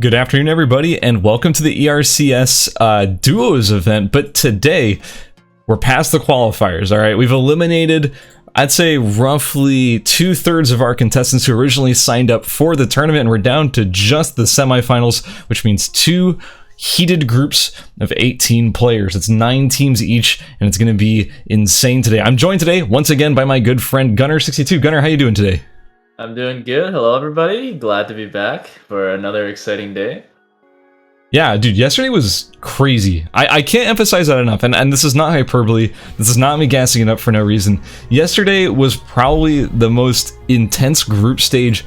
Good afternoon, everybody, and welcome to the ERCS Duos event. But today, we're past the qualifiers, all right? We've eliminated, I'd say, roughly 2/3 of our contestants who originally signed up for the tournament, and we're down to just the semifinals, which means two heated groups of 18 players. It's 9 teams each, and it's going to be insane today. I'm joined today, once again, by my good friend Gunner62. Gunner, how you doing today? I'm doing good. Hello, everybody. Glad to be back for another exciting day. Yeah, dude, yesterday was crazy. I can't emphasize that enough, and this is not hyperbole. This is not me gassing it up for no reason. Yesterday was probably the most intense group stage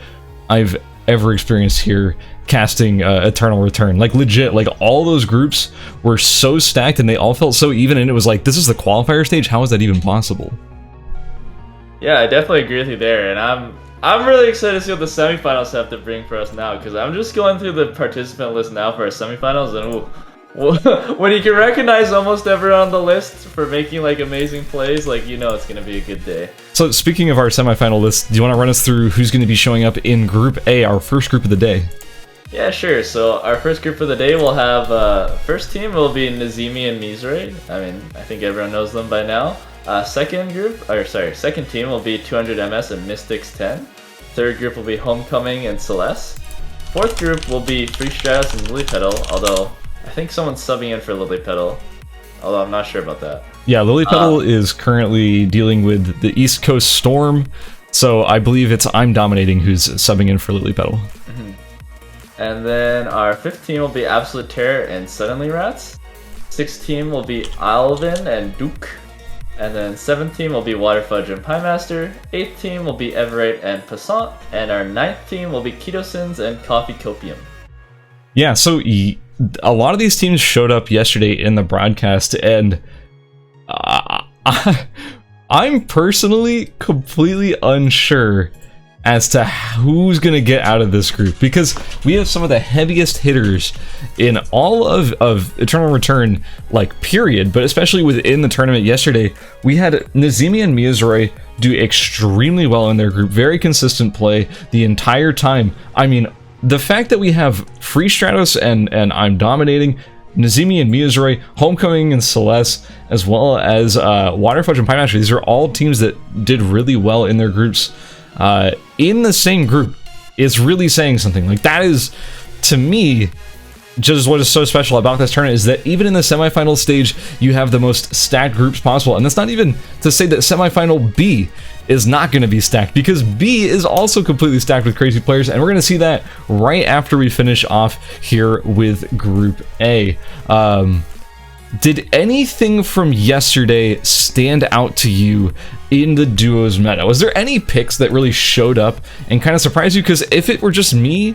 I've ever experienced here casting Eternal Return. Like, legit, like, all those groups were so stacked, and they all felt so even, and it was like, this is the qualifier stage? How is that even possible? Yeah, I definitely agree with you there, and I'm really excited to see what the semifinals have to bring for us now, because I'm just going through the participant list now for our semifinals, and when you can recognize almost everyone on the list for making like amazing plays, like, you know it's going to be a good day. So speaking of our semifinal list, do you want to run us through who's going to be showing up in Group A, our first group of the day? Yeah, sure. So our first group of the day will have, first team will be Nazimi and Mizrae. I mean, I think everyone knows them by now. Second team will be 200MS and Mystics 10. Third group will be Homecoming and Celeste. Fourth group will be Free Stratus and Lily Petal, although I think someone's subbing in for Lily Petal, although I'm not sure about that. Yeah, Lily Petal is currently dealing with the East Coast Storm, so I believe it's I'm Dominating who's subbing in for Lily Petal. And then our fifth team will be Absolute Terror and Suddenly Rats. Sixth team will be Alvin and Duke. And then 7th team will be Waterfudge and Pie Master. 8th team will be Everett and Passant. And our 9th team will be Ketosins and Coffee Copium. Yeah, so a lot of these teams showed up yesterday in the broadcast, and I'm personally completely unsure as to who's gonna get out of this group, because we have some of the heaviest hitters in all of Eternal Return, like, period, but especially within the tournament yesterday. We had Nazimi and Mizrae do extremely well in their group, very consistent play the entire time. I mean, the fact that we have Free Stratos and I'm Dominating, Nazimi and Mizrae, Homecoming and Celeste, as well as Waterfudge and Pie Master, these are all teams that did really well in their groups. In the same group is really saying something. Like, that is, to me, just what is so special about this tournament, is that even in the semifinal stage, you have the most stacked groups possible. And that's not even to say that semifinal B is not going to be stacked, because B is also completely stacked with crazy players, and we're going to see that right after we finish off here with Group A. Did anything from yesterday stand out to you in the duos meta? Was there any picks that really showed up and kind of surprised you? Because if it were just me,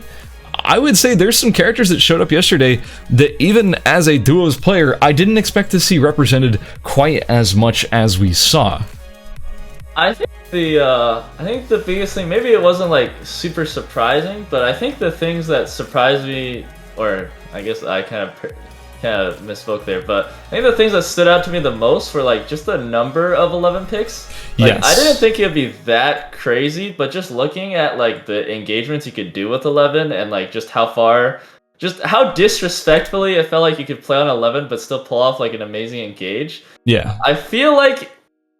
I would say there's some characters that showed up yesterday that even as a duos player, I didn't expect to see represented quite as much as we saw. I think the biggest thing, maybe it wasn't like super surprising, but I think the things that surprised me, or I guess I kind of misspoke there, but I think the things that stood out to me the most were like just the number of 11 picks. Like, yes. I didn't think it'd be that crazy, but just looking at like the engagements you could do with 11, and like just how disrespectfully it felt like you could play on 11 but still pull off like an amazing engage. Yeah, I feel like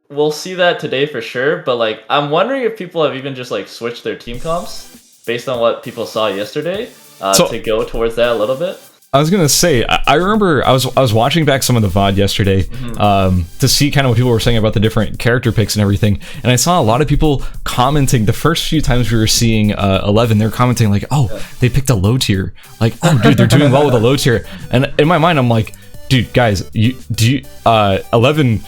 we'll see that today for sure, but like I'm wondering if people have even just like switched their team comps based on what people saw yesterday to go towards that a little bit. I was gonna say, I remember I was watching back some of the VOD yesterday to see kind of what people were saying about the different character picks and everything, and I saw a lot of people commenting the first few times we were seeing 11. They're commenting like, "Oh, they picked a low tier." Like, "Oh, dude, they're doing well with a low tier." And in my mind, I'm like, "Dude, guys, 11."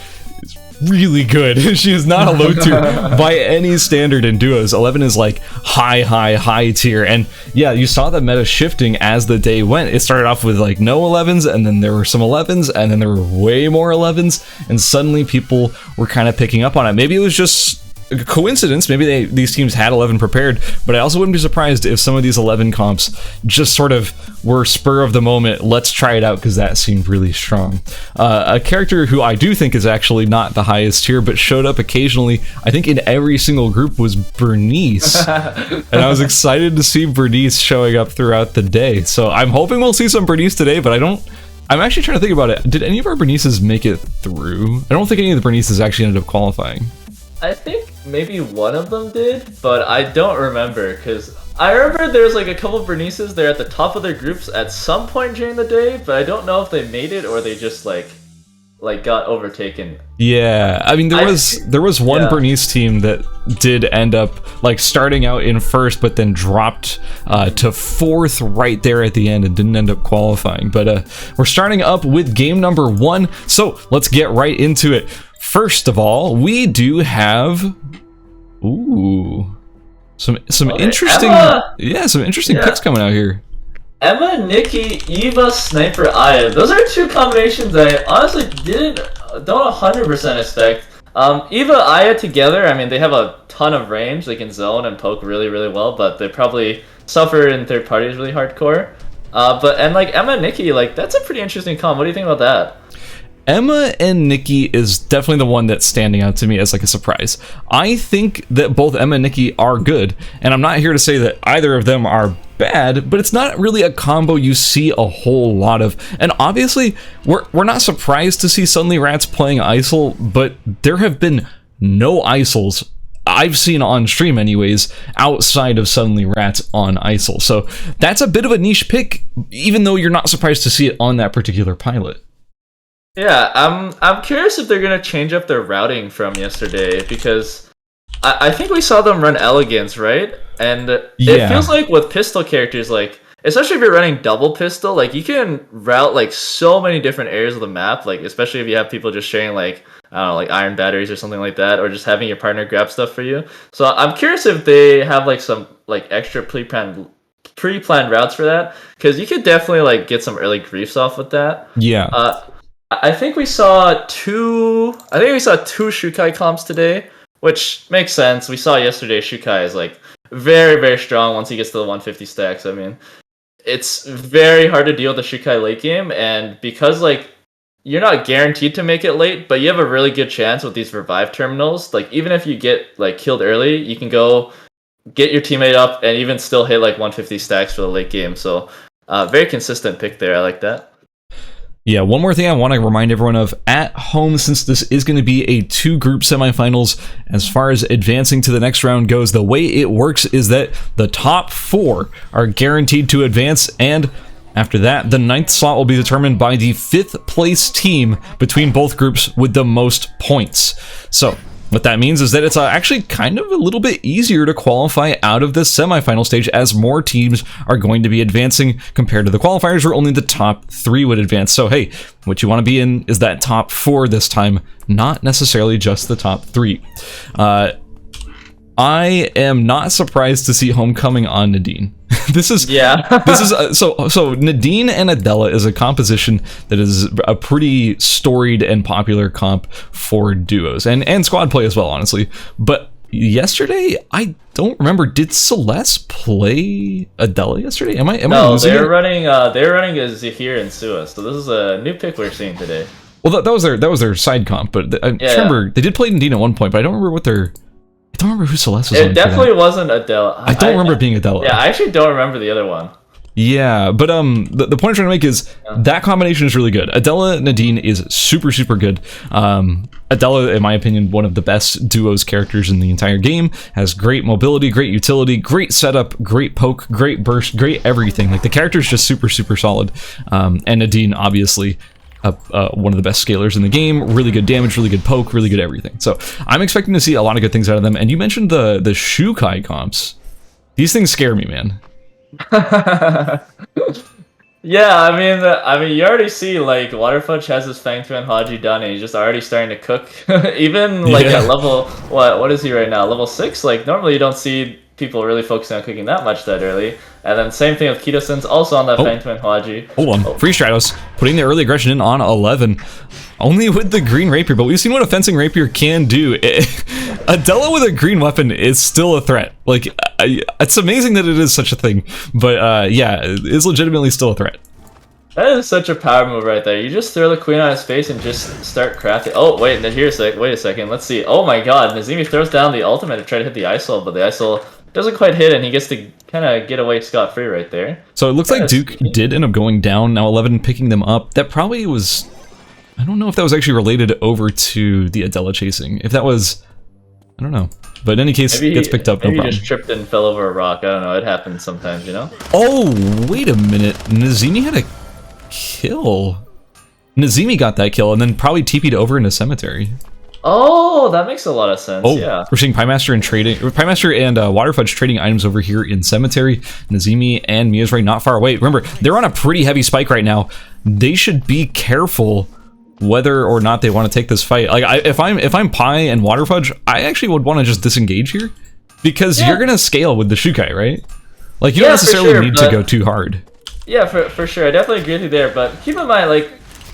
Really good. She is not a low tier by any standard in duos. 11 is like high tier. And yeah, you saw the meta shifting as the day went. It started off with like no 11s, and then there were some 11s, and then there were way more 11s, and suddenly people were kind of picking up on it. Maybe it was just coincidence, maybe these teams had 11 prepared, but I also wouldn't be surprised if some of these 11 comps just sort of were spur of the moment, let's try it out because that seemed really strong. A character who I do think is actually not the highest tier, but showed up occasionally, I think in every single group, was Bernice. And I was excited to see Bernice showing up throughout the day. So I'm hoping we'll see some Bernice today, but I'm actually trying to think about it. Did any of our Bernices make it through? I don't think any of the Bernices actually ended up qualifying. I think maybe one of them did, but I don't remember, because I remember there was like a couple of Bernices there at the top of their groups at some point during the day, but I don't know if they made it or they just like got overtaken. Yeah, I mean there was one Bernice team that did end up like starting out in first, but then dropped to fourth right there at the end and didn't end up qualifying. But we're starting up with game number 1, so let's get right into it. First of all, we do have some interesting some interesting picks coming out here. Emma, Nikki, Eva, Sniper, Aya. Those are two combinations I honestly don't 100% expect. Eva, Aya together, I mean, they have a ton of range. They can zone and poke really, really well, but they probably suffer in third parties really hardcore. And like Emma, Nikki, like that's a pretty interesting comp. What do you think about that? Emma and Nikki is definitely the one that's standing out to me as like a surprise. I think that both Emma and Nikki are good, and I'm not here to say that either of them are bad, but it's not really a combo you see a whole lot of. And obviously, we're not surprised to see Suddenly Rats playing ISIL, but there have been no ISILs I've seen on stream anyways, outside of Suddenly Rats on ISIL. So that's a bit of a niche pick, even though you're not surprised to see it on that particular pilot. Yeah, I'm curious if they're gonna change up their routing from yesterday, because I think we saw them run Elegance, right? And it feels like with pistol characters, like especially if you're running double pistol, like you can route like so many different areas of the map, like especially if you have people just sharing like I don't know, like iron batteries or something like that, or just having your partner grab stuff for you. So I'm curious if they have like some like extra pre-planned routes for that, because you could definitely like get some early griefs off with that. Yeah. I think we saw two Shukai comps today, which makes sense. We saw yesterday Shukai is like very, very strong once he gets to the 150 stacks. I mean, it's very hard to deal with the Shukai late game, and because like you're not guaranteed to make it late, but you have a really good chance with these revive terminals. Like even if you get like killed early, you can go get your teammate up and even still hit like 150 stacks for the late game. So very consistent pick there. I like that. Yeah, one more thing I want to remind everyone of at home, since this is going to be a 2-group semifinals, as far as advancing to the next round goes, the way it works is that the top 4 are guaranteed to advance, and after that, the 9th slot will be determined by the 5th place team between both groups with the most points. So what that means is that it's actually kind of a little bit easier to qualify out of the semifinal stage, as more teams are going to be advancing compared to the qualifiers where only the top 3 would advance. So hey, what you want to be in is that top 4 this time, not necessarily just the top 3. I am not surprised to see Homecoming on Nadine. So Nadine and Adela is a composition that is a pretty storied and popular comp for duos and squad play as well, honestly. But yesterday, I don't remember. Did Celeste play Adela yesterday? Am I losing they're running Zahir and Sua. So this is a new pick we're seeing today. Well, that was their side comp, but I remember they did play Nadine at one point, but I don't remember I don't remember who Celeste was on. It definitely wasn't Adela. I don't remember it being Adela. Yeah, I actually don't remember the other one. Yeah, but the point I'm trying to make is that combination is really good. Adela Nadine is super, super good. Adela, in my opinion, one of the best duos characters in the entire game. Has great mobility, great utility, great setup, great poke, great burst, great everything. Like the character is just super, super solid. And Nadine, obviously, one of the best scalers in the game, really good damage, really good poke, really good everything. So I'm expecting to see a lot of good things out of them. And you mentioned the Shukai comps. These things scare me, man. Yeah, I mean, you already see like Waterfudge has his Fang Tuan Haji done, and he's just already starting to cook. Even like at level what is he right now? Level 6. Like normally you don't see people really focusing on cooking that much that early. And then same thing with Keto-Sen's also on that Fang Tuan Haji. Hold on, Free Stratos putting the early aggression in on 11. Only with the green rapier, but we've seen what a fencing rapier can do. Adela with a green weapon is still a threat. Like, it's amazing that it is such a thing, but yeah, it is legitimately still a threat. That is such a power move right there. You just throw the queen on his face and just start crafting. Oh, wait, wait a second. Let's see. Oh my god, Nazimi throws down the ultimate to try to hit the ISOL, but the ISOL doesn't quite hit, and he gets to kind of get away scot-free right there. So it looks like Duke did end up going down. Now 11 picking them up. That probably was... I don't know if that was actually related over to the Adela chasing. If that was... I don't know. But in any case, it gets picked up, no problem. Maybe he just tripped and fell over a rock. I don't know. It happens sometimes, you know? Oh, wait a minute. Nazimi had a kill. Nazimi got that kill and then probably TP'd over into Cemetery. Oh, that makes a lot of sense. Oh, yeah. We're seeing Piemaster and Waterfudge trading items over here in Cemetery. Nazimi and Mia's right not far away. Remember, they're on a pretty heavy spike right now. They should be careful whether or not they want to take this fight. Like, if I'm Pi and Waterfudge, I actually would want to just disengage here because you're gonna scale with the Shukai, right? Like, you don't necessarily need to go too hard. Yeah, for sure. I definitely agree with you there, but keep in mind, like,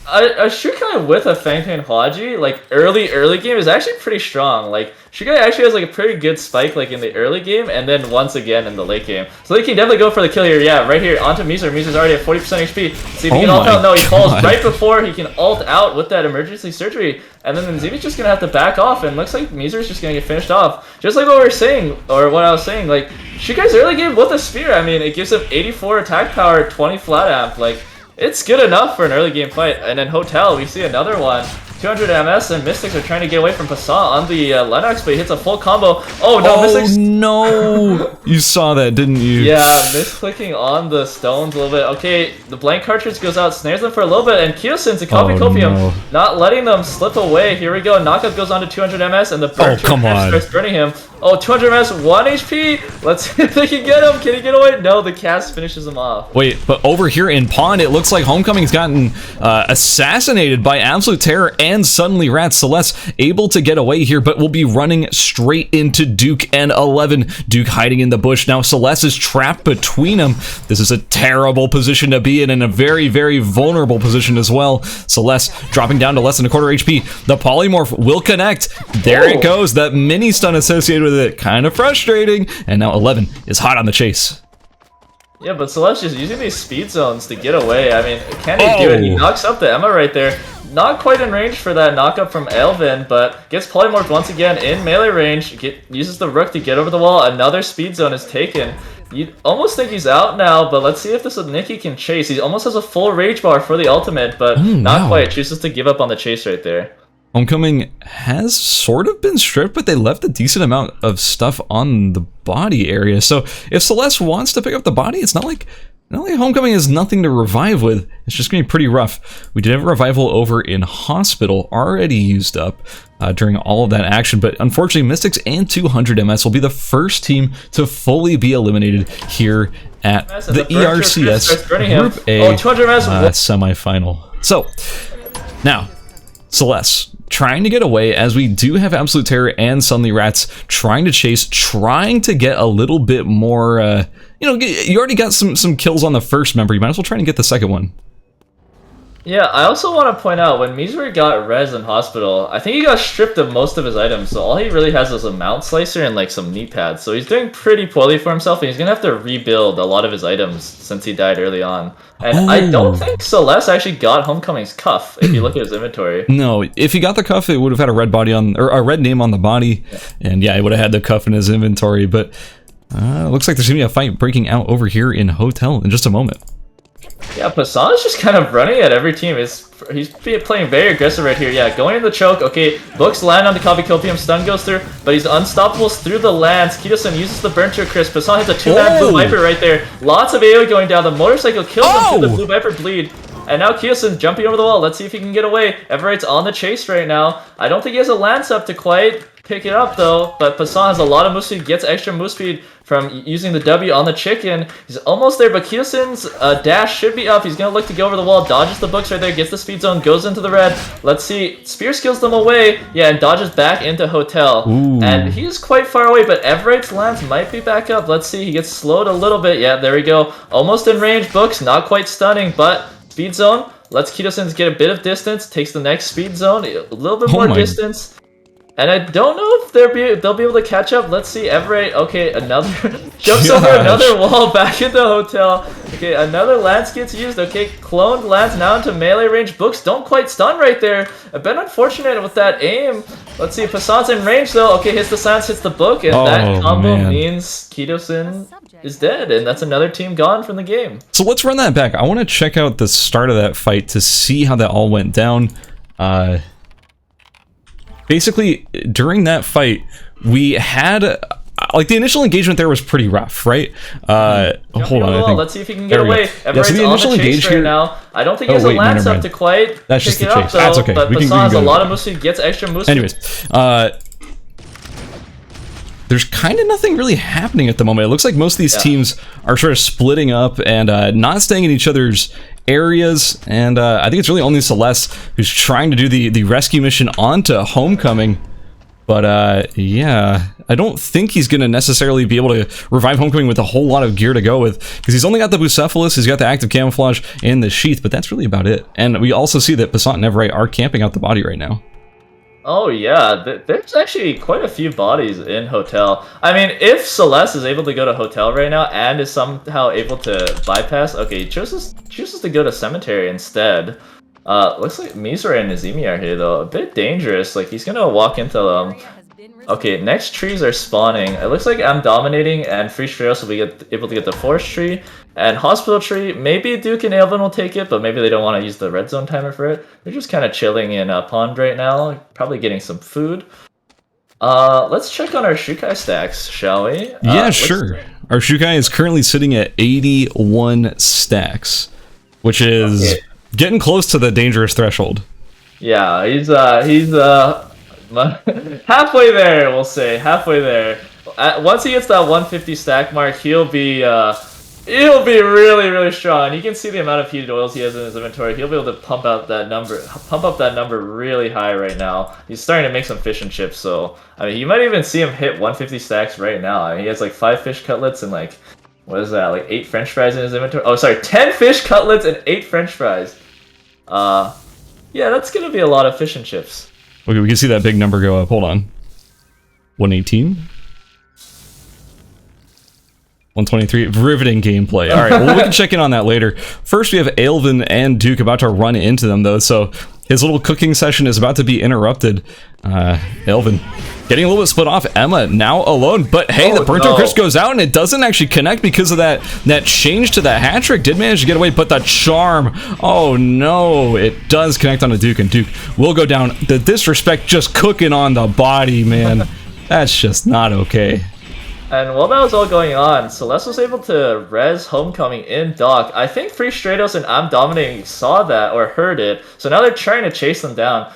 a Shukai with a Fangtan Huaji, like, early game is actually pretty strong. Like, Shukai actually has, like, a pretty good spike, like, in the early game, and then once again in the late game. So they can definitely go for the kill here. Yeah, right here, onto Miser. Miser's already at 40% HP. See if he can ult out. No, he falls right before he can ult out with that emergency surgery. And then Zimi's just gonna have to back off, and looks like Miser's just gonna get finished off. Just like what we were saying, or what I was saying, like, Shukai's early game with a spear, I mean, it gives him 84 attack power, 20 flat amp, like, it's good enough for an early game fight. And then Hotel, we see another one. 200 MS and Mystics are trying to get away from Passan on the Lennox, but he hits a full combo. Oh no, Mystics! No! You saw that, didn't you? Yeah, misclicking on the stones a little bit. Okay, the blank cartridge goes out, snares them for a little bit, and Kyosin's a Copy Copium, not letting them slip away. Here we go, knockup goes on to 200 MS, and the burn starts burning him. Oh, 200 MS, 1 HP! Let's see if they can get him. Can he get away? No, the cast finishes him off. Wait, but over here in Pond, it looks like Homecoming's gotten assassinated by Absolute Terror and suddenly Rat. Celeste able to get away here, but will be running straight into Duke and 11. Duke hiding in the bush. Now Celeste is trapped between them. This is a terrible position to be in, and a very, very vulnerable position as well. Celeste dropping down to less than a quarter HP. The Polymorph will connect. There it goes. That mini stun associated with it. Kind of frustrating. And now 11 is hot on the chase. Yeah, but Celeste just using these speed zones to get away. I mean, can he do it? He knocks up the Emma right there. Not quite in range for that knockup from Elvin, but gets polymorphed once again in melee range. Uses the Rook to get over the wall. Another speed zone is taken. You almost think he's out now, but let's see if this Nikki can chase. He almost has a full rage bar for the ultimate, but not quite. Chooses to give up on the chase right there. Homecoming has sort of been stripped, but they left a decent amount of stuff on the body area. So if Celeste wants to pick up the body, it's not like Homecoming has nothing to revive with. It's just going to be pretty rough. We did have a revival over in Hospital, already used up during all of that action, but unfortunately Mystics and 200 MS will be the first team to fully be eliminated here at the ERCS Group A semifinal. So, now, Celeste trying to get away, as we do have Absolute Terror and Suddenly Rats trying to chase, trying to get a little bit more, you already got some kills on the first member, you might as well try and get the second one. Yeah, I also want to point out, when Mizuri got res in Hospital, I think he got stripped of most of his items, so all he really has is a mount slicer and like some knee pads, so he's doing pretty poorly for himself, and he's going to have to rebuild a lot of his items since he died early on. And I don't think Celeste actually got Homecoming's cuff, if you look at his inventory. No, if he got the cuff, it would have had a red body on, or a red name on the body, and yeah, he would have had the cuff in his inventory, but looks like there's going to be a fight breaking out over here in Hotel in just a moment. Yeah, Passan is just kind of running at every team. He's playing very aggressive right here. Yeah, going in the choke. Okay, Books land on the Copy Copium. Stun goes through, but he's unstoppable through the lands. Kito-san uses the burn to a crisp. Passan hits a 2-man Blue Viper right there. Lots of AoE going down. The motorcycle kills him through the Blue Viper bleed. And now Kito-san jumping over the wall. Let's see if he can get away. Everight's on the chase right now. I don't think he has a lance up to quite pick it up though, but Passan has a lot of move speed, gets extra move speed from using the W on the chicken. He's almost there, but Kyosin's dash should be up. He's going to look to go over the wall, dodges the Books right there, gets the speed zone, goes into the red. Let's see, Spear skills them away. Yeah, and dodges back into Hotel. And he's quite far away, but Everight's lance might be back up. Let's see, he gets slowed a little bit. Yeah, there we go. Almost in range, Books, not quite stunning, but speed zone. Let's Kito-san get a bit of distance, takes the next speed zone, a little bit more distance. And I don't know if they'll be able to catch up. Let's see, Everett. Okay, another jumps over another wall back in the hotel. Okay, another lance gets used. Okay, cloned lance now into melee range. Books don't quite stun right there. A bit unfortunate with that aim. Let's see, Passant's in range though. Okay, hits the silence, hits the book, and that combo means Kido-san is dead, and that's another team gone from the game. So let's run that back. I want to check out the start of that fight to see how that all went down. Basically, during that fight, we had, like, the initial engagement there was pretty rough, right? Hold on, I think. Let's see if he can get away. Yeah, so the initial engagement right now. I don't think he has a lance up to quite That's just pick the it chase. up, though, That's okay. But Passant has a lot of moves, gets extra moves. Anyways, there's kind of nothing really happening at the moment. It looks like most of these teams are sort of splitting up and not staying in each other's areas, and I think it's really only Celeste who's trying to do the rescue mission onto Homecoming. But yeah, I don't think he's going to necessarily be able to revive Homecoming with a whole lot of gear to go with, because he's only got the Bucephalus, he's got the active camouflage and the sheath, but that's really about it. And we also see that Passant and Everett are camping out the body right now. Oh yeah, there's actually quite a few bodies in Hotel. I mean, if Celeste is able to go to Hotel right now and is somehow able to bypass, okay, he chooses to go to Cemetery instead. Looks like Mizore and Nazimi are here though, a bit dangerous. Like he's gonna walk into them. Okay, next trees are spawning. It looks like I'm dominating, and Free Stratos will be able to get the Forest Tree. And Hospital Tree, maybe Duke and Alvin will take it, but maybe they don't want to use the red zone timer for it. They're just kind of chilling in a pond right now, probably getting some food. Let's check on our Shukai stacks, shall we? Yeah, sure. Our Shukai is currently sitting at 81 stacks, which is getting close to the dangerous threshold. Yeah, he's halfway there, we'll say. Halfway there. Once he gets that 150 stack mark, he'll be really, really strong. You can see the amount of heated oils he has in his inventory. He'll be able to pump up that number really high right now. He's starting to make some fish and chips, so I mean, you might even see him hit 150 stacks right now. I mean, he has like 5 fish cutlets and like, what is that? Like 8 French fries in his inventory. Oh, sorry, 10 fish cutlets and 8 French fries. Yeah, that's gonna be a lot of fish and chips. Okay, we can see that big number go up. Hold on. 118? 123. Riveting gameplay. Alright, well, we can check in on that later. First, we have Alvin and Duke about to run into them, though, so his little cooking session is about to be interrupted. Alvin getting a little bit split off. Emma now alone, but hey, the Burrito Crisp goes out, and it doesn't actually connect because of that change to that hat trick. Did manage to get away, but the charm, oh no, it does connect on a Duke, and Duke will go down. The disrespect just cooking on the body, man. That's just not okay. And while that was all going on, Celeste was able to res Homecoming in dock. I think Free Stratos and I'm Dominating saw that or heard it, so now they're trying to chase them down.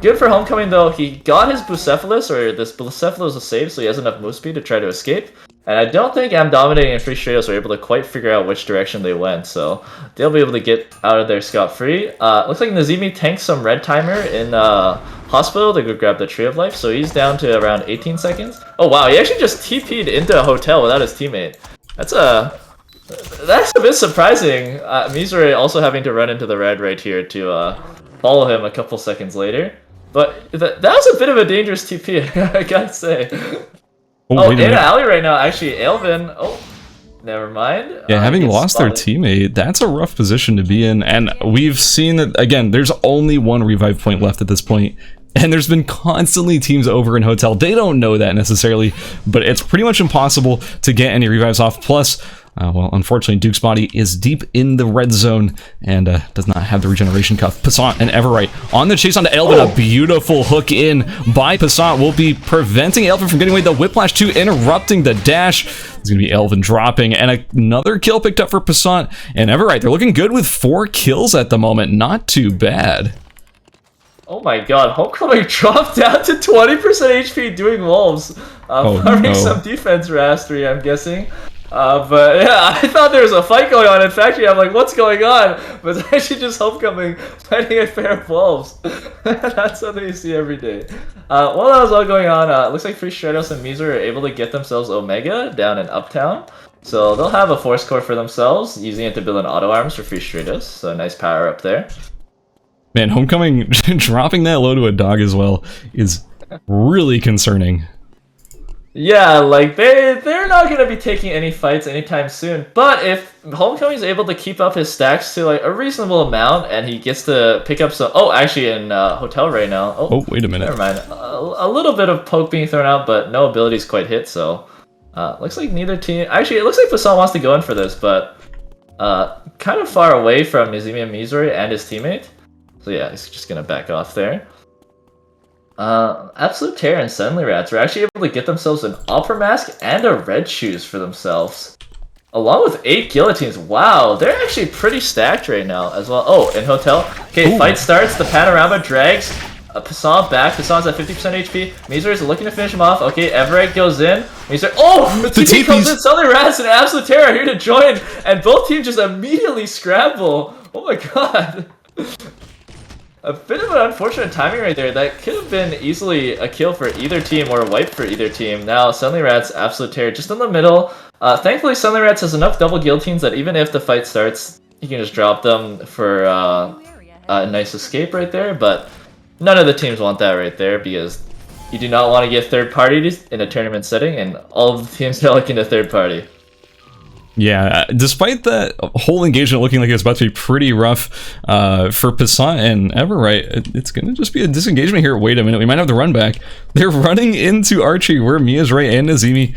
Good for Homecoming though, he got his Bucephalus, or this Bucephalus was saved, so he has enough move speed to try to escape. And I don't think I'm Dominating and Free Stratos were able to quite figure out which direction they went, so they'll be able to get out of there scot-free. Looks like Nazimi tanks some red timer in Hospital to go grab the Tree of Life, so he's down to around 18 seconds. Oh wow, he actually just TP'd into a hotel without his teammate. That's a bit surprising. Mizore also having to run into the red right here to follow him a couple seconds later. But that was a bit of a dangerous TP, I gotta say. Oh, in an alley right now, actually, Alvin. Oh, never mind. Yeah, having lost their teammate, that's a rough position to be in. And we've seen that, again, there's only one revive point left at this point. And there's been constantly teams over in Hotel. They don't know that necessarily, but it's pretty much impossible to get any revives off. Plus, well, unfortunately, Duke's body is deep in the red zone and does not have the regeneration cuff. Passant and Everett on the chase onto Elvin. A beautiful hook in by Passant will be preventing Elvin from getting away. The Whiplash 2 interrupting the dash. It's going to be Elvin dropping, and another kill picked up for Passant and Everett. They're looking good with 4 kills at the moment. Not too bad. Oh my god, Homecoming dropped down to 20% HP doing wolves. Farming some defense mastery, I'm guessing. But yeah, I thought there was a fight going on. In fact, I'm like, what's going on? But it's actually just Homecoming fighting a pair of wolves. That's something you see every day. While that was all going on, it looks like Free Stratos and Mizore are able to get themselves Omega down in Uptown. So they'll have a Force Core for themselves, using it to build an Auto Arms for Free Stratos. So a nice power up there. Man, Homecoming dropping that low to a dog as well is really concerning. Yeah, like they're not gonna be taking any fights anytime soon. But if Homecoming is able to keep up his stacks to like a reasonable amount, and he gets to pick up some. Oh, actually in Hotel right now. Oh, wait a minute. Never mind. A little bit of poke being thrown out, but no abilities quite hit. So looks like neither team. Actually, it looks like Poisson wants to go in for this, but kind of far away from Nizimi and Mizori and his teammate. So yeah, he's just gonna back off there. Absolute Terror and Suddenly Rats were actually able to get themselves an Opera Mask and a Red Shoes for themselves. Along with 8 guillotines. Wow, they're actually pretty stacked right now as well. Oh, in Hotel. Okay, fight starts. The Panorama drags. Poisson back. Poisson's at 50% HP. Mizori's looking to finish him off. Okay, Everett goes in. Mizori. Oh! The TP comes in. Suddenly Rats and Absolute Terror are here to join. And both teams just immediately scramble. Oh my god. A bit of an unfortunate timing right there. That could have been easily a kill for either team or a wipe for either team. Now, Suddenly Rats, Absolute Terror just in the middle. Thankfully, Suddenly Rats has enough double guillotines that even if the fight starts, he can just drop them for a nice escape right there. But none of the teams want that right there because you do not want to get third parties in a tournament setting, and all of the teams are looking to third party. Yeah, despite that whole engagement looking like it's about to be pretty rough for Poisson and Everright, it's going to just be a disengagement here. Wait a minute, we might have the run back. They're running into Archie where Mizori and Nazimi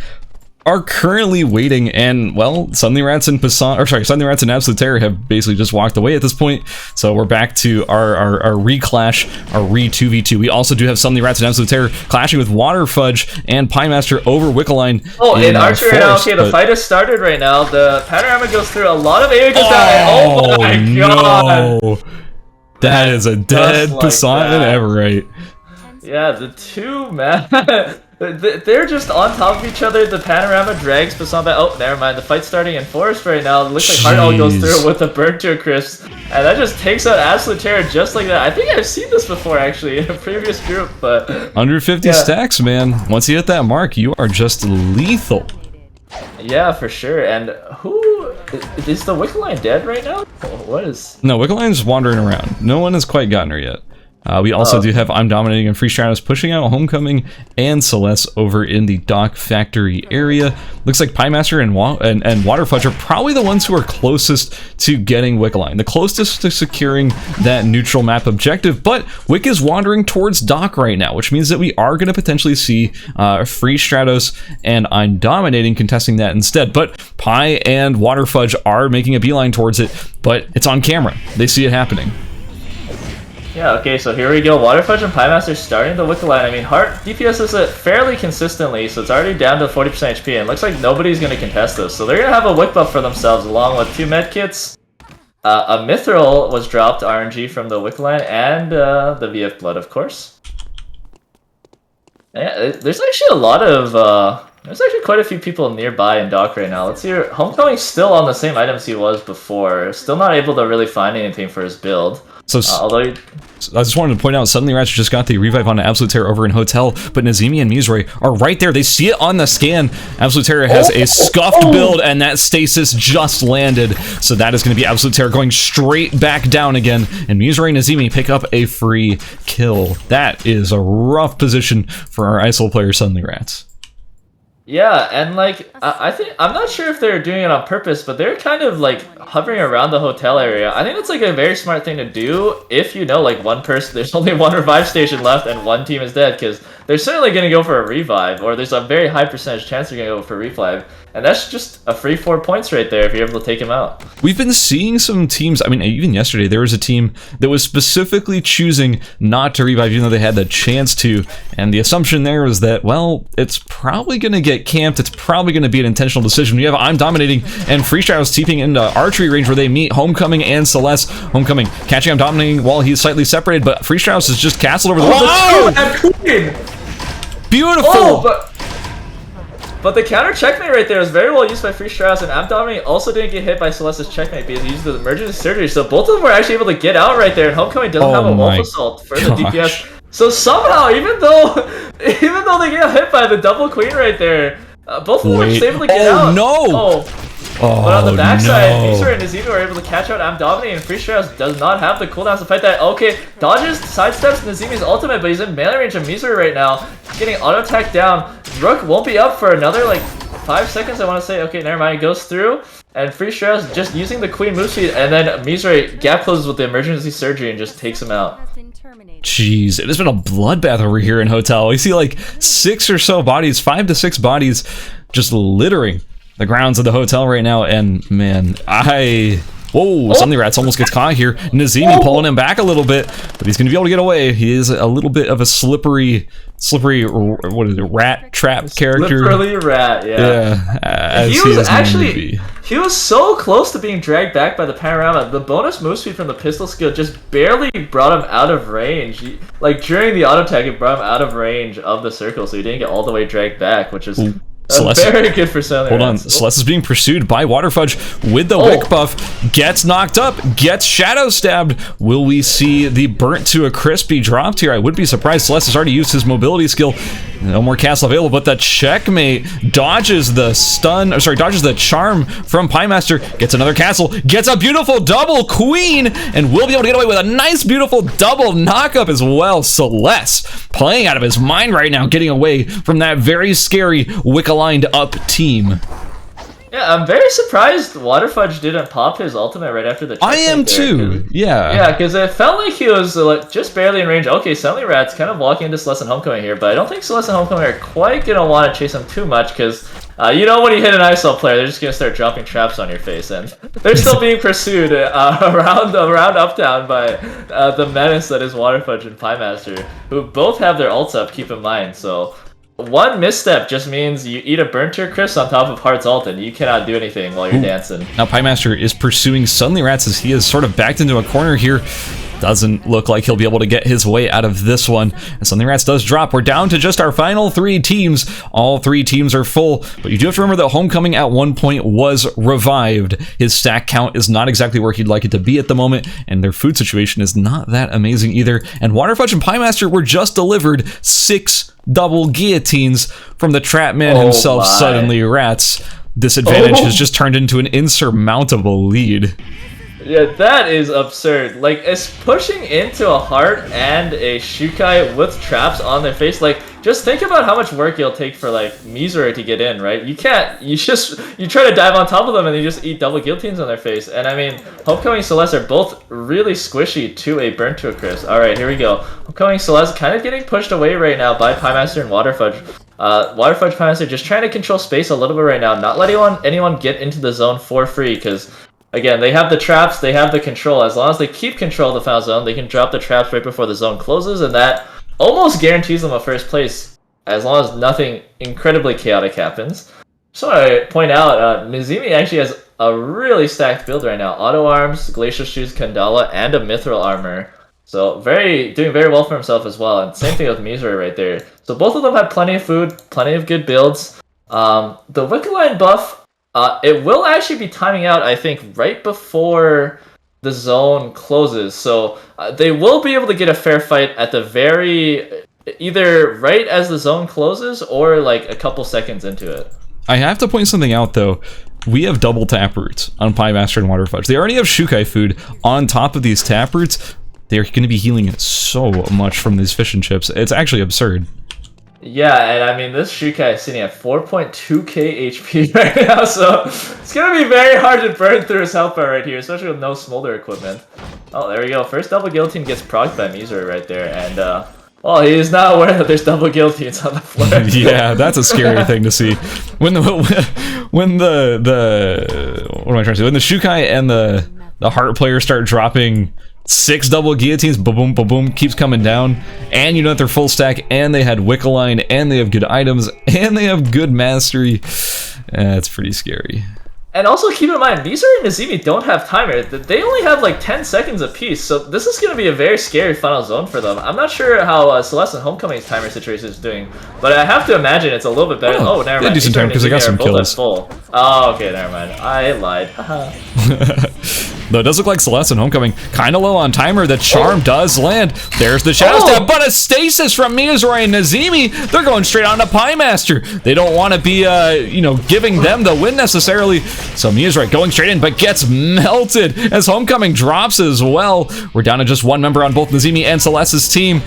are currently waiting, and well, Suddenly Rats and Suddenly Rats and Absolute Terror have basically just walked away at this point. So we're back to our reclash, our re-2v2. We also do have Suddenly Rats and Absolute Terror clashing with Water Fudge and Pie Master over Wickeline. Oh, in Archie right now, okay, the fight has started right now. The Panorama goes through, a lot of area goes down, and oh my god! No. That is a dead like Poisson and Everright. Yeah, the two, man. They're just on top of each other. The Panorama drags Poisson back. Oh, never mind. The fight's starting in Forest right now. It looks like Heart goes through with a burn to a crisp. And that just takes out Absolute Terror just like that. I think I've seen this before, actually, in a previous group, but... 150 stacks, man. Once you hit that mark, you are just lethal. Yeah, for sure. And who... Is the Wickeline dead right now? What is... No, Wickeline's wandering around. No one has quite gotten her yet. We also do have I'm Dominating and Free Stratos pushing out Homecoming and Celeste over in the Dock Factory area. Looks like Pie Master and Water Fudge are probably the ones who are closest to getting Wickeline, the closest to securing that neutral map objective, but Wick is wandering towards Dock right now, which means that we are going to potentially see Free Stratos and I'm Dominating contesting that instead, but Pie and Water Fudge are making a beeline towards it, but it's on camera. They see it happening. Yeah, okay, so here we go. Water Fudge and Pie Master starting the Wickeline. I mean, Heart DPSs it fairly consistently, so it's already down to 40% HP, and it looks like nobody's going to contest this. So they're going to have a Wick buff for themselves, along with 2 medkits. A Mithril was dropped RNG from the Wickeline, and the VF Blood, of course. Yeah, there's actually a lot of... There's actually quite a few people nearby in Dock right now. Let's see here. Homecoming's still on the same items he was before. Still not able to really find anything for his build. So, I just wanted to point out, Suddenly Rats just got the revive on Absolute Terror over in Hotel, but Nazimi and Mizori are right there. They see it on the scan. Absolute Terror has a scuffed build, and that stasis just landed. So that is going to be Absolute Terror going straight back down again, and Mizori and Nazimi pick up a free kill. That is a rough position for our ISOL player, Suddenly Rats. Yeah, and like, I think, I'm not sure if they're doing it on purpose, but they're kind of like hovering around the hotel area. I think that's like a very smart thing to do if you know like one person, there's only one revive station left and one team is dead, because they're certainly going to go for a revive, or there's a very high percentage chance they're going to go for a revive. And that's just a free 4 points right there if you're able to take him out. We've been seeing some teams, I mean, even yesterday, there was a team that was specifically choosing not to revive, even though they had the chance to. And the assumption there was that, well, it's probably going to get camped. It's probably going to be an intentional decision. We have I'm Dominating and Free Stratos teeping into archery range where they meet Homecoming and Celeste. Homecoming catching I'm Dominating while he's slightly separated, but Free Stratos is just castled over the wall. Oh! Beautiful! Oh, but the counter checkmate right there was very well used by Free Stratos, and I'm Dominating also didn't get hit by Celeste's checkmate because he used the emergency surgery, so both of them were actually able to get out right there, and Homecoming doesn't have a Wolf Assault for the DPS. So somehow, even though they get hit by the double queen right there, both of them were just able to get out. No! Oh, But on the backside, no. Misora and Nazimi were able to catch out I'm Dominating, and Free Strauss does not have the cooldowns to fight that. Okay, dodges, sidesteps Nazimi's ultimate, but he's in melee range of Misora right now. Getting auto attack down. Rook won't be up for another like 5 seconds, I want to say. Okay, never mind, it goes through. And Free Strauss just using the Queen move speed, and then Misora gap closes with the emergency surgery and just takes him out. Jeez, it has been a bloodbath over here in Hotel. We see like 6 or so bodies, 5 to 6 bodies just littering the grounds of the hotel right now, and man, whoa, Sunny Rats almost gets caught here. Nazimi pulling him back a little bit, but he's gonna be able to get away. He is a little bit of a slippery, what is it, rat trap character? Slippery rat, yeah. He was so close to being dragged back by the panorama. The bonus move speed from the pistol skill just barely brought him out of range. Like during the auto attack, it brought him out of range of the circle, so he didn't get all the way dragged back, which is very good for Sunny Hold on, Celeste is being pursued by Waterfudge with the Wick buff. Gets knocked up, gets shadow stabbed. Will we see the burnt to a crisp be dropped here? I would be surprised. Celeste has already used his mobility skill. No more castle available, but the checkmate dodges the dodges the charm from Piemaster, gets another castle, gets a beautiful double queen, and will be able to get away with a nice, beautiful double knockup as well. Celeste playing out of his mind right now, getting away from that very scary Wick-aligned up team. Yeah, I'm very surprised Waterfudge didn't pop his ultimate right after the checkmate. I am too, yeah. Yeah, because it felt like he was just barely in range. Okay, Sunny Rat's kind of walking into Celeste and Homecoming here, but I don't think Celeste and Homecoming are quite going to want to chase him too much, because you know when you hit an ISO player, they're just going to start dropping traps on your face, and they're still being pursued around Uptown by the menace that is Waterfudge and Piemaster, who both have their ults up, keep in mind, so one misstep just means you eat a burnt to a crisp on top of Heart's ult, and you cannot do anything while you're dancing. Now Piemaster is pursuing Sunny Rats as he is sort of backed into a corner here. Doesn't look like he'll be able to get his way out of this one. And Sunny Rats does drop. We're down to just our final 3 teams. All 3 teams are full, but you do have to remember that Homecoming at one point was revived. His stack count is not exactly where he'd like it to be at the moment, and their food situation is not that amazing either. And Waterfudge and Piemaster were just delivered 6 double guillotines from the trap man himself, Suddenly Rats. This advantage has just turned into an insurmountable lead. Yeah, that is absurd. Like, it's pushing into a Heart and a Shukai with traps on their face. Like, just think about how much work it'll take for, like, Misora to get in, right? You try to dive on top of them and you just eat double guillotines on their face. And I mean, Homecoming and Celeste are both really squishy to a burnt to a crisp. Alright, here we go. Homecoming Celeste kind of getting pushed away right now by Piemaster and Waterfudge. Waterfudge Piemaster just trying to control space a little bit right now, not letting anyone get into the zone for free, because again, they have the traps, they have the control. As long as they keep control of the final zone, they can drop the traps right before the zone closes, and that almost guarantees them a first place, as long as nothing incredibly chaotic happens. Just want to point out, Nazimi actually has a really stacked build right now. Auto Arms, Glacial Shoes, Kandala, and a Mithril Armor. So doing very well for himself as well, and same thing with Misora right there. So both of them have plenty of food, plenty of good builds. The Wicked Line buff, it will actually be timing out, I think, right before the zone closes. So they will be able to get a fair fight at the either right as the zone closes or like a couple seconds into it. I have to point something out though. We have double taproots on Piemaster and Waterfudge. They already have Shukai food on top of these taproots. They're going to be healing so much from these fish and chips. It's actually absurd. Yeah, and I mean, this Shukai is sitting at 4.2k HP right now, so it's going to be very hard to burn through his health bar right here, especially with no smolder equipment. Oh, there we go. First double guillotine gets procced by Misora right there, and he is not aware that there's double guillotines on the floor. Yeah, that's a scary thing to see. When the what am I trying to say? When the Shukai and the Heart players start dropping 6 double guillotines, boom, boom, boom, keeps coming down, and you know that they're full stack, and they had Wick Align, and they have good items, and they have good mastery. It's pretty scary. And also keep in mind, Misora and Nazimi don't have timer. They only have like 10 seconds apiece, so this is going to be a very scary final zone for them. I'm not sure how Celeste and Homecoming's timer situation is doing, but I have to imagine it's a little bit better. Oh, never mind. They do some time because they got some kills. Oh, okay, never mind. I lied. Though it does look like Celeste and Homecoming kind of low on timer. The charm does land. There's the shadow stab, but a stasis from Misora and Nazimi. They're going straight on to Piemaster. They don't want to be, giving them the win necessarily. So Mia's going straight in, but gets melted as Homecoming drops as well. We're down to just one member on both Nazimi and Celeste's team.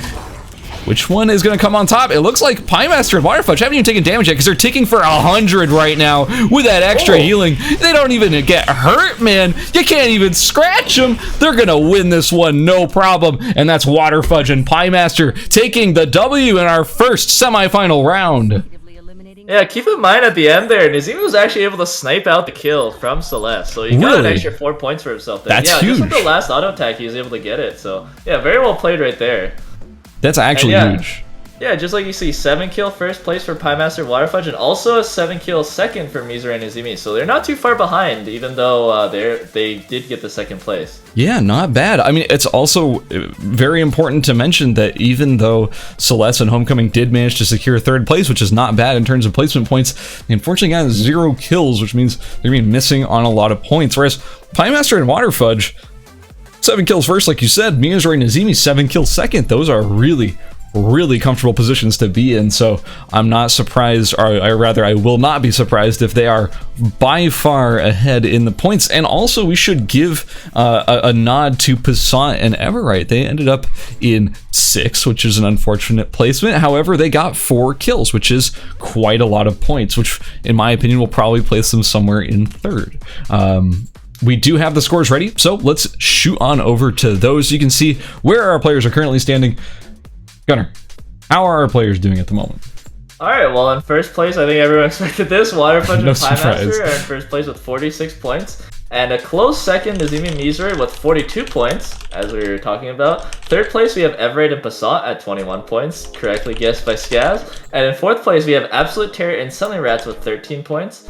Which one is going to come on top? It looks like Piemaster and Waterfudge haven't even taken damage yet because they're ticking for 100 right now with that extra healing. They don't even get hurt, man. You can't even scratch them. They're going to win this one, no problem. And that's Waterfudge and Piemaster taking the W in our first semifinal round. Yeah, keep in mind at the end there, Nazimi was actually able to snipe out the kill from Celeste, so he got an extra 4 points for himself there. That's huge. Just with the last auto attack, he was able to get it. So yeah, very well played right there. That's actually huge. Yeah, just like you see, 7 kill first place for Piemaster Waterfudge, and also a 7 kill second for Mizure and Nazimi. So they're not too far behind, even though they did get the second place. Yeah, not bad. I mean, it's also very important to mention that even though Celeste and Homecoming did manage to secure third place, which is not bad in terms of placement points, they unfortunately got 0 kills, which means they're going to be missing on a lot of points. Whereas Piemaster and Waterfudge, 7 kills first, like you said. Miyazuri and Nazimi, 7 kills second. Those are really comfortable positions to be in, so I'm not surprised, or rather I will not be surprised if they are by far ahead in the points. And also we should give a nod to Passant and Everite. They ended up in 6th, which is an unfortunate placement. However, they got 4 kills, which is quite a lot of points, which in my opinion will probably place them somewhere in 3rd. We do have the scores ready, so let's shoot on over to those. You can see where our players are currently standing. Gunnar, how are our players doing at the moment? Alright, well in first place, I think everyone expected this. Waterfudge No and surprise. Piemaster are in first place with 46 points. And a close second is Nazimi and Mizure with 42 points, as we were talking about. Third place, we have Everite and Passant at 21 points, correctly guessed by Scaz. And in fourth place, we have Absolute Terror and Sunny Rats with 13 points.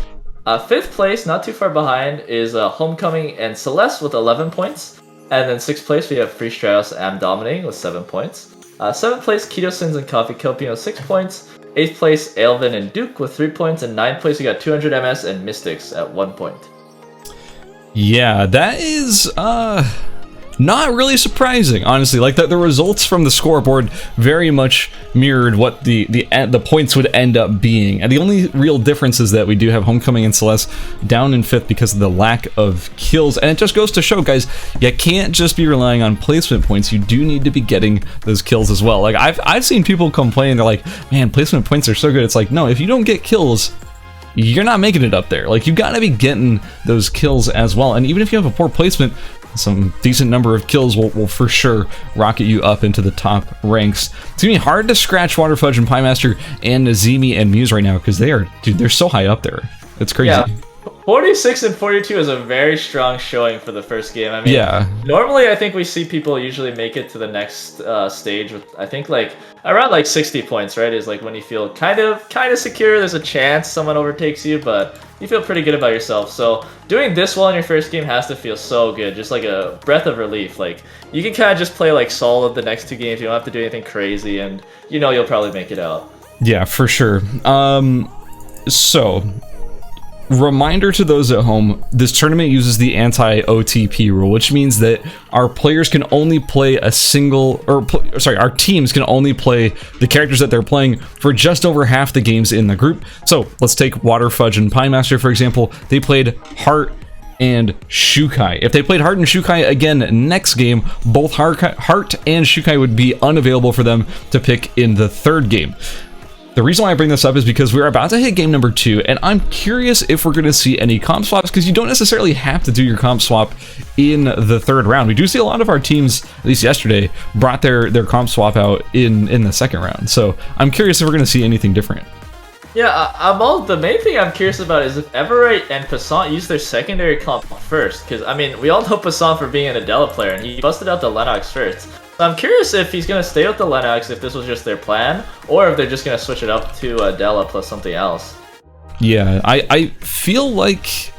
Fifth place, not too far behind, is Homecoming and Celeste with 11 points. And then sixth place, we have Free Strauss and Am Dominating with 7 points. Seventh place, Keto Sins and Coffee Copium with 6 points. Eighth place, Aelvin and Duke with 3 points. And ninth place, we got 200 MS and Mystics at 1 point. Yeah, that is not really surprising, honestly. Like the results from the scoreboard very much mirrored what the points would end up being. And the only real difference is that we do have Homecoming and Celeste down in 5th because of the lack of kills. And it just goes to show, guys, you can't just be relying on placement points. You do need to be getting those kills as well. Like I've seen people complain, they're like, man, placement points are so good. It's like, no, if you don't get kills, you're not making it up there. Like, you gotta be getting those kills as well. And even if you have a poor placement, some decent number of kills will for sure rocket you up into the top ranks. It's gonna be hard to scratch Waterfudge and Piemaster and Nazimi and Muse right now because they're so high up there. It's crazy. Yeah. 46 and 42 is a very strong showing for the first game. I mean, yeah. Normally I think we see people usually make it to the next stage with, I think, like around like 60 points, right? Is like when you feel kind of secure. There's a chance someone overtakes you, but you feel pretty good about yourself. So doing this well in your first game has to feel so good, just like a breath of relief. Like, you can kind of just play like solid the next 2 games. You don't have to do anything crazy, and you know you'll probably make it out. Yeah, for sure. So, reminder to those at home, this tournament uses the anti-OTP rule, which means that our players can only play a single, our teams can only play the characters that they're playing for just over half the games in the group. So let's take Waterfudge and Piemaster, for example. They played Heart and Shukai. If they played Heart and Shukai again next game, both Heart and Shukai would be unavailable for them to pick in the 3rd game. The reason why I bring this up is because we're about to hit game number 2, and I'm curious if we're going to see any comp swaps, because you don't necessarily have to do your comp swap in the 3rd round. We do see a lot of our teams, at least yesterday, brought their comp swap out in the 2nd round. So I'm curious if we're going to see anything different. Yeah, the main thing I'm curious about is if Everite and Passant use their secondary comp first, because I mean, we all know Passant for being an Adela player, and he busted out the Lennox first. So I'm curious if he's going to stay with the Lennox, if this was just their plan, or if they're just going to switch it up to Adela plus something else. Yeah, I feel like,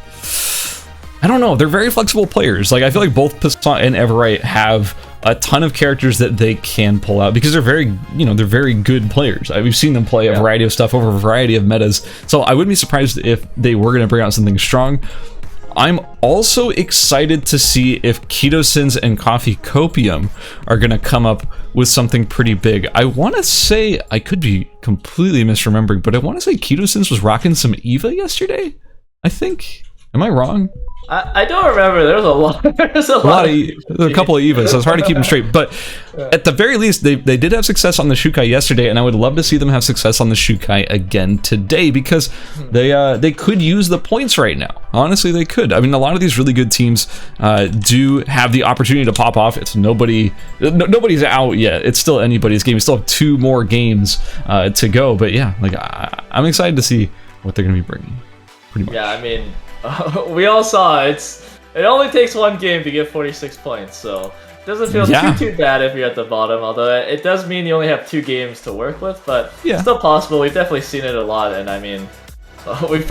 I don't know, they're very flexible players. Like, I feel like both Passant and Everite have a ton of characters that they can pull out because they're very, they're very good players. We've seen them play a variety of stuff over a variety of metas. So I wouldn't be surprised if they were going to bring out something strong. I'm also excited to see if Keto Sins and Coffee Copium are going to come up with something pretty big. I want to say, I could be completely misremembering, but I want to say Keto Sins was rocking some Eva yesterday, I think. Am I wrong? I don't remember. There was a lot. There's a A couple of Evas, so it's hard to keep them straight. But at the very least, they did have success on the Shukai yesterday, and I would love to see them have success on the Shukai again today, because they could use the points right now. Honestly, they could. I mean, a lot of these really good teams do have the opportunity to pop off. It's nobody's out yet. It's still anybody's game. We still have 2 more games to go. But yeah, like I'm excited to see what they're going to be bringing. Pretty much. Yeah, I mean. We all saw it only takes 1 game to get 46 points, so it doesn't feel too bad if you're at the bottom, although it does mean you only have 2 games to work with, but it's still possible. We've definitely seen it a lot, and I mean, almost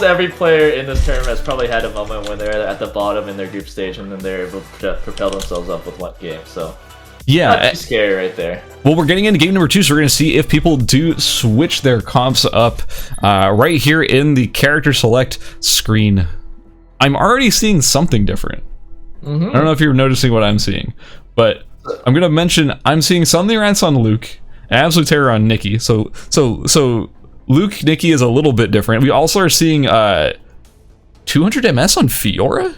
every player in this tournament has probably had a moment when they're at the bottom in their group stage and then they're able to propel themselves up with 1 game, so yeah, not too scary right there. Well, we're getting into game number 2, so we're going to see if people do switch their comps up right here in the character select screen. I'm already seeing something different. I don't know if you're noticing what I'm seeing, but I'm going to mention I'm seeing Suddenly Rats on Luke, Absolute Terror on Nikki. So Luke, Nikki is a little bit different. We also are seeing 200 MS on Fiora.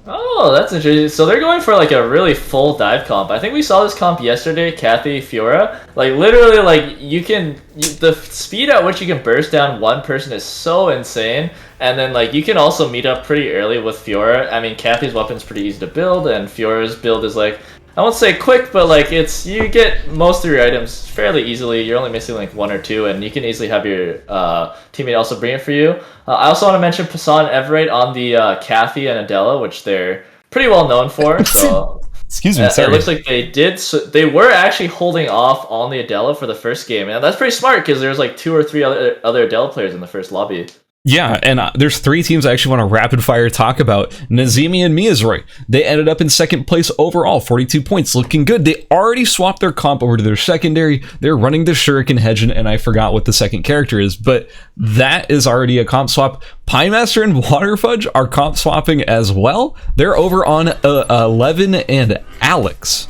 Oh, that's interesting. So they're going for like a really full dive comp. I think we saw this comp yesterday, Kathy Fiora. Like literally, like the speed at which you can burst down one person is so insane. And then like you can also meet up pretty early with Fiora. I mean, Kathy's weapon's pretty easy to build, and Fiora's build is like, I won't say quick, but like you get most of your items fairly easily. You're only missing like 1 or 2, and you can easily have your teammate also bring it for you. I also want to mention Passan and Everett on the Kathy and Adela, which they're pretty well known for. So excuse me, sorry. It looks like they were actually holding off on the Adela for the first game, and that's pretty smart because there's like 2 or 3 other Adela players in the first lobby. Yeah, and there's 3 teams I actually want to rapid fire talk about. Nazimi and Miyazroy. They ended up in 2nd place overall, 42 points, looking good. They already swapped their comp over to their secondary. They're running the Shuriken Hedgen, and I forgot what the second character is, but that is already a comp swap. Piemaster and Waterfudge are comp swapping as well. They're over on 11 and Alex.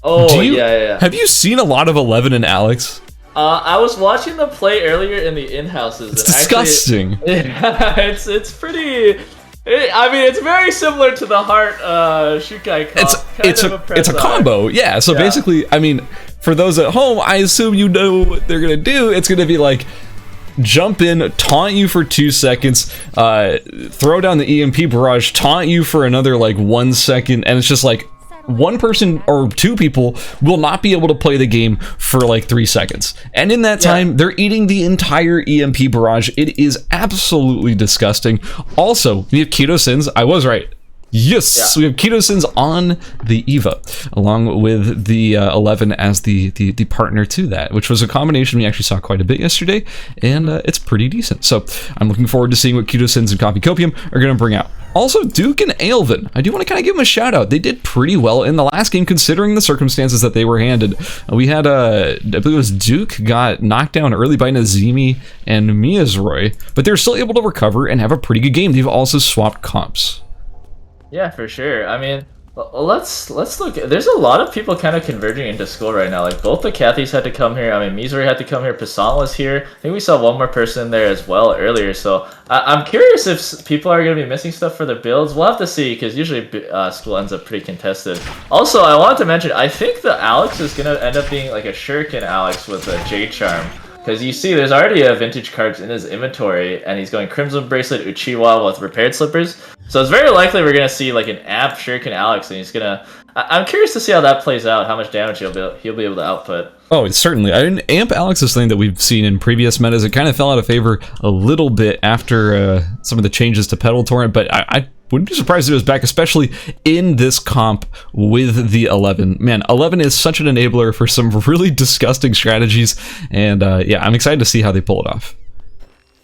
Oh, yeah. Have you seen a lot of 11 and Alex? I was watching them play earlier in the in-houses. It's disgusting. It's pretty. It's very similar to the Heart Shukai comp. It's a combo, yeah. So basically, I mean, for those at home, I assume you know what they're gonna do. It's gonna be like jump in, taunt you for 2 seconds, throw down the EMP barrage, taunt you for another like 1 second, and it's just like 1 person or 2 people will not be able to play the game for like 3 seconds. And in that time, they're eating the entire EMP barrage. It is absolutely disgusting. Also, we have Keto Sins. I was right. Yes, we have Keto Sins on the Eva, along with the 11 as the partner to that, which was a combination we actually saw quite a bit yesterday, and it's pretty decent. So I'm looking forward to seeing what Keto Sins and Copy Copium are going to bring out. Also, Duke and Aelvin, I do want to kind of give them a shout out. They did pretty well in the last game, considering the circumstances that they were handed. We had, I believe it was Duke got knocked down early by Nazimi and Miyazroy, but they're still able to recover and have a pretty good game. They've also swapped comps. Yeah, for sure. I mean, let's look. There's a lot of people kind of converging into school right now. Like both the Cathys had to come here. I mean, Mizuri had to come here. Passan was here. I think we saw 1 more person there as well earlier. So I'm curious if people are going to be missing stuff for their builds. We'll have to see because usually school ends up pretty contested. Also, I wanted to mention, I think the Alex is going to end up being like a Shuriken Alex with a Jade Charm. Because you see, there's already a vintage cards in his inventory, and he's going Crimson Bracelet, Uchiwa with Repaired Slippers. So it's very likely we're going to see like an Amp Shuriken Alex, and he's going to... I'm curious to see how that plays out, how much damage he'll be able to output. Oh, certainly. I mean, Amp Alex is something that we've seen in previous metas. It kind of fell out of favor a little bit after some of the changes to Petal Torrent, but I wouldn't be surprised if it was back, especially in this comp with the 11. Man, 11 is such an enabler for some really disgusting strategies, and yeah, I'm excited to see how they pull it off.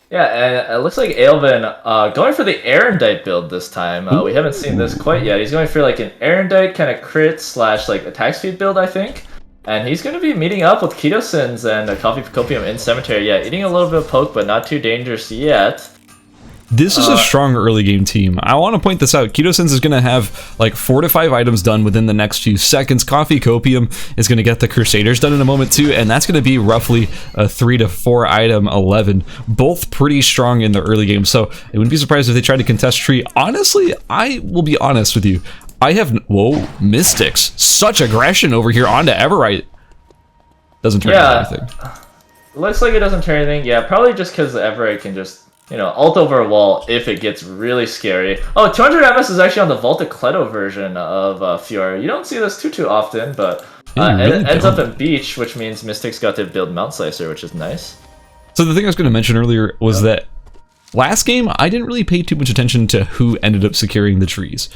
Yeah, and it looks like Aelvin going for the Erendite build this time. We haven't seen this quite yet. He's going for like an Erendite kind of crit / like attack speed build, I think. And he's going to be meeting up with Keto Sins and Coffee Copium in Cemetery. Yeah, eating a little bit of poke, but not too dangerous yet. This is a strong early game team. I want to point this out. Keto-Sens is going to have like 4 to 5 items done within the next few seconds. Coffee Copium is going to get the Crusaders done in a moment too, and that's going to be roughly a 3 to 4 item 11. Both pretty strong in the early game, so I wouldn't be surprised if they tried to contest tree. Honestly, I will be honest with you. I have... Whoa, Mystics. Such aggression over here onto Everite. Doesn't turn into anything. Looks like it doesn't turn anything. Yeah, probably just because Everite can just... ult over a wall if it gets really scary. Oh, 200 MS is actually on the Volta Cleto version of Fiora. You don't see this too often, but it ends up in Beach, which means Mystics got to build Mount Slicer, which is nice. So the thing I was going to mention earlier was that last game, I didn't really pay too much attention to who ended up securing the trees.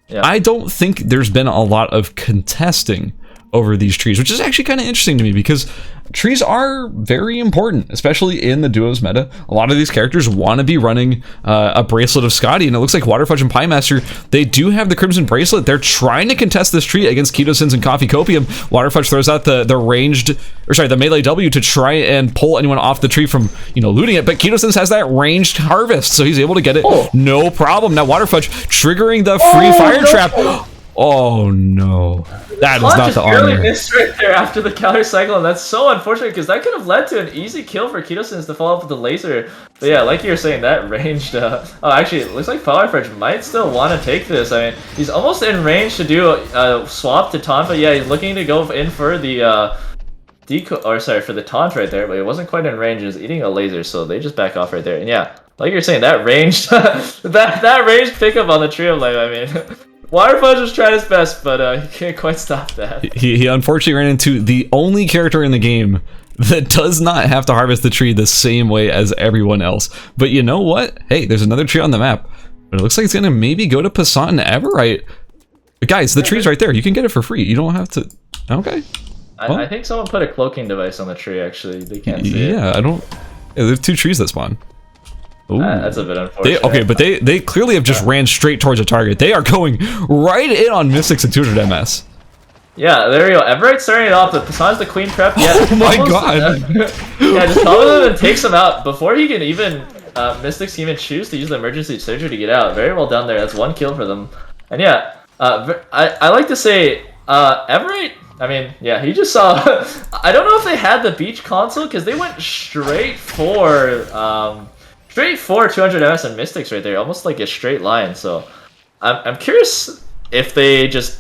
Yeah. I don't think there's been a lot of contesting over these trees, which is actually kind of interesting to me because trees are very important, especially in the duos meta. A lot of these characters want to be running a bracelet of Scotty, and it looks like Waterfudge and Pie Master, they do have the Crimson Bracelet. They're trying to contest this tree against Keto-Sens and Coffee Copium. Waterfudge throws out the melee W to try and pull anyone off the tree from, looting it, but Keto-Sens has that ranged harvest, so he's able to get it no problem. Now Waterfudge triggering the free fire trap. Oh no, that is not the honor. Really missed right there after the counter cycle, and that's so unfortunate because that could have led to an easy kill for Keto-Sens to follow up with the laser. But yeah, like you were saying, that ranged. Oh, actually, it looks like Qualifier might still want to take this. I mean, he's almost in range to do a swap to taunt, but yeah, he's looking to go in for the for the taunt right there, but it wasn't quite in range. He was eating a laser, so they just back off right there. And yeah, like you're saying, that ranged that ranged pickup on the tree of life. I mean. Waterfudge was trying his best, but he can't quite stop that. He unfortunately ran into the only character in the game that does not have to harvest the tree the same way as everyone else. But you know what? Hey, there's another tree on the map. But it looks like it's going to maybe go to Passant and Everite. But guys, the tree's right there. You can get it for free. You don't have to... Okay. Well, I think someone put a cloaking device on the tree, actually. They can't see it. Yeah, there's 2 trees that spawn. That's a bit unfortunate. But they clearly have just ran straight towards a target. They are going right in on Mystics and 200 MS. Yeah, there we go. Everite's starting it off, but besides the Queen Prep, yeah. Oh my god! Yeah, just follow him and takes him out before he can even, Mystics can even choose to use the emergency surgery to get out. Very well done there. That's 1 kill for them. And yeah, I like to say, Everite, I mean, yeah, he just saw, I don't know if they had the Beach console, because they went straight for 200 MS and Mystics right there, almost like a straight line. So I'm curious if they just...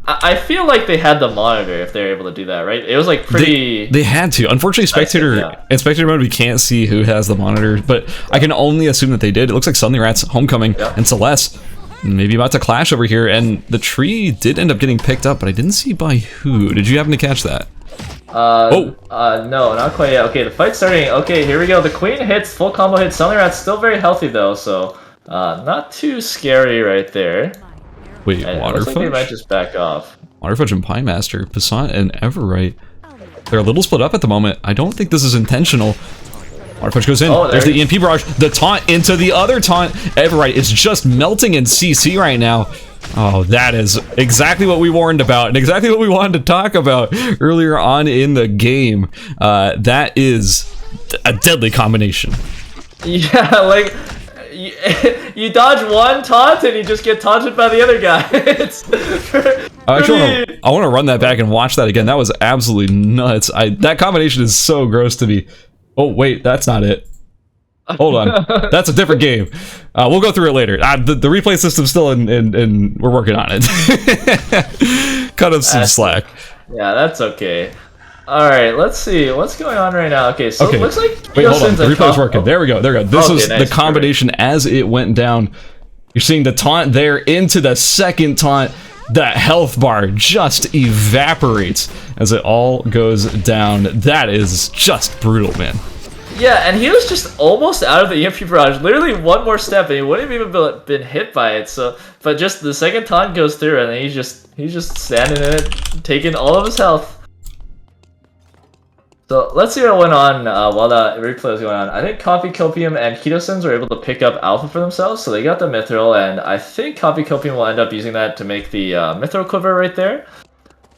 I feel like they had the monitor if they're able to do that, right? It was like pretty... They had to. Unfortunately, in spectator mode, we can't see who has the monitor, but I can only assume that they did. It looks like Sunny Rats, Homecoming, and Celeste maybe about to clash over here, and the tree did end up getting picked up, but I didn't see by who. Did you happen to catch that? No, not quite yet. Okay, the fight's starting. Okay, here we go. The Queen hits, full combo hits. Sunny Rat's still very healthy though, so not too scary right there. Wait, and Waterfudge? Looks like they might just back off. Waterfudge and Pie Master, Passant and Everite. They're a little split up at the moment. I don't think this is intentional. Waterfudge goes in. There's the EMP barrage. The taunt into the other taunt. Everite is just melting in CC right now. Oh, that is exactly what we warned about and exactly what we wanted to talk about earlier on in the game. That is a deadly combination. Yeah, like you dodge one taunt and you just get taunted by the other guy. I want to run that back and watch that again. That was absolutely nuts. That combination is so gross to me. Oh wait, that's not it. Hold on, that's a different game. We'll go through it later. The replay system's still in we're working on it. Cut us some slack. Yeah, that's okay. All right, let's see what's going on right now. Okay, so it looks like wait, hold on. The replay's working. There we go. This was nice, the combination as it went down. You're seeing the taunt there into the second taunt. That health bar just evaporates as it all goes down. That is just brutal, man. Yeah, and he was just almost out of the EMP barrage. Literally one more step, and he wouldn't have even been hit by it. So, but just the second taunt goes through, and he's just standing in it, taking all of his health. So let's see what went on while that replay was going on. I think Coffee Copium and Keto-Sens were able to pick up Alpha for themselves, so they got the Mithril, and I think Coffee Copium will end up using that to make the Mithril quiver right there.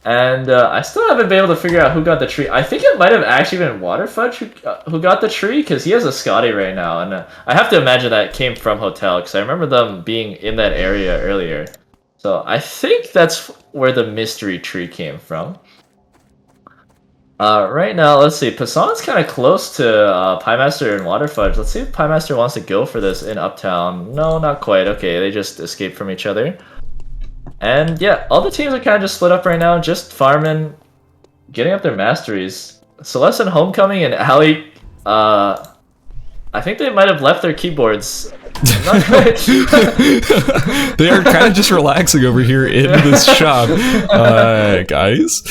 And I still haven't been able to figure out who got the tree. I think it might have actually been Waterfudge who got the tree, because he has a Scotty right now. And I have to imagine that came from Hotel, because I remember them being in that area earlier. So I think that's where the mystery tree came from. Right now, let's see. Poison's kind of close to Piemaster and Waterfudge. Let's see if Piemaster wants to go for this in Uptown. No, not quite. Okay, they just escaped from each other. And yeah, all the teams are kind of just split up right now, just farming, getting up their masteries. Celeste and Homecoming and Ali, I think they might have left their keyboards. Not quite. They are kind of just relaxing over here in this shop, guys.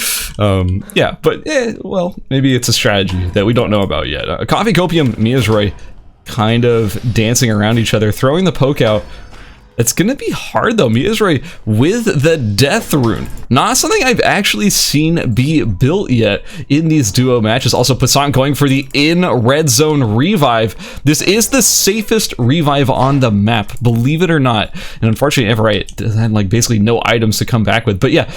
Yeah, but well, maybe it's a strategy that we don't know about yet. Coffee Copium, Miazroy, kind of dancing around each other, throwing the poke out. It's gonna be hard though. Miazroy with the Death Rune. Not something I've actually seen be built yet in these duo matches. Also, Poisson going for the in red zone revive. This is the safest revive on the map, believe it or not. And unfortunately, Everite had like basically no items to come back with. But yeah,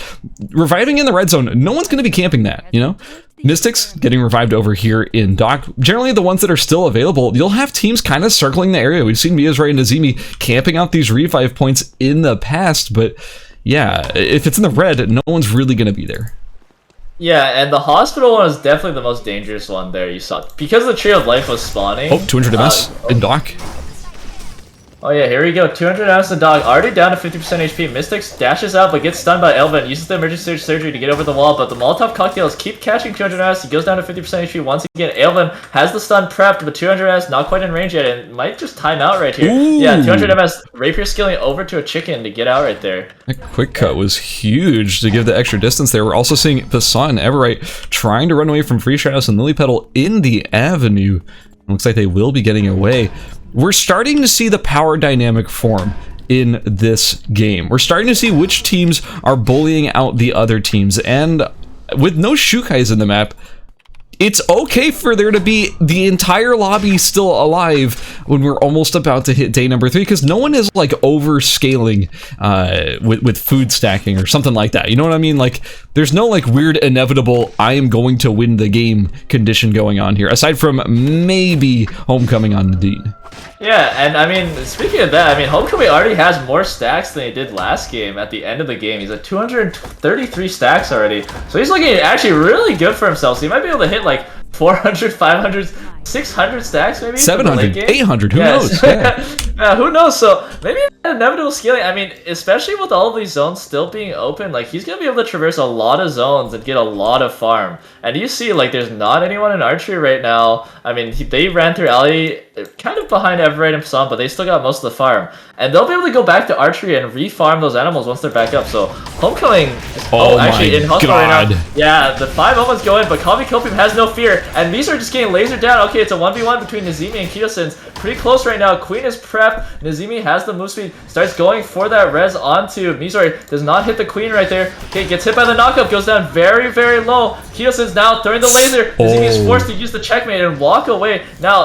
reviving in the red zone, no one's gonna be camping that, you know? Mystics getting revived over here in Dock. Generally, the ones that are still available, you'll have teams kind of circling the area. We've seen Miazroy and Nazimi camping out these revive points in the past, but yeah, if it's in the red, no one's really going to be there. Yeah, and the hospital one is definitely the most dangerous one there you saw. Because the Tree of Life was spawning. Oh, 200 MS in Dock. Oh yeah, here we go. 200 MS in Dog, already down to 50% HP. Mystics dashes out, but gets stunned by Elvin. Uses the emergency surgery to get over the wall, but the Molotov cocktails keep catching 200 MS. He goes down to 50% HP once again. Elvin has the stun prepped, but 200 MS not quite in range yet, and might just time out right here. Ooh. Yeah, 200 MS. Rapier skilling over to a chicken to get out right there. That quick cut was huge to give the extra distance there. We're also seeing Poisson and Everite trying to run away from Free Shadows and Lily Petal in the avenue. Looks like they will be getting away. We're starting to see the power dynamic form in this game. We're starting to see which teams are bullying out the other teams, and with no Shukais in the map, it's okay for there to be the entire lobby still alive when we're almost about to hit day number 3, because no one is like overscaling with food stacking or something like that. You know what I mean? Like, there's no like weird inevitable I am going to win the game condition going on here, aside from maybe Homecoming on Nadine. Yeah, and I mean, speaking of that, I mean, Homecoming already has more stacks than he did last game at the end of the game. He's at 233 stacks already. So he's looking actually really good for himself. So he might be able to hit like 400, 500, 600 stacks maybe? 700, 800, who knows? Yeah. Yeah, who knows? So maybe inevitable scaling. I mean, especially with all of these zones still being open, like he's going to be able to traverse a lot of zones and get a lot of farm. And you see, like, there's not anyone in archery right now. I mean, they ran through alley kind of behind Everett and Psalm, but they still got most of the farm. And they'll be able to go back to archery and re-farm those animals once they're back up. So Homecoming is actually in hospital right now. Yeah, the 5 moments go in, but Coffee Copium has no fear. And these are just getting lasered down. Okay, it's a 1v1 between Nazimi and Kiyosins. Pretty close right now. Queen is prepped. Nazimi has the move speed. Starts going for that res onto Mizori. Does not hit the Queen right there. Okay, gets hit by the knockup. Goes down very, very low. Kiyosins now throwing the laser. Nazimi is forced to use the checkmate and walk away. Now,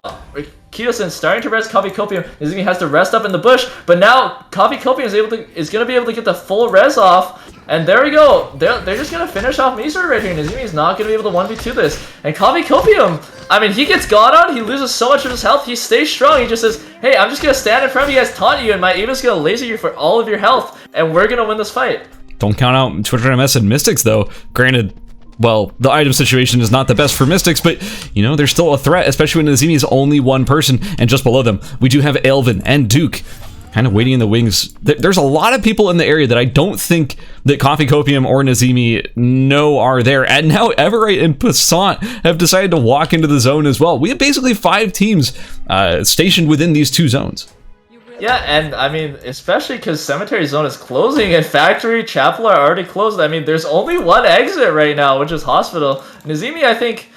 Kiyosins starting to res Coffee Copium. Nazimi has to rest up in the bush, but now Coffee Copium is going to be able to get the full res off. And there we go. They're just going to finish off Mizori right here. Nazimi is not going to be able to 1v2 this. And Coffee Copium, I mean, he gets gone on. He loses so much of his health. He stays strong. He just says, hey, I'm just going to stand in front of you guys, taunt you, and my aim is going to laser you for all of your health. And we're going to win this fight. Don't count out Twitter MS and Mystics, though. Granted, well, the item situation is not the best for Mystics, but, you know, they're still a threat, especially when Nazimi is only one person. And just below them, we do have Elvin and Duke kind of waiting in the wings. There's a lot of people in the area that I don't think that Coffee Copium or Nazimi know are there. And now Everite and Passant have decided to walk into the zone as well. We have basically 5 teams stationed within these 2 zones. Yeah, and I mean, especially because Cemetery Zone is closing and Factory, Chapel are already closed. I mean, there's only one exit right now, which is Hospital. Nazimi, I think,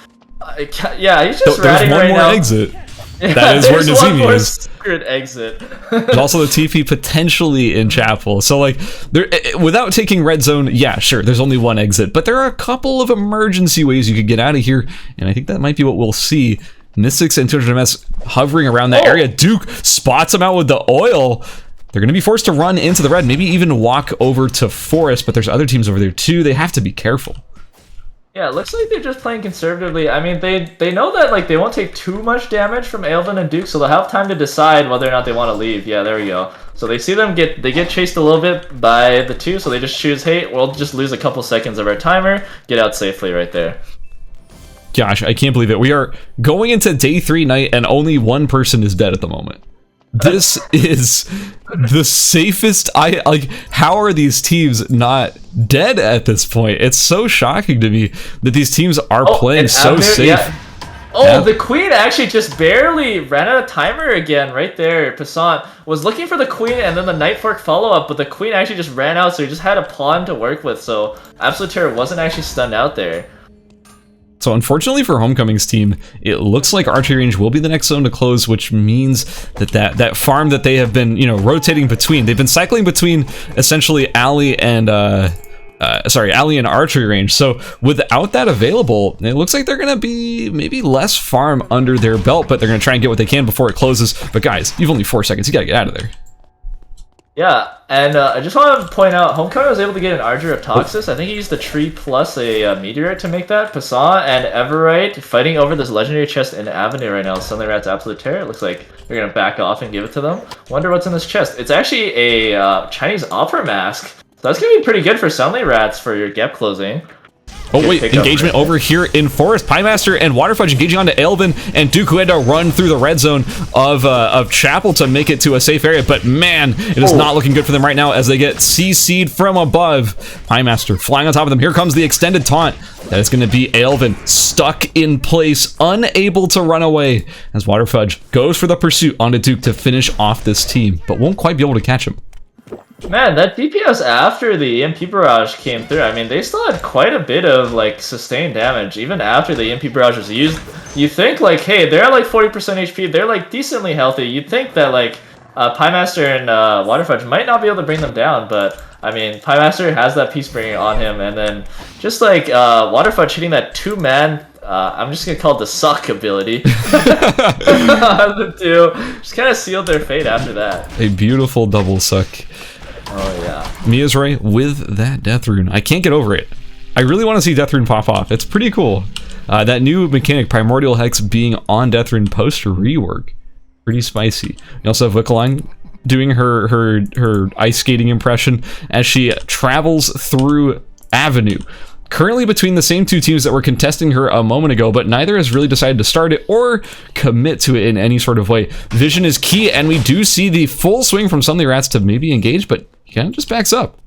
yeah, he's just ratting right now. There's one more exit. Yeah, that is where Nazimi is. Secret exit. There's also the TP potentially in Chapel. So, like, without taking Red Zone, yeah, sure, there's only one exit. But there are a couple of emergency ways you could get out of here, and I think that might be what we'll see. Mystics and 200 MS hovering around that area. Duke spots him out with the oil. They're going to be forced to run into the red, maybe even walk over to Forest, but there's other teams over there too. They have to be careful. Yeah, it looks like they're just playing conservatively. I mean, they know that like they won't take too much damage from Aelvin and Duke, so they'll have time to decide whether or not they want to leave. Yeah, there we go. So they see them get chased a little bit by the 2, so they just choose, hey, we'll just lose a couple seconds of our timer, get out safely right there. Gosh, I can't believe it. We are going into day 3 night, and only one person is dead at the moment. This is the safest. How are these teams not dead at this point? It's so shocking to me that these teams are playing so safe. Yeah. The Queen actually just barely ran out of timer again right there. Passant was looking for the Queen and then the Night Fork follow-up, but the Queen actually just ran out, so he just had a pawn to work with, so Absolute Terror wasn't actually stunned out there. So unfortunately for Homecoming's team, it looks like archery range will be the next zone to close, which means that farm that they have been, rotating between. They've been cycling between essentially alley and alley and archery range. So without that available, it looks like they're gonna be maybe less farm under their belt, but they're gonna try and get what they can before it closes. But guys, you've only 4 seconds. You gotta get out of there. Yeah, and I just want to point out, Homecoming was able to get an Archer of Toxis. I think he used the tree plus a Meteorite to make that. Passant and Everite fighting over this legendary chest in Avenue right now. Sunlight Rat's Absolute Terror. It looks like they're going to back off and give it to them. Wonder what's in this chest. It's actually a Chinese opera mask. So that's going to be pretty good for Sunlight Rats for your gap closing. Oh wait, engagement over here in Forest. Piemaster and Waterfudge engaging onto Aelvin and Duke, who had to run through the red zone of Chapel to make it to a safe area. But man, it is not looking good for them right now as they get CC'd from above. Piemaster flying on top of them. Here comes the extended taunt. That is going to be Aelvin stuck in place, unable to run away as Waterfudge goes for the pursuit onto Duke to finish off this team, but won't quite be able to catch him. Man, that DPS after the EMP barrage came through, I mean, they still had quite a bit of, like, sustained damage, even after the EMP barrage was used. You think, like, hey, they're at, like, 40% HP, they're, like, decently healthy. You'd think that, like, Piemaster and Waterfudge might not be able to bring them down, but, I mean, Piemaster has that Peacebringer on him, and then just, like, Waterfudge hitting that 2-man, I'm just gonna call it the suck ability. The 2 just kind of sealed their fate after that. A beautiful double suck. Oh yeah. Miazray with that Death Rune. I can't get over it. I really want to see Death Rune pop off. It's pretty cool. That new mechanic, Primordial Hex, being on Death Rune post rework. Pretty spicy. You also have Wickeline doing her ice skating impression as she travels through Avenue. Currently between the same 2 teams that were contesting her a moment ago, but neither has really decided to start it or commit to it in any sort of way. Vision is key, and we do see the full swing from some of the Rats to maybe engage, but he kind of just backs up.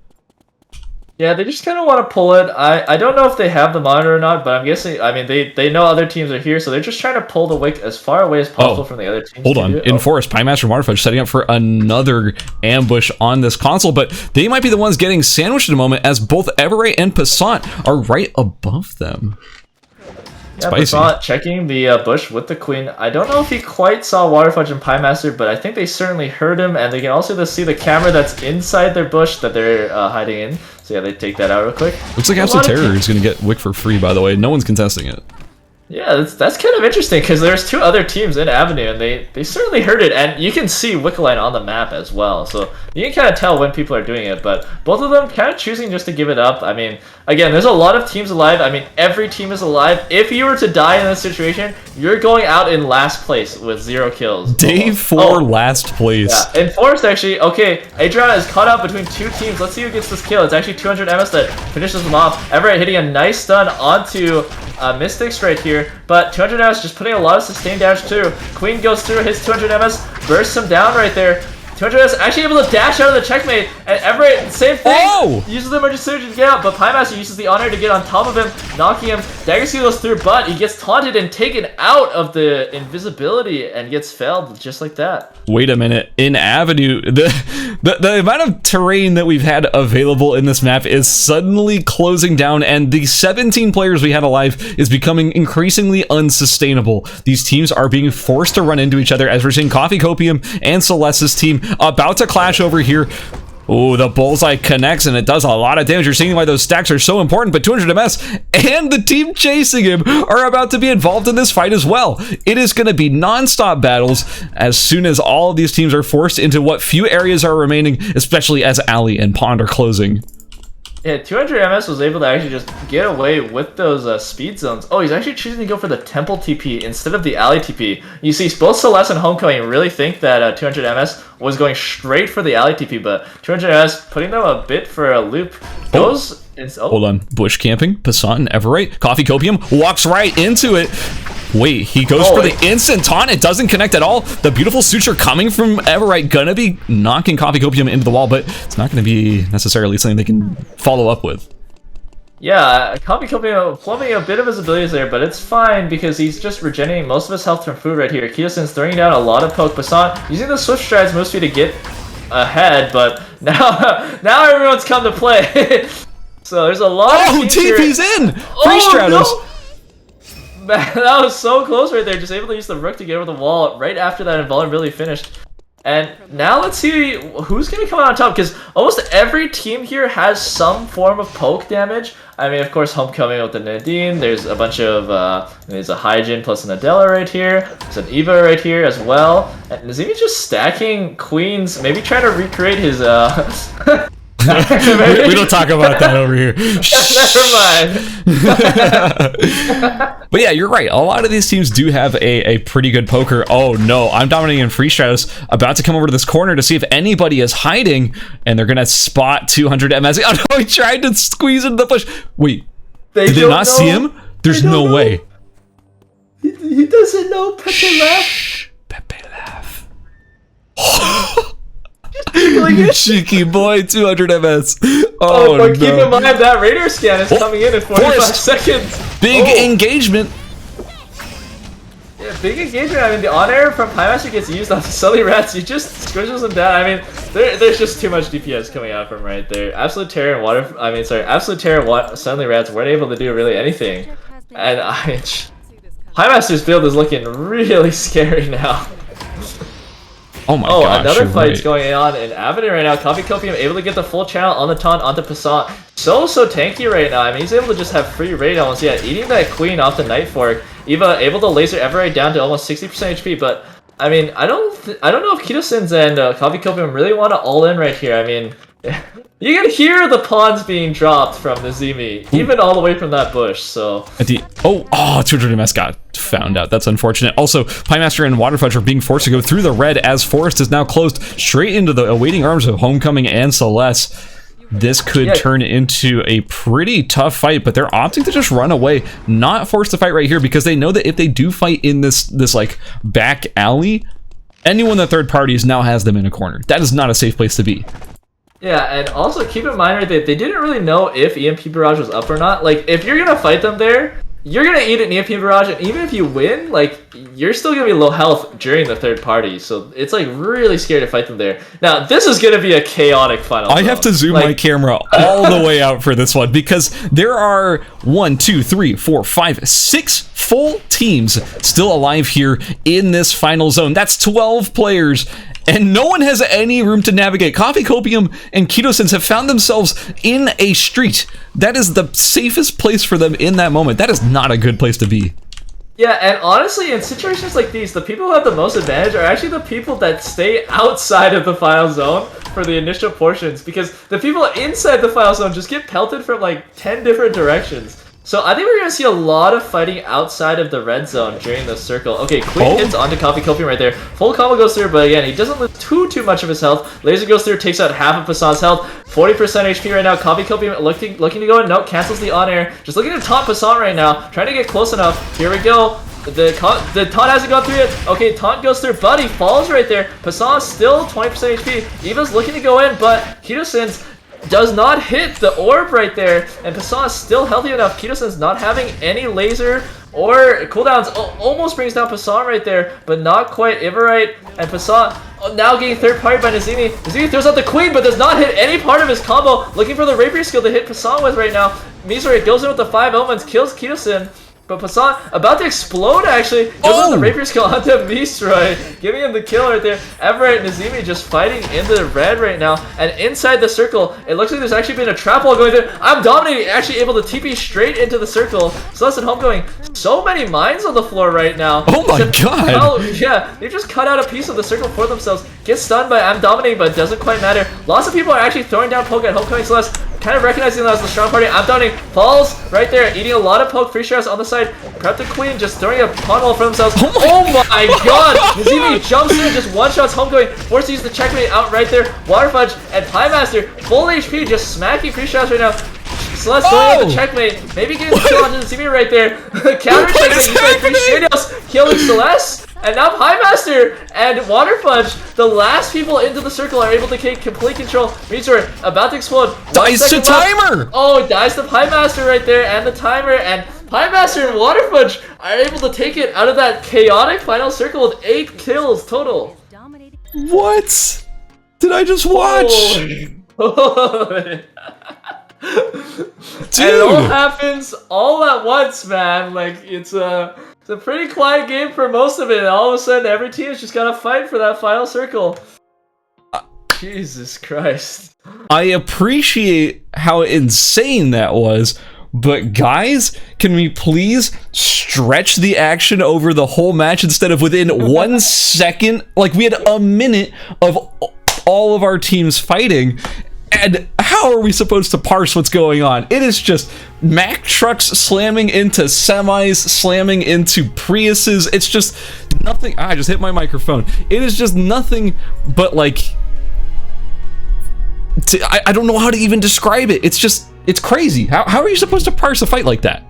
Yeah, they just kind of want to pull it. I don't know if they have the monitor or not, but I'm guessing, I mean, they know other teams are here, so they're just trying to pull the wick as far away as possible from the other teams. Hold on. In Forest, Piemaster and Waterfudge setting up for another ambush on this console, but they might be the ones getting sandwiched in a moment as both Everite and Passant are right above them. Yeah, Passant checking the bush with the Queen. I don't know if he quite saw Waterfudge and Piemaster, but I think they certainly heard him, and they can also just see the camera that's inside their bush that they're hiding in. So yeah, they take that out real quick. Looks like Absolute Terror is going to get Wick for free, by the way. No one's contesting it. Yeah, that's kind of interesting because there's 2 other teams in Avenue, and they certainly heard it, and you can see Wickeline on the map as well, so you can kind of tell when people are doing it, but both of them kind of choosing just to give it up. I mean, again, there's a lot of teams alive. I mean, every team is alive. If you were to die in this situation, you're going out in last place with 0 kills. Day 4, last place. Yeah, in Forest, actually, okay, Adriana is caught up between 2 teams. Let's see who gets this kill. It's actually 200 MS that finishes them off. Everett hitting a nice stun onto Mystics right here, but 200 MS just putting a lot of sustained damage too. Queen goes through his 200 MS, bursts him down right there. 200 MS actually able to dash out of the checkmate, and Everett, same thing, uses the emergency surge to get out, but Piemaster uses the honor to get on top of him, knocking him. Dagger Skill goes through, but he gets taunted and taken out of the invisibility and gets felled just like that. Wait a minute, in Avenue, the amount of terrain that we've had available in this map is suddenly closing down, and the 17 players we had alive is becoming increasingly unsustainable. These teams are being forced to run into each other as we're seeing Coffee Copium and Celeste's team about to clash over here. Oh, the bullseye connects and it does a lot of damage. You're seeing why those stacks are so important, but 200 MS and the team chasing him are about to be involved in this fight as well. It is going to be non-stop battles as soon as all of these teams are forced into what few areas are remaining, especially as Alley and Pond are closing. Yeah, 200 MS was able to actually just get away with those speed zones. Oh, he's actually choosing to go for the Temple TP instead of the Alley TP. You see, both Celeste and Homecoming really think that 200 MS was going straight for the Alley TP, but 200 MS putting them a bit for a loop. Goes... Hold on. Bush camping, Passant and Everite. Coffee Copium walks right into it. Wait, he goes for the instant taunt. It doesn't connect at all. The beautiful suture coming from Everite gonna be knocking Coffee Copium into the wall, but it's not gonna be necessarily something they can follow up with. Yeah, Coffee Copium plumbing a bit of his abilities there, but it's fine because he's just regenerating most of his health from food right here. Kitosen's throwing down a lot of poke. Passant using the Swift Strides move speed to get ahead, but now everyone's come to play. So there's a lot of TP's in! Free Stratos! No. Man, that was so close right there. Just able to use the Rook to get over the wall right after that invulnerability finished. And now let's see who's going to come out on top, because almost every team here has some form of poke damage. I mean, of course, Homecoming with the Nadine. There's a bunch of, there's a Hyjin plus an Adela right here. There's an Eva right here as well. And Nazimi's just stacking Queens, maybe trying to recreate his, we don't talk about that over here. Never mind. But yeah, you're right. A lot of these teams do have a pretty good poker. Oh no, I'm dominating in Free Stratos. About to come over to this corner to see if anybody is hiding, and they're gonna spot 200 MS. Oh no, he tried to squeeze into the bush. Wait, did they not see him? There's no way. He doesn't know. Pepe laugh. Pepe laugh. Cheeky boy, 200 MS. Oh, but keep in mind that radar scan is coming in 45 seconds. Big engagement. Yeah, big engagement. I mean, the on-air from Piemaster gets used on the Sully Rats. He just squishes them down. I mean, there's just too much DPS coming out from right there. Absolute Terror and Absolute Terror and Sully Rats weren't able to do really anything. And Piemaster's build is looking really scary now. Oh my gosh, another fight's going on in Avenue right now. Coffee Copium able to get the full channel on the taunt onto Passant. So tanky right now. I mean, he's able to just have free raid almost. Yeah, eating that Queen off the Night Fork. Eva able to laser Everite down to almost 60% HP, but I mean, I don't know if Kitosins and Coffee Copium really want to all in right here. I mean, you can hear the pawns being dropped from Nazimi, even all the way from that bush, so... 200 MS got found out. That's unfortunate. Also, Piemaster and Waterfudge are being forced to go through the red as Forest is now closed straight into the awaiting arms of Homecoming and Celeste. This could turn into a pretty tough fight, but they're opting to just run away, not force the fight right here, because they know that if they do fight in this like back alley, anyone that third parties now has them in a corner. That is not a safe place to be. Yeah, and also keep in mind that they didn't really know if EMP Barrage was up or not. Like, if you're gonna fight them there, you're gonna eat an EMP Barrage, and even if you win, like, you're still gonna be low health during the third party. So it's like really scary to fight them there. Now, this is gonna be a chaotic final. I have to zoom my camera all the way out for this one, because there are 1, 2, 3, 4, 5, 6 full teams still alive here in this final zone. That's 12 players. And no one has any room to navigate. Coffee Copium and Kitosins have found themselves in a street. That is the safest place for them in that moment. That is not a good place to be. Yeah, and honestly, in situations like these, the people who have the most advantage are actually the people that stay outside of the final zone for the initial portions, because the people inside the final zone just get pelted from like 10 different directions. So I think we're going to see a lot of fighting outside of the red zone during the circle. Okay, Queen hits onto Coffee Copium right there. Full combo goes through, but again, he doesn't lose too much of his health. Laser goes through, takes out half of Passant's health. 40% HP right now. Coffee Copium looking to go in. Nope, cancels the on-air. Just looking to taunt Passant right now. Trying to get close enough. Here we go. The taunt hasn't gone through yet. Okay, taunt goes through, but he falls right there. Passant still 20% HP. Eva's looking to go in, but Kitosins does not hit the orb right there, and Passant is still healthy enough. Kitosins not having any laser or cooldowns almost brings down Passant right there, but not quite. Everite and Passant now getting third party by Nazimi. Nazimi throws out the Queen, but does not hit any part of his combo. Looking for the Rapier skill to hit Passant with right now. Mizore goes in with the 5 elements, kills Kitosin, But Passan about to explode actually. Goes with the Rapier skill onto Misroy, giving him the kill right there. Everett and Nazimi just fighting in the red right now. And inside the circle, it looks like there's actually been a trap wall going there. I'm dominating, actually able to TP straight into the circle. Celeste and Homecoming, so many mines on the floor right now. Oh my god. Oh yeah, they just cut out a piece of the circle for themselves. Get stunned by I'm dominating, but it doesn't quite matter. Lots of people are actually throwing down poke at Homecoming Celeste. Kind of recognizing that as the strong party. I'm dominating. Falls right there, eating a lot of poke. Free shots on the side. Prep the Queen, just throwing a pawn wall for themselves. Oh my god! Nazimi jumps in, just one-shots Homecoming. Forced to use the checkmate out right there. Waterfudge and Piemaster, full HP, just smacking free shots right now. Celeste going with the checkmate. Maybe getting the kill onto Nazimi right there. Counter checkmate, he's like 3 straight killing Celeste. And now Piemaster and Waterfudge, the last people into the circle, are able to take complete control. Resort about to explode. Dies to timer! Oh, dies to Piemaster right there, and the timer. And Piemaster and Waterfudge are able to take it out of that chaotic final circle with 8 kills total. What did I just watch? Oh. Dude. And it all happens all at once, man. Like, it's a pretty quiet game for most of it. And all of a sudden, every team's just gotta fight for that final circle. Jesus Christ. I appreciate how insane that was, but guys, can we please stretch the action over the whole match instead of within 1 second? Like, we had a minute of all of our teams fighting, and how are we supposed to parse what's going on? It is just Mack trucks slamming into semis, slamming into Priuses. It's just nothing. I just hit my microphone. It is just nothing but like... I don't know how to even describe it. It's just, it's crazy. How are you supposed to parse a fight like that?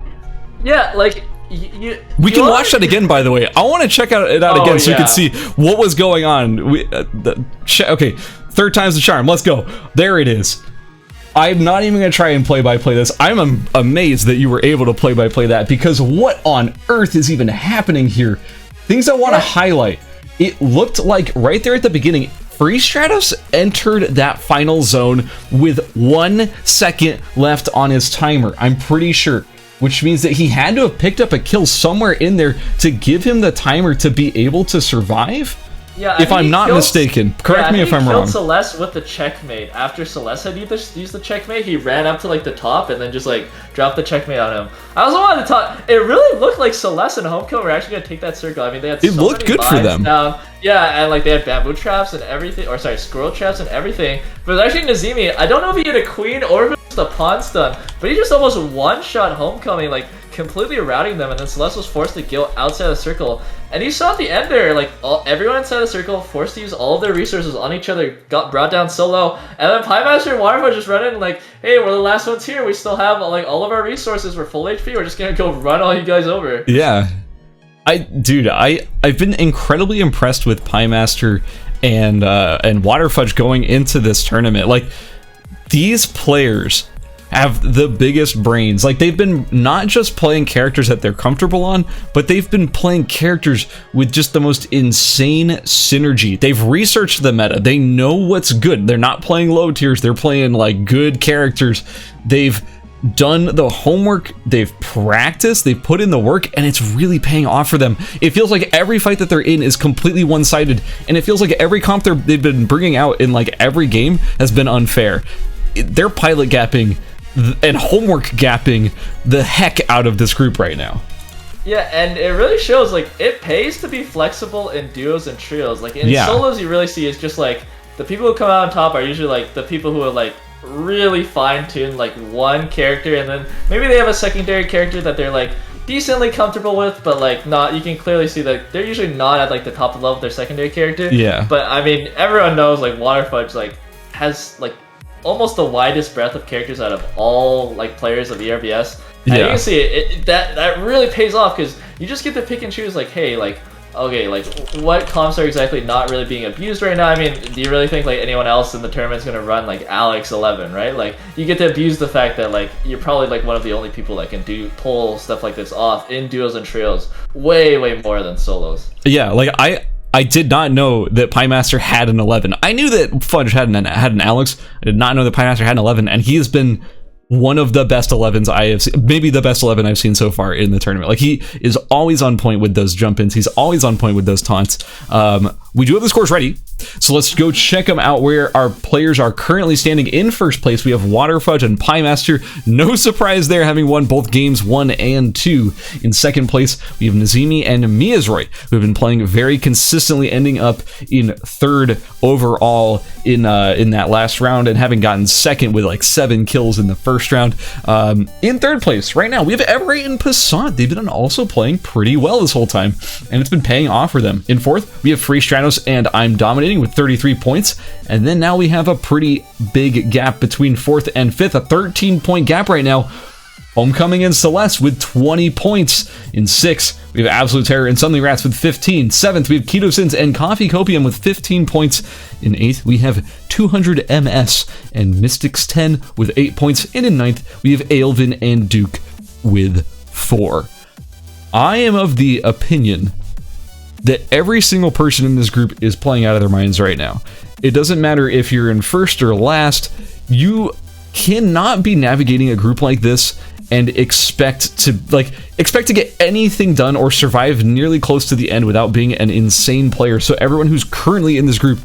Yeah, like... We can watch that again, by the way. I want to check it out again so you can see what was going on. Okay, third time's the charm. Let's go. There it is. I'm not even going to try and play-by-play this. I'm amazed that you were able to play-by-play that, because what on earth is even happening here? Things I want to highlight. It looked like right there at the beginning, Free Stratos entered that final zone with 1 second left on his timer. I'm pretty sure. Which means that he had to have picked up a kill somewhere in there to give him the timer to be able to survive? Yeah, if I'm not mistaken. Correct me if I'm wrong. He killed Celeste with the checkmate. After Celeste had used the checkmate, he ran up to like the top and then just like dropped the checkmate on him. I also wanted to talk. It really looked like Celeste and Homecoming were actually gonna take that circle. I mean, they had it looked good for them. Down. Yeah, and like they had bamboo traps and everything, or sorry, squirrel traps and everything. But actually Nazimi, I don't know if he had a queen or if it was a pawn stun, but he just almost one-shot Homecoming, like completely routing them, and then Celeste was forced to go outside the circle. And you saw at the end there, like everyone inside the circle forced to use all of their resources on each other, got brought down so low, and then Piemaster and Waterfall just run in like, hey, we're the last ones here, we still have like all of our resources, we're full HP, we're just gonna go run all you guys over. Yeah. Dude, I've been incredibly impressed with Piemaster and Waterfudge going into this tournament. Like, these players have the biggest brains. Like, they've been not just playing characters that they're comfortable on, but they've been playing characters with just the most insane synergy. They've researched the meta. They know what's good. They're not playing low tiers. They're playing like good characters. They've done the homework, they've practiced, they've put in the work, and it's really paying off for them. It feels like every fight that they're in is completely one-sided, and it feels like every comp they've been bringing out in like every game has been unfair. They're pilot gapping and homework gapping the heck out of this group right now. Yeah, and it really shows, like, it pays to be flexible in duos and trios. Like, in solos, you really see it's just like the people who come out on top are usually like the people who are like really fine-tuned like one character, and then maybe they have a secondary character that they're like decently comfortable with, but like not, you can clearly see that they're usually not at like the top level of their secondary character. Yeah. But I mean, everyone knows like Waterfudge like has like almost the widest breadth of characters out of all like players of ERBS. And you can see that really pays off, because you just get to pick and choose like, hey, like, okay, like what comps are exactly not really being abused right now? I mean, do you really think like anyone else in the tournament is gonna run like Alex 11, right? Like, you get to abuse the fact that like you're probably like one of the only people that can pull stuff like this off in duos and trios way more than solos. Yeah, like I did not know that Piemaster had an 11. I knew that Fudge had an Alex. I did not know that Piemaster had an 11, and he has been one of the best 11s I have seen, maybe the best 11 I've seen so far in the tournament. Like, he is always on point with those jump ins. He's always on point with those taunts. We do have the scores ready, so let's go check them out where our players are currently standing. In first place, we have Waterfudge and Piemaster. No surprise there, having won both games 1 and 2. In second place, we have Nazimi and Miazroy, who have been playing very consistently, ending up in third overall in that last round, and having gotten second with like 7 kills in the first round. In third place right now, we have Everett and Passant. They've been also playing pretty well this whole time, and it's been paying off for them. In fourth, we have Free Stratos and I'm Dominating with 33 points. And then now we have a pretty big gap between fourth and fifth, a 13-point gap right now. Homecoming and Celeste with 20 points. In sixth, we have Absolute Terror and Suddenly Rats with 15. Seventh, we have Keto Sins and Coffee Copium with 15 points. In eighth, we have 200 MS and Mystics 10 with 8 points. And in ninth, we have Aelvin and Duke with 4. I am of the opinion that every single person in this group is playing out of their minds right now. It doesn't matter if you're in first or last, you cannot be navigating a group like this and expect to get anything done or survive nearly close to the end without being an insane player. So everyone who's currently in this group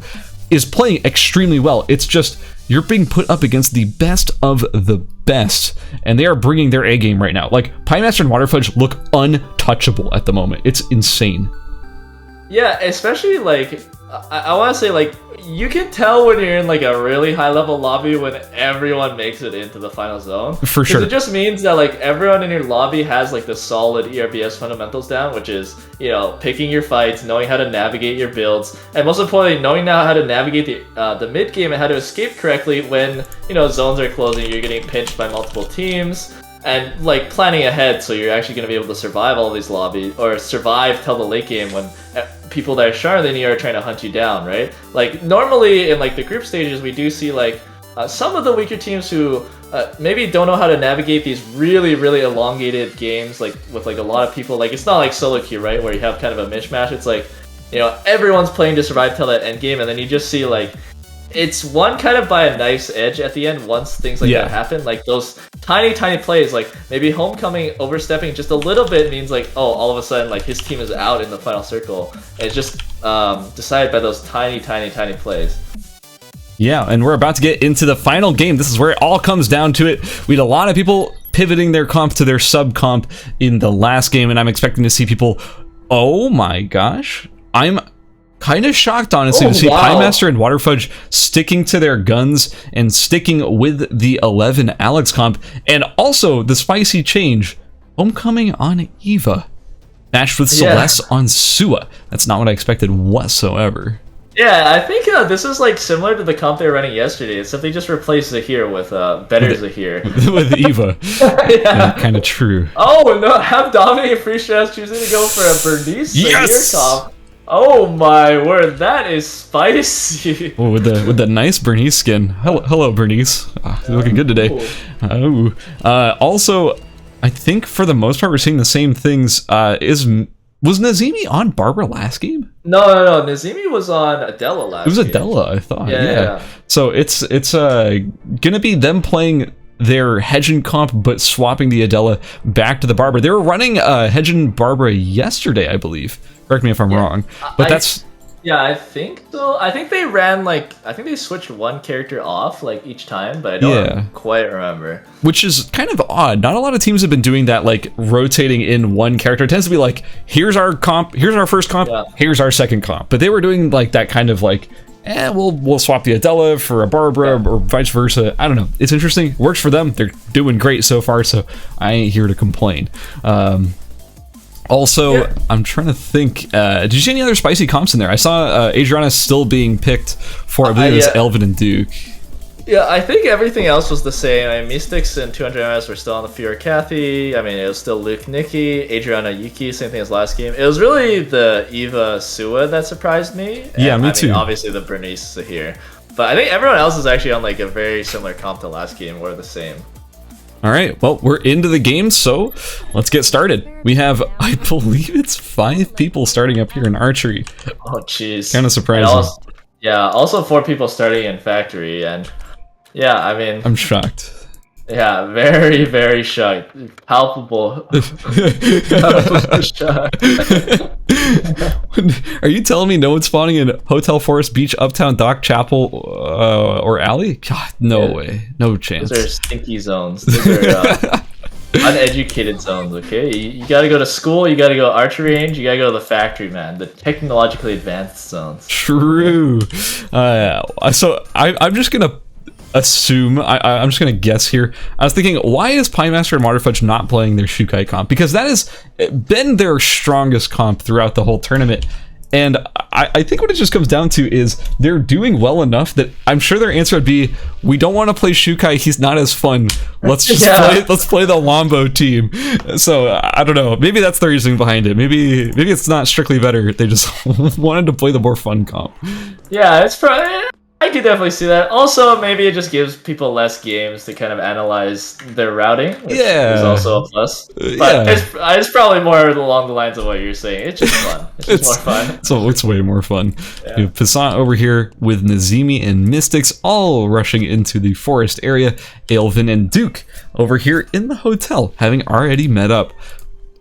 is playing extremely well. It's just, you're being put up against the best of the best, and they are bringing their A game right now. Like, Piemaster and Waterfudge look untouchable at the moment. It's insane. Yeah, especially, like, I want to say, like, you can tell when you're in, like, a really high-level lobby when everyone makes it into the final zone. For sure. It just means that, like, everyone in your lobby has, like, the solid ERBS fundamentals down, which is, you know, picking your fights, knowing how to navigate your builds, and most importantly, knowing now how to navigate the mid-game and how to escape correctly when, you know, zones are closing, you're getting pinched by multiple teams. And, like, planning ahead so you're actually going to be able to survive all these lobbies, or survive till the late game when people that are stronger than you are trying to hunt you down, right? Like, normally in, like, the group stages, we do see, like, some of the weaker teams who maybe don't know how to navigate these really, really elongated games, like, with, like, a lot of people. Like, it's not like solo queue, right, where you have kind of a mishmash. It's like, you know, everyone's playing to survive till that end game, and then you just see, like, it's won kind of by a nice edge at the end once things like that happen. Like, those tiny plays, like maybe Homecoming overstepping just a little bit means, like, oh, all of a sudden, like, his team is out in the final circle. And it's just decided by those tiny plays. Yeah, and we're about to get into the final game. This is where it all comes down to it. We had a lot of people pivoting their comp to their sub-comp in the last game, and I'm expecting to see people... Oh my gosh. I'm kind of shocked, honestly, to see Piemaster and Waterfudge sticking to their guns and sticking with the 11 Alex comp, and also the spicy change, Homecoming on Eva, matched with Celeste on Sua. That's not what I expected whatsoever. Yeah, I think this is, like, similar to the comp they were running yesterday, except they just replaced Zahir with better Zahir. With Eva. Kind of true. Oh no, have Dominic and Free Strats choosing to go for a Bernice Zahir comp. Oh my word, that is spicy. Oh, with the nice Bernice skin. Hello Bernice. You're looking good today. Also, I think for the most part we're seeing the same things. Was Nazimi on Barbara last game? No. Nazimi was on Adela last game. It was Adela, I thought. Yeah. So it's gonna be them playing their Hedgen comp, but swapping the Adela back to the Barbara. They were running Hedgen Barbara yesterday, I believe. Correct me if I'm wrong, but that's... Yeah, I think so. I think they ran, like, I think they switched one character off, like, each time, but I don't quite remember. Which is kind of odd. Not a lot of teams have been doing that, like, rotating in one character. It tends to be like, here's our comp, here's our first comp, here's our second comp. But they were doing, like, that kind of, like, we'll swap the Adela for a Barbara or vice versa. I don't know. It's interesting. Works for them. They're doing great so far, so I ain't here to complain. Also, I'm trying to think, did you see any other spicy comps in there? I saw Adriana still being picked for, I believe it was Aelvin and Duke. Yeah, I think everything else was the same. I mean, Mystics and 200 MS were still on the Fear Kathy. I mean, it was still Luke Nikki, Adriana Yuki, same thing as last game. It was really the Eva Sua that surprised me. And, me too. Obviously the Bernice here. But I think everyone else is actually on, like, a very similar comp to last game, or the same. All right, well, we're into the game, so let's get started. We have, I believe it's 5 people starting up here in archery. Oh, jeez. Kind of surprising. Also 4 people starting in factory, and yeah, I mean... I'm shocked. Yeah, very, very shy. Palpable. Palpable shy. Are you telling me no one's spawning in Hotel Forest Beach, Uptown Dock, Chapel, or Alley? God, no way. No chance. Those are stinky zones. Those are uneducated zones, okay? You gotta go to school, you gotta go archery range, you gotta go to the factory, man. The technologically advanced zones. True. So I'm just gonna assume, I'm just gonna guess here. I was thinking, why is Piemaster and Waterfudge not playing their Shukai comp? Because that has been their strongest comp throughout the whole tournament. And I think what it just comes down to is they're doing well enough that I'm sure their answer would be, we don't want to play Shukai, he's not as fun. Let's just play the Wombo team. So I don't know. Maybe that's the reasoning behind it. Maybe it's not strictly better. They just wanted to play the more fun comp. Yeah, it's probably. I could definitely see that. Also, maybe it just gives people less games to kind of analyze their routing, which is also a plus. But it's probably more along the lines of what you're saying. It's just fun. It's just more fun. So it's way more fun. Yeah. You have Passant over here with Nazimi and Mystics all rushing into the forest area. Aelvin and Duke over here in the hotel, having already met up.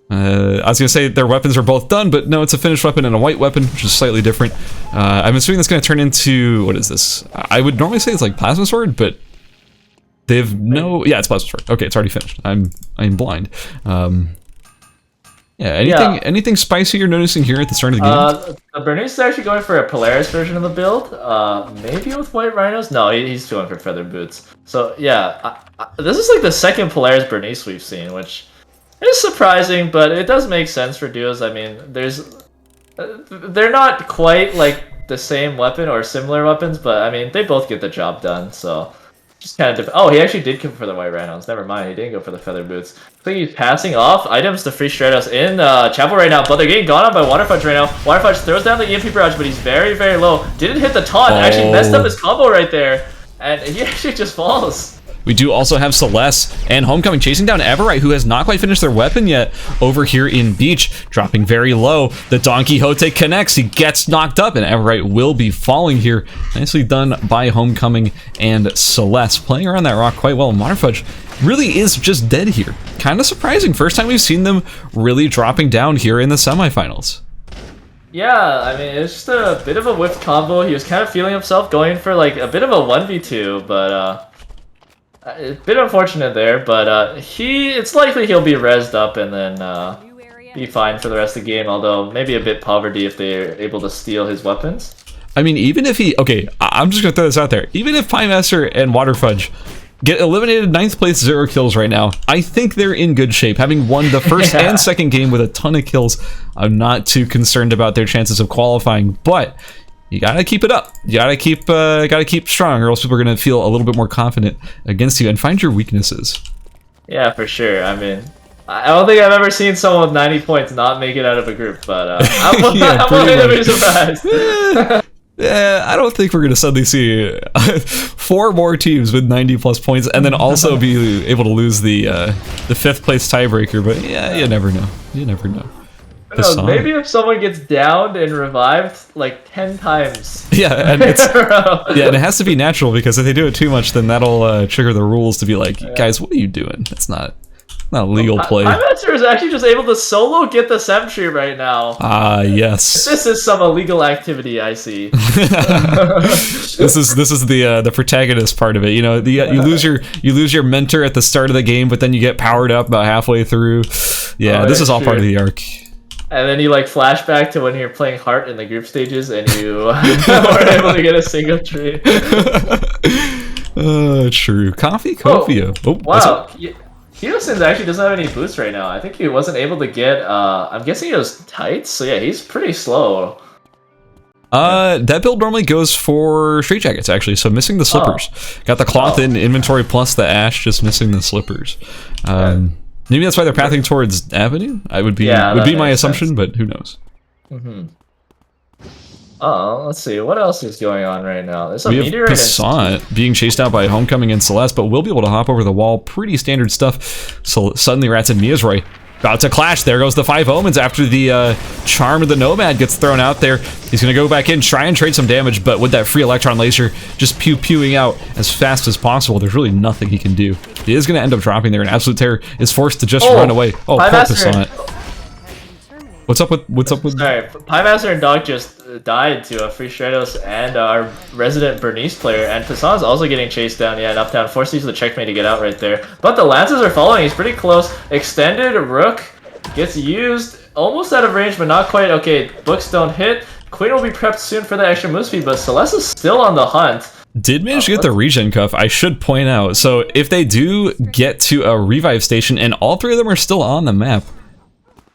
I was gonna say their weapons are both done, but no, it's a finished weapon and a white weapon, which is slightly different. I'm assuming that's gonna turn into, what is this? I would normally say it's like plasma sword, but they've yeah, it's plasma sword. Okay, it's already finished. I'm blind. Anything spicy you're noticing here at the start of the game? Bernice is actually going for a Polaris version of the build. Maybe with white rhinos? No, he's going for feather boots. So yeah, this is like the second Polaris Bernice we've seen, which it's surprising, but it does make sense for duos. I mean, they're not quite like the same weapon or similar weapons, but I mean, they both get the job done, so just kind of different. Oh, he actually did go for the white rhinos. Never mind, he didn't go for the feather boots. I think he's passing off items to free Stratos in Chapel right now, but they're getting gone on by Waterfudge right now. Waterfudge throws down the EMP barrage, but he's very, very low. Didn't hit the taunt, actually messed up his combo right there, and he actually just falls. We do also have Celeste and Homecoming chasing down Everite, who has not quite finished their weapon yet over here in Beach, dropping very low. The Don Quixote connects, he gets knocked up, and Everite will be falling here. Nicely done by Homecoming and Celeste, playing around that rock quite well. Waterfudge really is just dead here. Kind of surprising. First time we've seen them really dropping down here in the semifinals. Yeah, I mean, it's just a bit of a whiffed combo. He was kind of feeling himself going for like a bit of a 1v2, but it's a bit unfortunate there, but it's likely he'll be rezzed up and then be fine for the rest of the game, although maybe a bit poverty if they're able to steal his weapons. I mean, even if I'm just gonna throw this out there, even if Piemaster and Waterfudge get eliminated 9th place, 0 kills right now, I think they're in good shape. Having won the first and second game with a ton of kills, I'm not too concerned about their chances of qualifying, but you gotta keep it up. You gotta keep strong, or else people are gonna feel a little bit more confident against you and find your weaknesses. Yeah, for sure. I mean, I don't think I've ever seen someone with 90 points not make it out of a group, but I'm willing to be surprised. Yeah, I don't think we're gonna suddenly see 4 more teams with 90 plus points, and then also be able to lose the 5th place tiebreaker. But yeah, you never know. You never know. Maybe if someone gets downed and revived like 10 times. Yeah, and and it has to be natural, because if they do it too much, then that'll trigger the rules to be like, guys, what are you doing? That's not legal play. Piemaster is actually just able to solo get the Sentry right now. Yes. This is some illegal activity, I see. This is the protagonist part of it. You know, you lose your mentor at the start of the game, but then you get powered up about halfway through. Yeah, this is all part of the arc. And then you like flashback to when you're playing Heart in the group stages and you weren't able to get a single tree. True. Coffee Copia. Oh, wow. Hitosin actually doesn't have any boosts right now. I think he wasn't able to get, I'm guessing it was tights, so yeah, he's pretty slow. That build normally goes for straight jackets, actually, so missing the slippers. Got the cloth in inventory plus the ash, just missing the slippers. Maybe that's why they're pathing towards Avenue. Would be my assumption, but who knows? Let's see, what else is going on right now? There's a we meteorite have Passant being chased out by Homecoming and Celeste, but we'll be able to hop over the wall. Pretty standard stuff. So suddenly Rats and Miazroy About to clash. There goes the 5 Omens after the Charm of the Nomad gets thrown out there. He's going to go back in, try and trade some damage, but with that free Electron Laser just pew-pewing out as fast as possible, there's really nothing he can do. He is going to end up dropping there, and Absolute Terror is forced to just run away. Oh, purpose on it. What's up with... Sorry, Piemaster and Dog just died to Free Stratos and our resident Bernice player, and Passan's also getting chased down, yeah, and up down, forced to use the checkmate to get out right there. But the Lances are following, he's pretty close. Extended Rook gets used, almost out of range, but not quite. Okay, books don't hit. Queen will be prepped soon for the extra move speed, but Celeste is still on the hunt. Did manage to get the regen cuff, I should point out. So if they do get to a revive station, and all 3 of them are still on the map,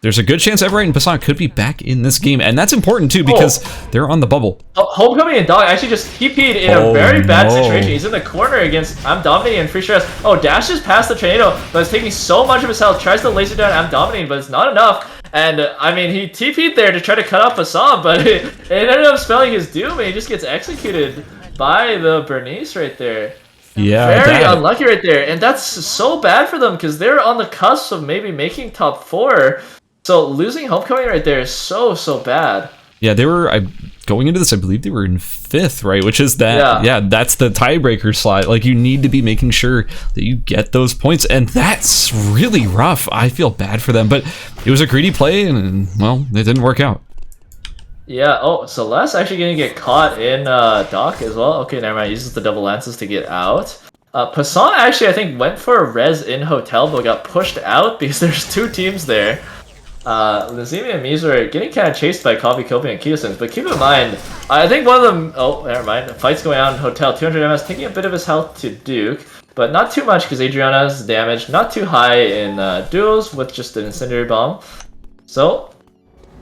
there's a good chance Everett and Passan could be back in this game, and that's important too because they're on the bubble. Homecoming and Dog actually just TP'd in a very bad situation. He's in the corner against I'm Dominating and Free Stress. Oh, dashes past the tornado, but it's taking so much of his health. Tries to laser down I'm Dominating, but it's not enough. And I mean, he TP'd there to try to cut off Passan, but it ended up spelling his doom, and he just gets executed by the Bernice right there. Yeah, very unlucky right there, and that's so bad for them because they're on the cusp of maybe making top 4. So losing Homecoming right there is so bad. Yeah, they were going into this, I believe they were in 5th, right? Which is that, yeah, that's the tiebreaker slot. Like, you need to be making sure that you get those points, and that's really rough. I feel bad for them, but it was a greedy play, and, well, it didn't work out. Yeah, oh, Celeste actually gonna get caught in Dock as well. Okay, never mind, uses the double lances to get out. Passan actually, I think, went for a res in Hotel, but got pushed out because there's 2 teams there. Lazimi and Mizu are getting kind of chased by Coffee, Kobe, and Kitosens, but keep in mind, I think one of them, oh, never mind, fight's going on in Hotel, 200 MS, taking a bit of his health to Duke, but not too much because Adriana's damage, not too high in duos with just an Incendiary Bomb, so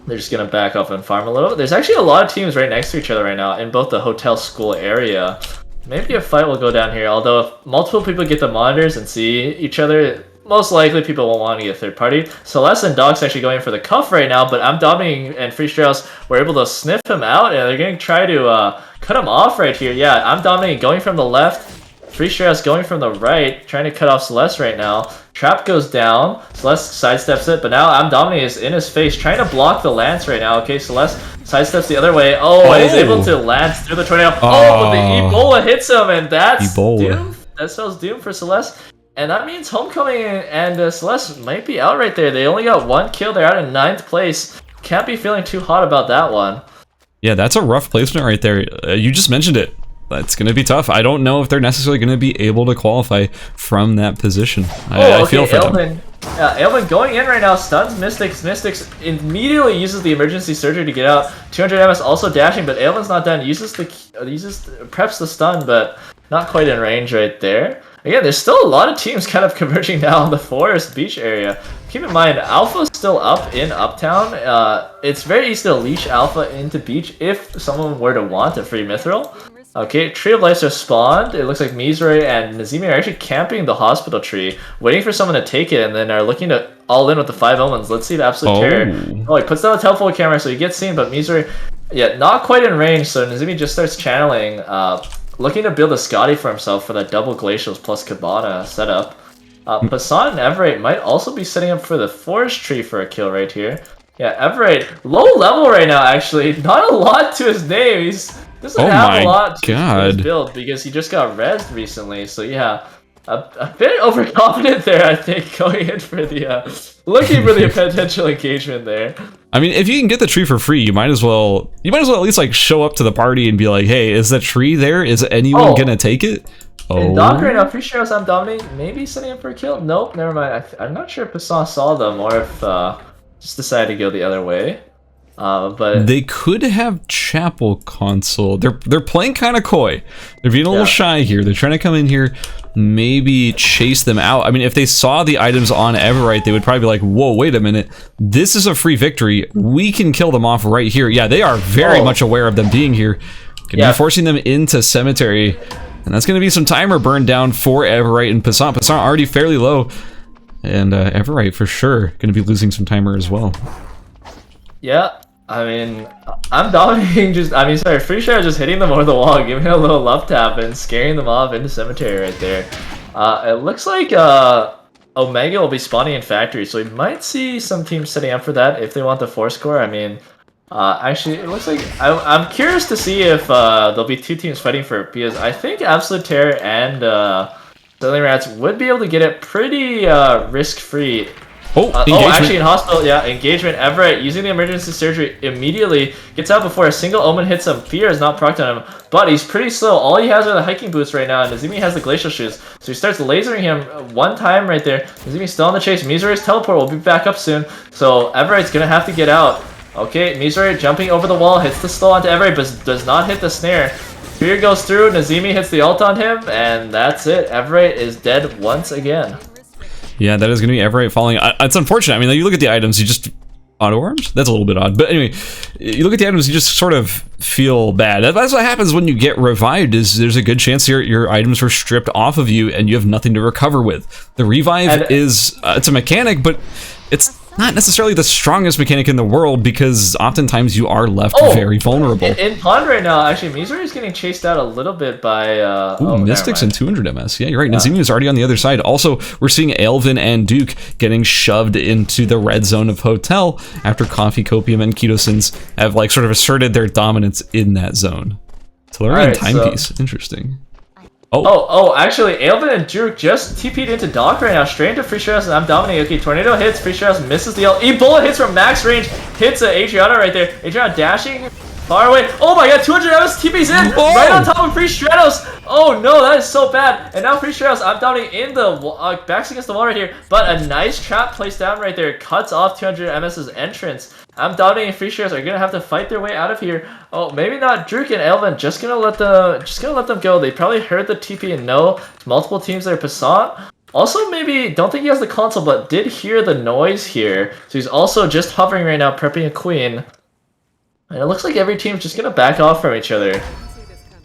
they're just going to back off and farm a little. There's actually a lot of teams right next to each other right now in both the Hotel School area. Maybe a fight will go down here, although if multiple people get the monitors and see each other, most likely people won't want to get third party. Celeste and Doc's actually going for the cuff right now, but I'm Dominating and Free Strauss were able to sniff him out, and they're going to try to cut him off right here. Yeah, I'm Dominating going from the left, Free Strauss going from the right, trying to cut off Celeste right now. Trap goes down, Celeste sidesteps it, but now I'm Dominating is in his face, trying to block the lance right now. Okay, Celeste sidesteps the other way. Oh, and he's able to lance through the tornado. Oh, but the Ebola hits him, and that's doom. That spells doom for Celeste. And that means Homecoming and Celeste might be out right there. They only got 1 kill. They're out in 9th place. Can't be feeling too hot about that one. Yeah, that's a rough placement right there. You just mentioned it. That's going to be tough. I don't know if they're necessarily going to be able to qualify from that position. I feel for them. Ailman going in right now, stuns Mystics. Mystics immediately uses the emergency surgery to get out. 200 MS also dashing, but Ailman's not done. Preps the stun, but not quite in range right there. Again, there's still a lot of teams kind of converging now on the Forest Beach area. Keep in mind, Alpha's still up in Uptown. It's very easy to leash Alpha into Beach if someone were to want a free Mithril. Okay, Tree of Lives are spawned. It looks like Mizore and Nazimi are actually camping the hospital tree, waiting for someone to take it, and then are looking to all in with the 5 Omens. Let's see the Absolute Terror. Oh, he puts down a telephoto camera, so he gets seen, but Mizore, yeah, not quite in range, so Nazimi just starts channeling. Looking to build a Scotty for himself for that double Glacials plus Cabana setup. Passan and Everett might also be setting up for the Forest Tree for a kill right here. Yeah, Everett, low level right now actually. Not a lot to his name. He doesn't have a lot to his build because he just got rezzed recently. So yeah, a bit overconfident there, I think, going in for the looking for the potential engagement there. I mean, if you can get the tree for free, you might as well at least like show up to the party and be like, hey, is the tree there? Is anyone gonna take it? And Doc right now, pretty sure I'm Dominating, maybe setting up for a kill. Nope, never mind. I'm not sure if Passan saw them or if just decided to go the other way. But they could have Chapel Console. They're playing kind of coy. They're being a little shy here. They're trying to come in here, maybe chase them out. I mean, if they saw the items on Everite, they would probably be like, whoa, wait a minute. This is a free victory. We can kill them off right here. Yeah, they are very much aware of them being here. Gonna be forcing them into Cemetery. And that's going to be some timer burned down for Everite and Passan. Passan already fairly low. And Everite for sure going to be losing some timer as well. Yeah. I mean, I'm Dominating Free Share just hitting them over the wall, giving it a little love tap and scaring them off into Cemetery right there. It looks like Omega will be spawning in Factory, so we might see some teams setting up for that if they want the 4 score. I mean, actually, it looks like I'm curious to see if there'll be 2 teams fighting for it, because I think Absolute Terror and Silly Rats would be able to get it pretty risk-free. Actually in hospital, yeah, engagement. Everett using the emergency surgery immediately gets out before a single omen hits him. Fear is not procced on him, but he's pretty slow. All he has are the hiking boots right now, and Nazimi has the glacial shoes. So he starts lasering him one time right there. Nazimi's still on the chase. Mizori's teleport will be back up soon, so Everett's gonna have to get out. Okay, Mizori jumping over the wall, hits the stall onto Everett, but does not hit the snare. Fear goes through, Nazimi hits the ult on him, and that's it. Everett is dead once again. Yeah, that is going to be Everett falling. It's unfortunate. I mean, like, you look at the items, you just... Auto arms? That's a little bit odd. But anyway, you look at the items, you just sort of feel bad. That's what happens when you get revived, is there's a good chance your items were stripped off of you and you have nothing to recover with. The revive is... it's a mechanic, but it's not necessarily the strongest mechanic in the world, because oftentimes you are left very vulnerable. In pond right now, actually, Mizori is getting chased out a little bit by... Mystics and 200 MS. Yeah, you're right. Nazimi is already on the other side. Also, we're seeing Aelvin and Duke getting shoved into the red zone of Hotel after Coffee, Copium, and Ketosins have, like, sort of asserted their dominance in that zone. Tellurian Timepiece. Interesting. Actually, Aelvin and Duke just TP'd into Doc right now, straight into Free Shadows, and I'm dominating. Okay, Tornado hits, Free Shadows misses the ult. Ebola hits from max range, hits Adriana right there. Adriana dashing far away. Oh my god, 200 MS TP's in! Whoa. Right on top of Free Stratos! Oh no, that is so bad. And now Free Stratos, I'm dominating in the backs against the wall right here, but a nice trap placed down right there cuts off 200 MS's entrance. I'm dominating. Free Shares are gonna have to fight their way out of here. Oh, maybe not. Druk and Aelvin just gonna let them go. They probably heard the TP and know it's multiple teams there. Passant also maybe don't think he has the console, but did hear the noise here. So he's also just hovering right now, prepping a queen. And it looks like every team's just gonna back off from each other.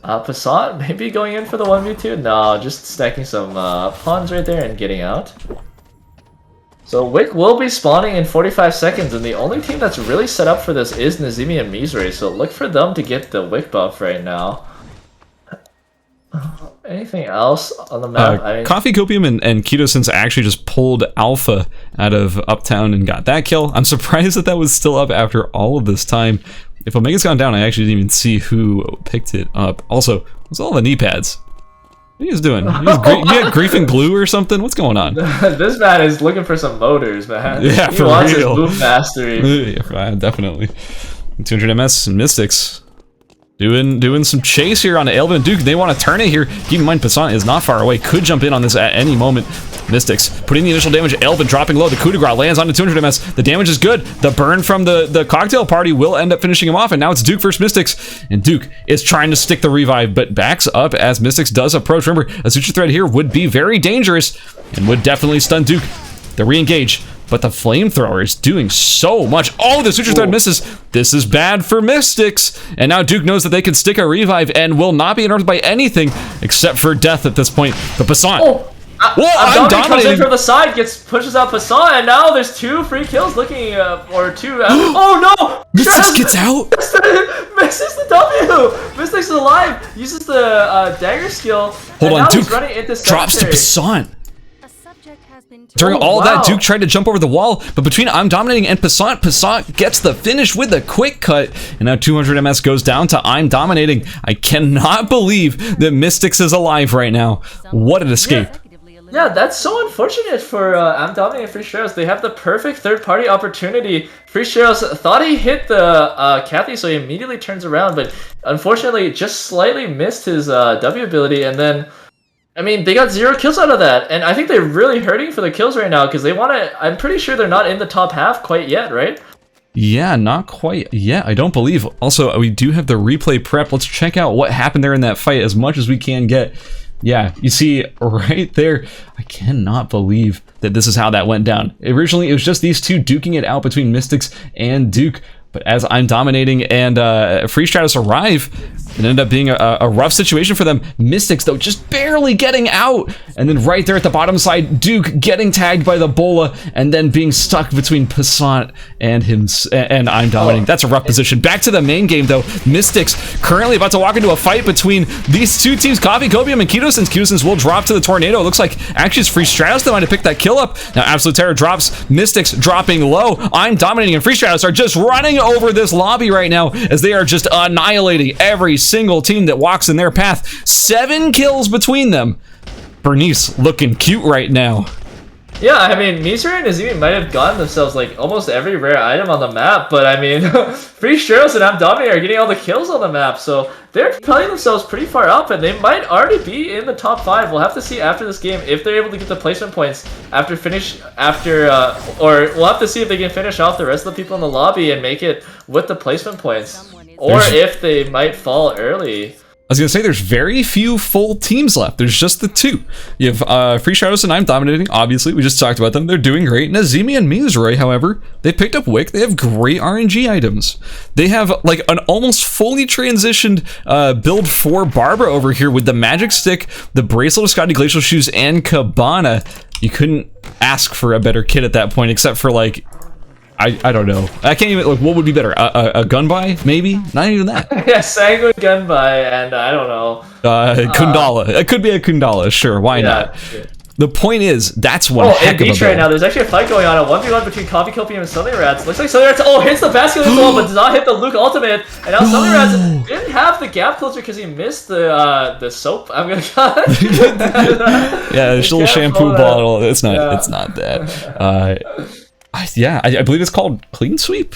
Passant maybe going in for the 1v2? No, just stacking some pawns right there and getting out. So Wick will be spawning in 45 seconds, and the only team that's really set up for this is Nazimi and Mizori, so look for them to get the Wick buff right now. Anything else on the map? Coffee, Copium, and Ketosins actually just pulled Alpha out of Uptown and got that kill. I'm surprised that was still up after all of this time. If Omega's gone down, I actually didn't even see who picked it up. Also, what's all the knee pads? What are you doing? You had grief and glue or something? What's going on? This man is looking for some motors, man. Yeah, he wants his move mastery. Yeah, definitely. 200 MS and Mystics. Doing some chase here on Aelvin and Duke. They want to turn it here. Keep in mind, Passant is not far away. Could jump in on this at any moment. Mystics putting the initial damage. Aelvin dropping low. The coup de grace lands onto 200 MS. The damage is good. The burn from the cocktail party will end up finishing him off. And now it's Duke versus Mystics. And Duke is trying to stick the revive, but backs up as Mystics does approach. Remember, a Suture Thread here would be very dangerous and would definitely stun Duke. The re-engage. But the flamethrower is doing so much. Oh, the Suture Thread misses. This is bad for Mystics. And now Duke knows that they can stick a revive and will not be interrupted by anything except for death at this point. But Passant. I'm dominating. Comes in from the side, pushes out Passant, and now there's 2 free kills looking, or 2. Oh no! Mystics gets out. Misses the W. Mystics is alive. Uses the dagger skill. Hold on, Duke drops to Passant. During all that, Duke tried to jump over the wall, but between I'm dominating and Passant gets the finish with a quick cut, and now 200 MS goes down to I'm dominating. I cannot believe that Mystics is alive right now. What an escape. Yeah, that's so unfortunate for I'm dominating Free Shadows. They have the perfect third-party opportunity. Free Shadows thought he hit the Kathy, so he immediately turns around, but unfortunately just slightly missed his W ability, and then I mean, they got 0 kills out of that, and I think they're really hurting for the kills right now because they want to. I'm pretty sure they're not in the top half quite yet, right? Yeah, not quite yet. I don't believe. Also, we do have the replay prep. Let's check out what happened there in that fight as much as we can get. Yeah, you see right there. I cannot believe that this is how that went down. Originally, it was just these two duking it out between Mystics and Duke. But as I'm dominating and Free Stratus arrive, It ended up being a rough situation for them. Mystics, though, just barely getting out. And then right there at the bottom side, Duke getting tagged by the Bola and then being stuck between Passant and him and I'm Dominating. That's a rough position. Back to the main game, though. Mystics currently about to walk into a fight between these two teams, Coffee, Copium, and Ketosens. Ketosens will drop to the Tornado. It looks like actually it's Free Stratos that might have picked that kill up. Now Absolute Terror drops. Mystics dropping low. I'm Dominating and Free Stratos are just running over this lobby right now as they are just annihilating every single team that walks in their path. 7 kills between them. Bernice looking cute right now. Yeah, I mean, Misra and Azimi might have gotten themselves like almost every rare item on the map, but I mean, Free Stratos and I'm Dominating are getting all the kills on the map, so they're playing themselves pretty far up, and they might already be in the top 5. We'll have to see after this game if they're able to get the placement points or we'll have to see if they can finish off the rest of the people in the lobby and make it with the placement points, or if they might fall early. I was going to say, there's very few full teams left. There's just the 2. You have Free Stratos and I'm Dominating, obviously. We just talked about them. They're doing great. Nazimi and Mizroy, however, they picked up Wick. They have great RNG items. They have like an almost fully transitioned build for Barbara over here with the Magic Stick, the Bracelet of Scotty Glacial Shoes, and Cabana. You couldn't ask for a better kit at that point, except for like, I don't know. I can't even, like, what would be better? A gun buy? Maybe? Not even that. Yeah, Sanguine gun buy, and I don't know. Kundala. It could be a Kundala, sure, why not? Sure. The point is, that's one heck of a build. Right now, there's actually a fight going on, a 1v1 between Coffee Copium and Sunny Rats. Looks like Sunny Rats, hits the basket as well, but does not hit the Luke ultimate. And now Sunny Rats didn't have the gap closer because he missed the soap. I'm gonna cut. Yeah, there's a little shampoo bottle. It's not that. Yeah, I believe it's called Clean Sweep.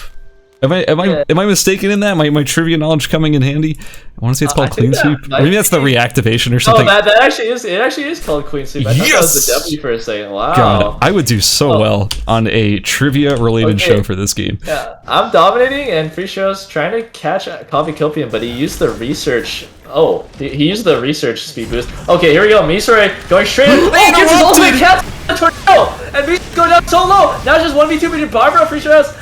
Am I mistaken in that? My trivia knowledge coming in handy? I want to say it's called Clean Sweep. Maybe that's the reactivation or something. Oh, that actually is. It actually is called Clean Sweep. I thought that was the W for a second. Wow. God, I would do so well on a trivia-related show for this game. Yeah, I'm Dominating, and Free Stratos trying to catch Coffee Copium, but he used the research. Oh, he used the research speed boost. Okay, here we go. Misore going straight in. Oh, gets his ultimate, catch the tornado, and Misore going down so low. Now it's just 1v2 between Barbara and Free Stratos.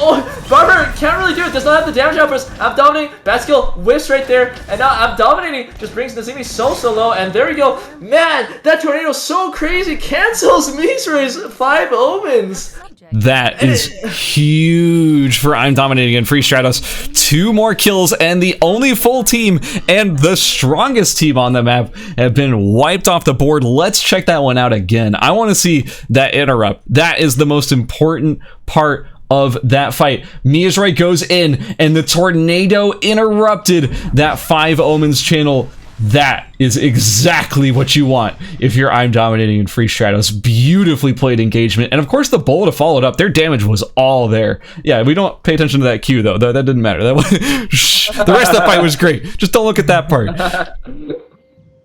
Oh, Barbara can't really do it. Does not have the damage outburst. I'm Dominating. Bad skill whiffs right there. And now I'm Dominating. Just brings Nazimi so low. And there we go. Man, that tornado is so crazy. Cancels Misery's 5 omens. That is huge for I'm Dominating and Free Stratos. 2 more kills, and the only full team and the strongest team on the map have been wiped off the board. Let's check that one out again. I want to see that interrupt. That is the most important part of that fight. Mizroy goes in, and the tornado interrupted that 5 omens channel. That is exactly what you want if you're I'm Dominating and Free Stratos. Beautifully played engagement, and of course the Bola followed up. Their damage was all there. Yeah, we don't pay attention to that Q though. That didn't matter. That was, the rest of the fight was great. Just don't look at that part.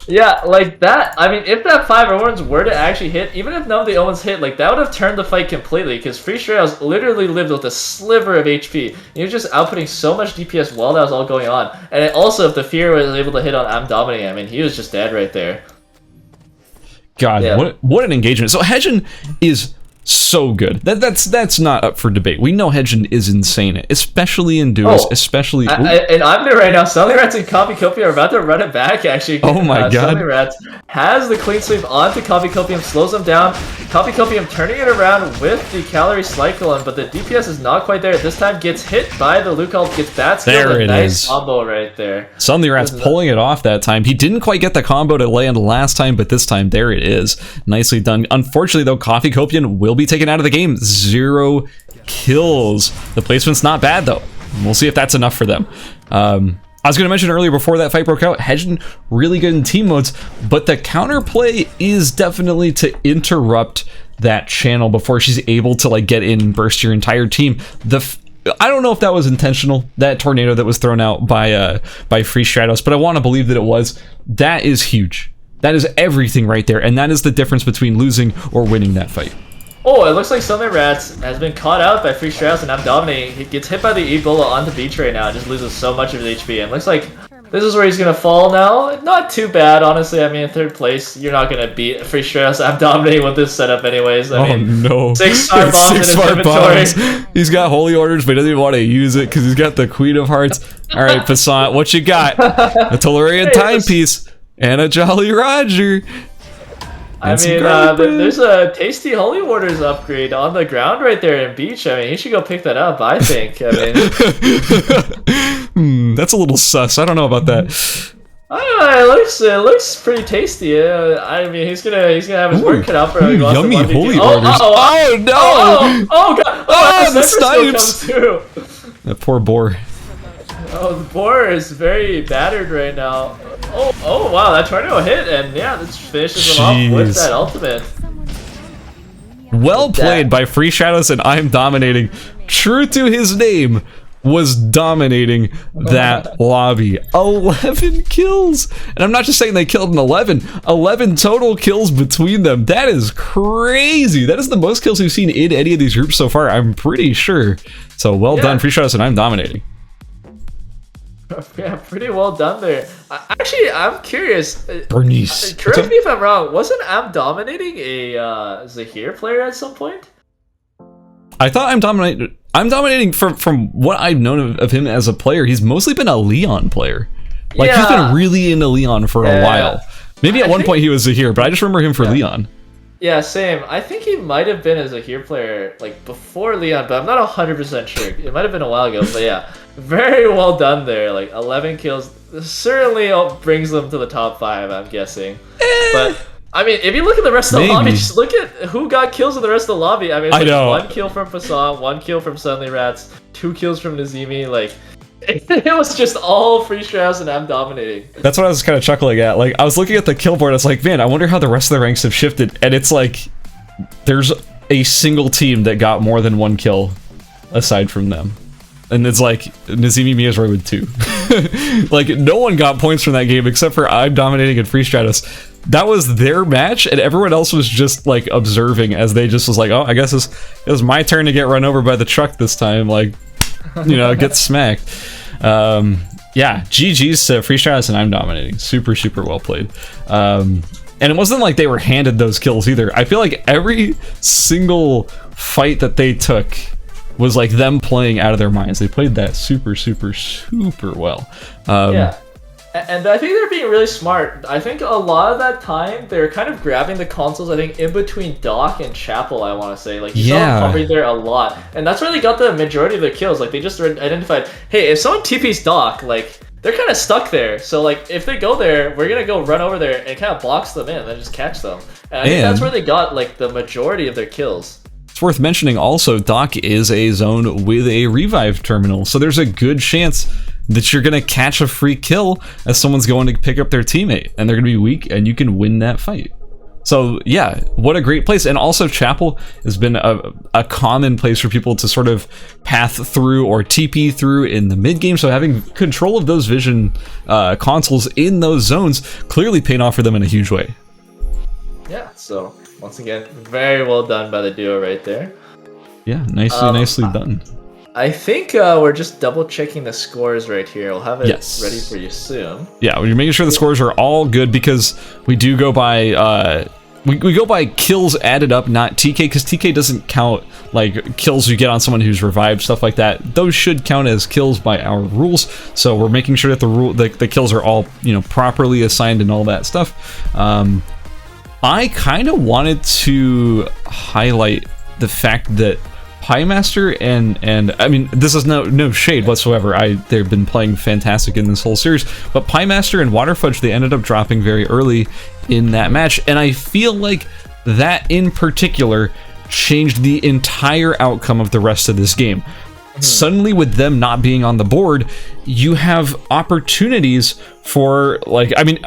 Yeah, like that. I mean, if that 5 omens were to actually hit, even if none of the omens hit, like that would have turned the fight completely, because Free Stratos literally lived with a sliver of HP. He was just outputting so much DPS while that was all going on. And also, if the Fear was able to hit on I'm Dominating, I mean, he was just dead right there. God, yeah. What an engagement. So Hedgen is so good. That's not up for debate. We know Hedgen is insane, especially in duos, especially... and I'm there right now. Sunny Rats and Coffee Copium are about to run it back, actually. Oh my god. Sunny Rats has the Clean Sweep onto Coffee Copium, slows him down. Coffee Copium turning it around with the Calorie Cyclone, but the DPS is not quite there. This time gets hit by the Luke ult, gets bat skill. There it nice is. Combo right there. Sunny Rats pulling it off that time. He didn't quite get the combo to land last time, but this time, there it is. Nicely done. Unfortunately, though, Coffee Copium will be taken out of the game. 0 kills. The placement's not bad, though. We'll see if that's enough for them. I was going to mention earlier before that fight broke out, Hedgen really good in team modes, but the counterplay is definitely to interrupt that channel before she's able to like get in and burst your entire team. I don't know if that was intentional, that tornado that was thrown out by Free Stratos, but I want to believe that it was. That is huge. That is everything right there, and that is the difference between losing or winning that fight. Oh, it looks like Sunny Rats has been caught out by Free Stratos and I'm Dominating. He gets hit by the Ebola on the beach right now and just loses so much of his HP. And looks like This is where he's gonna fall now. Not too bad, honestly. I mean, in third place, you're not gonna beat Free Strauss. I'm dominating with this setup anyways. I mean, no. 6 star bombs in his inventory. He's got Holy Orders, but he doesn't even want to use it because he's got the Queen of Hearts. All right, Passant, what you got? A Tolarian timepiece and a Jolly Roger. I mean, there's a tasty Holy Orders upgrade on the ground right there in Beach. I mean, you should go pick that up, I think. I mean, that's a little sus. I don't know about that. I don't know. It looks pretty tasty. I mean, he's gonna have his work cut out for him. Yummy Holy Orders. Oh no! Oh god! Oh, the snipes! Too. That poor boar. Oh, the boar is very battered right now. Oh wow, that tornado hit, and yeah, this finishes him off with that ultimate. Well played by Free Shadows, and I'm dominating. True to his name, was dominating that lobby. 11 kills! And I'm not just saying they killed an 11 total kills between them. That is crazy. That is the most kills we've seen in any of these groups so far, I'm pretty sure. So well done, Free Shadows, and I'm dominating. Yeah, pretty well done there. Actually, I'm curious. Bernice. Correct me if I'm wrong. Wasn't Am dominating a Zahir player at some point? I thought I'm dominating from what I've known of him as a player. He's mostly been a Leon player. Like, he's been really into Leon for a while. Maybe at one point he was Zahir, but I just remember him for Leon. Yeah, same. I think he might have been a Zahir player like before Leon, but I'm not 100% sure. It might have been a while ago, but yeah. Very well done there. Like 11 kills certainly brings them to the top 5, I'm guessing. But I mean, if you look at the rest of the lobby, just look at who got kills in the rest of the lobby. I mean, it's like 1 kill from Passant, 1 kill from Suddenly Rats, 2 kills from Nazimi. Like, it was just all Free Strauss and I'm dominating. That's what I was kind of chuckling at. Like, I was looking at the kill board, I was like, man, I wonder how the rest of the ranks have shifted. And it's like, there's a single team that got more than 1 kill aside from them. And it's like, Nazimi Miya's with 2. Like, no one got points from that game except for I'm dominating and Free Stratus. That was their match, and everyone else was just, like, observing as they just was like, oh, I guess it was my turn to get run over by the truck this time. Like, you know, get smacked. Yeah, GG's to Free Stratus and I'm dominating. Super, super well played. And it wasn't like they were handed those kills either. I feel like every single fight that they took was like them playing out of their minds. They played that super, super, super well. Yeah. And I think they're being really smart. I think a lot of that time, they're kind of grabbing the consoles, I think, in between Doc and Chapel, I want to say. Like, you saw them hovering there a lot. And that's where they got the majority of their kills. Like, they just identified, hey, if someone TP's Doc, like, they're kind of stuck there. So, like, if they go there, we're going to go run over there and kind of box them in and then just catch them. And I think that's where they got, like, the majority of their kills. It's worth mentioning also, Doc is a zone with a revive terminal, so there's a good chance that you're going to catch a free kill as someone's going to pick up their teammate, and they're going to be weak, and you can win that fight. So yeah, what a great place. And also Chapel has been a common place for people to sort of path through or TP through in the mid game, so having control of those vision consoles in those zones clearly paid off for them in a huge way. Yeah, so once again, very well done by the duo right there. Yeah, nicely done. I think we're just double checking the scores right here. We'll have it ready for you soon. Yeah, we're making sure the scores are all good because we do go by we go by kills added up, not TK, because TK doesn't count like kills you get on someone who's revived, stuff like that. Those should count as kills by our rules. So we're making sure that the kills are all, you know, properly assigned and all that stuff. I kind of wanted to highlight the fact that Piemaster and I mean, this is no shade whatsoever. They've been playing fantastic in this whole series, but Piemaster and Waterfudge, they ended up dropping very early in that match, and I feel like that in particular changed the entire outcome of the rest of this game. Suddenly, with them not being on the board, you have opportunities for, like, I mean,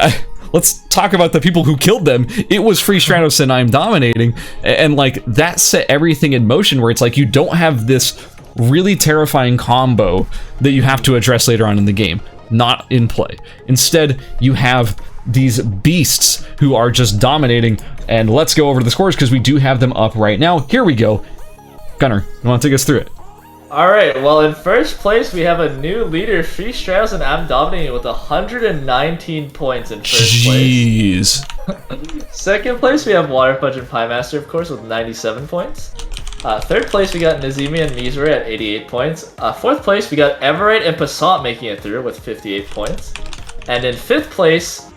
let's talk about the people who killed them. It was Free Stratos and I'm dominating, and like that set everything in motion where it's like you don't have this really terrifying combo that you have to address later on in the game. Not in play. Instead, you have these beasts who are just dominating, and let's go over to the scores because we do have them up right now. Here we go. Gunnar, you want to take us through it? All right. Well, in first place we have a new leader, Free Strauss, and I'm dominating with 119 points in first place. Jeez. Second place we have Water Fudge and Pie Master, of course, with 97 points. Third place we got Nazimi and Mizore at 88 points. Fourth place we got Everite and Passant making it through with 58 points. And in fifth place,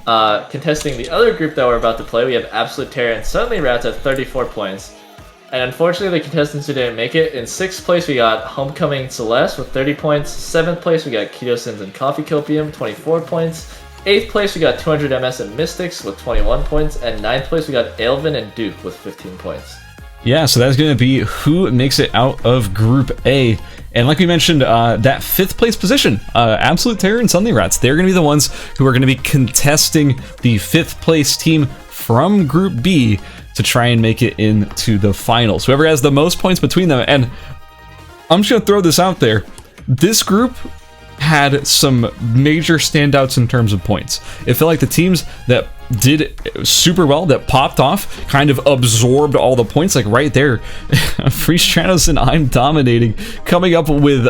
contesting the other group that we're about to play, we have Absolute Terror and Suddenly Rats at 34 points. And unfortunately, the contestants who didn't make it, in sixth place we got Homecoming Celeste with 30 points. Seventh place we got Keto Sins and Coffee Copium, 24 points. Eighth place we got 200 MS and Mystics with 21 points. And ninth place we got Aelvin and Duke with 15 points. Yeah, so that's going to be who makes it out of Group A. And like we mentioned, that fifth place position, Absolute Terror and Suddenly Rats, they're going to be the ones who are going to be contesting the fifth place team from Group B to try and make it into the finals. Whoever has the most points between them, and I'm just going to throw this out there, this group had some major standouts in terms of points. It felt like the teams that did super well, that popped off, kind of absorbed all the points, like right there. Free Stratos and I'm dominating, coming up with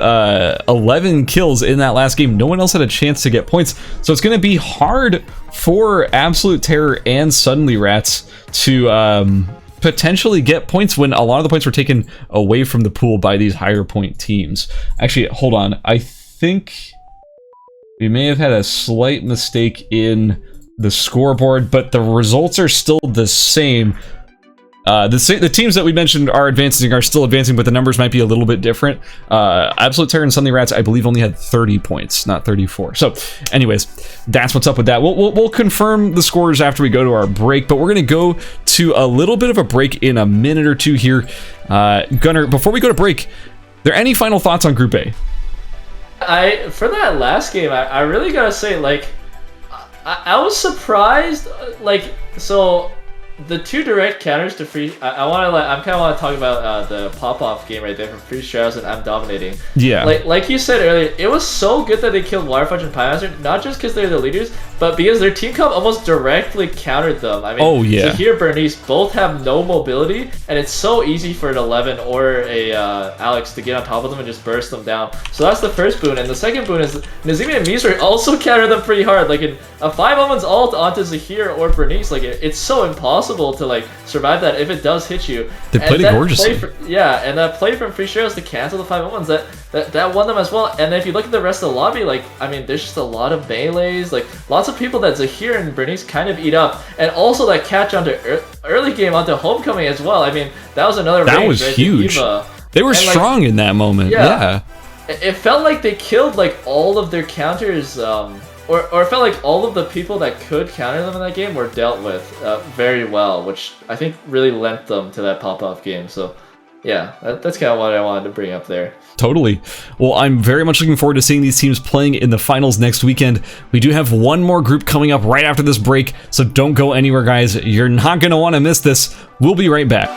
11 kills in that last game. No one else had a chance to get points, so it's going to be hard for Absolute Terror and Suddenly Rats to potentially get points when a lot of the points were taken away from the pool by these higher point teams. Actually, hold on. I think we may have had a slight mistake in the scoreboard, but the results are still the same. The teams that we mentioned are still advancing, but the numbers might be a little bit different. Absolute Terror and Suddenly Rats, I believe, only had 30 points, not 34. So, anyways, that's what's up with that. We'll confirm the scores after we go to our break, but we're going to go to a little bit of a break in a minute or two here. Gunnar, before we go to break, are there any final thoughts on Group A? For that last game, I really gotta say, like, I was surprised, like, so the two direct counters to Free, I kind of want to talk about the pop-off game right there from Free Strauss and I'm dominating. Yeah. Like you said earlier, it was so good that they killed Water Fudge and Pie Master, not just because they're the leaders, but because their team comp almost directly countered them. I mean, Zahir, Bernice both have no mobility, and it's so easy for an 11 or a Alex to get on top of them and just burst them down. So that's the first boon, and the second boon is Nazimi and Mizore also counter them pretty hard. Like in a 5-on-1's ult onto Zahir or Bernice, like it's so impossible to like survive that if it does hit you. They played it gorgeously. And that play from Free Strauss to cancel the 5-on-1s, that won them as well. And then if you look at the rest of the lobby, like, I mean, there's just a lot of melees, like lots of people that Zahir and Bernice kind of eat up, and also that catch onto early game onto Homecoming as well. I mean, that was another that was huge. They were strong in that moment. Yeah. It felt like they killed like all of their counters, or it felt like all of the people that could counter them in that game were dealt with very well, which I think really lent them to that pop-off game. So yeah, that's kind of what I wanted to bring up there. Totally. Well, I'm very much looking forward to seeing these teams playing in the finals next weekend. We do have one more group coming up right after this break, so don't go anywhere, guys. You're not going to want to miss this. We'll be right back.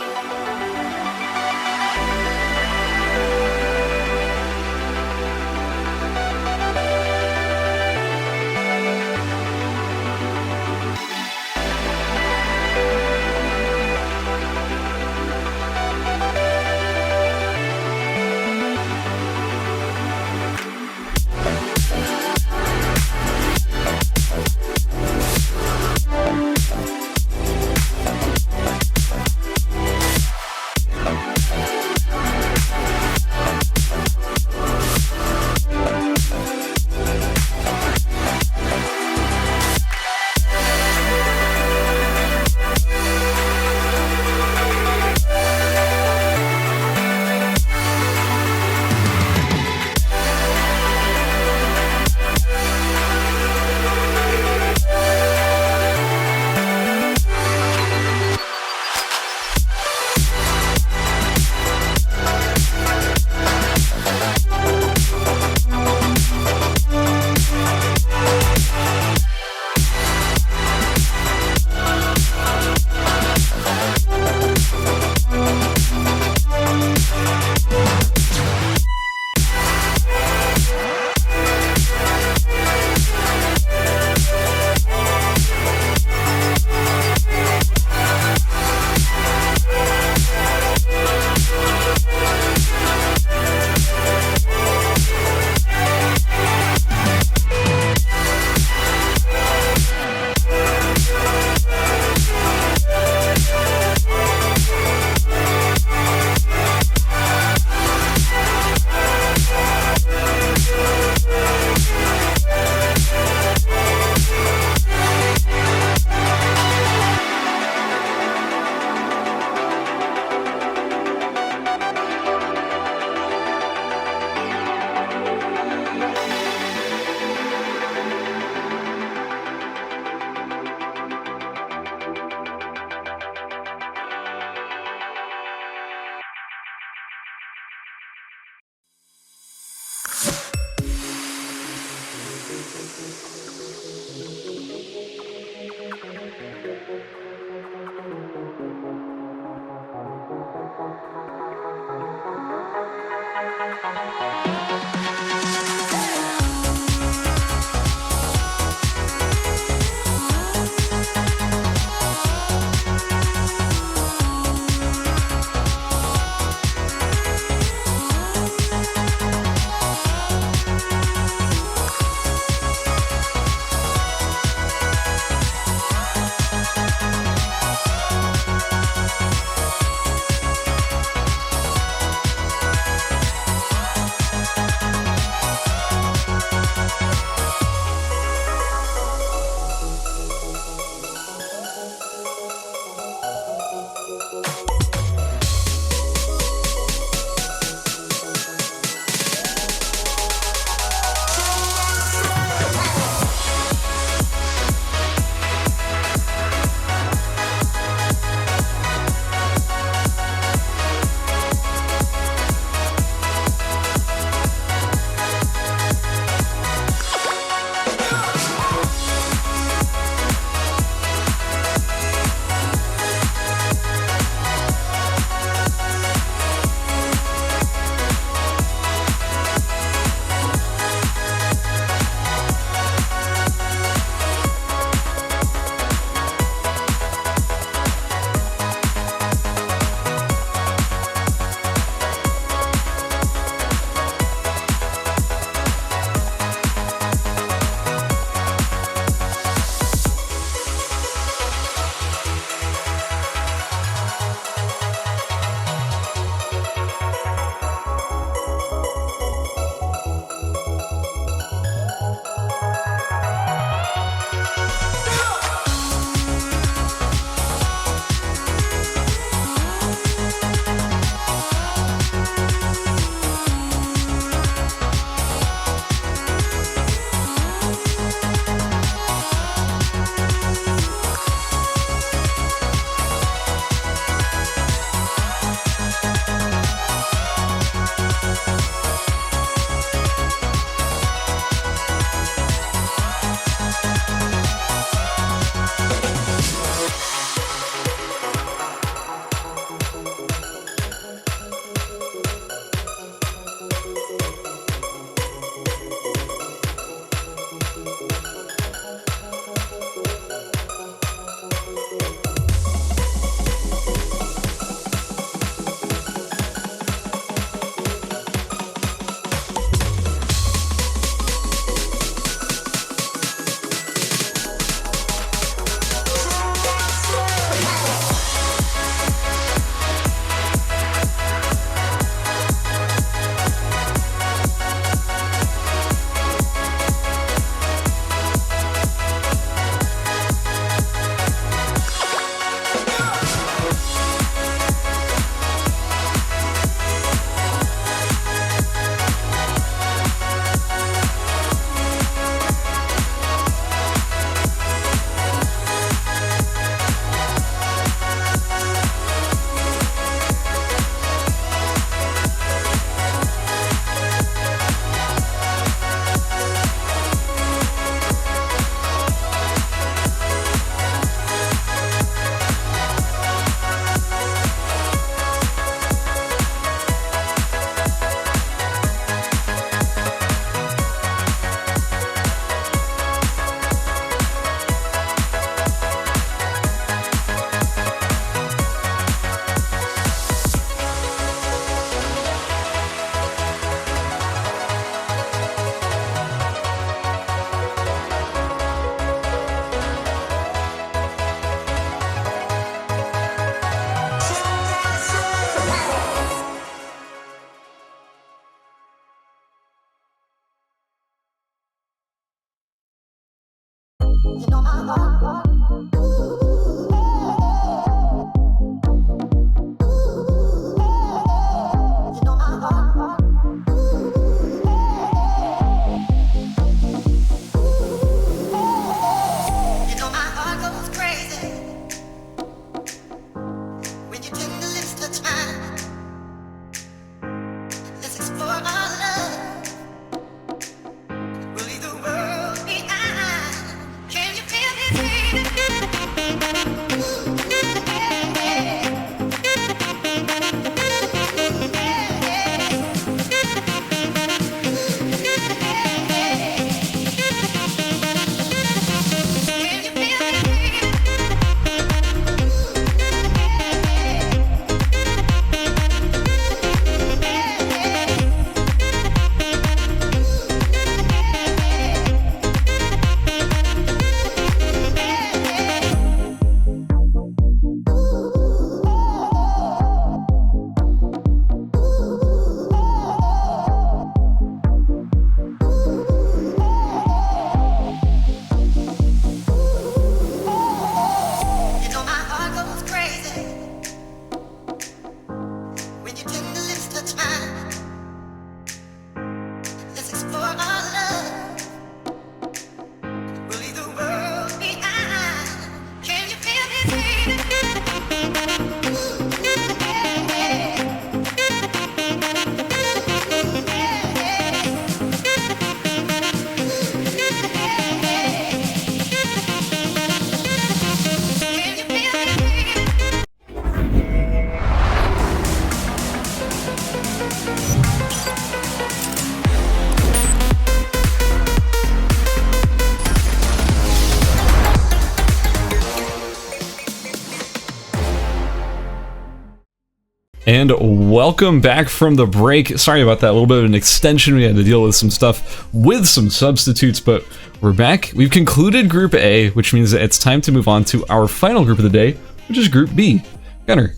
And welcome back from the break. Sorry about that, a little bit of an extension. We had to deal with some stuff with some substitutes, but we're back. We've concluded Group A, which means that it's time to move on to our final group of the day, which is Group B. Gunnar,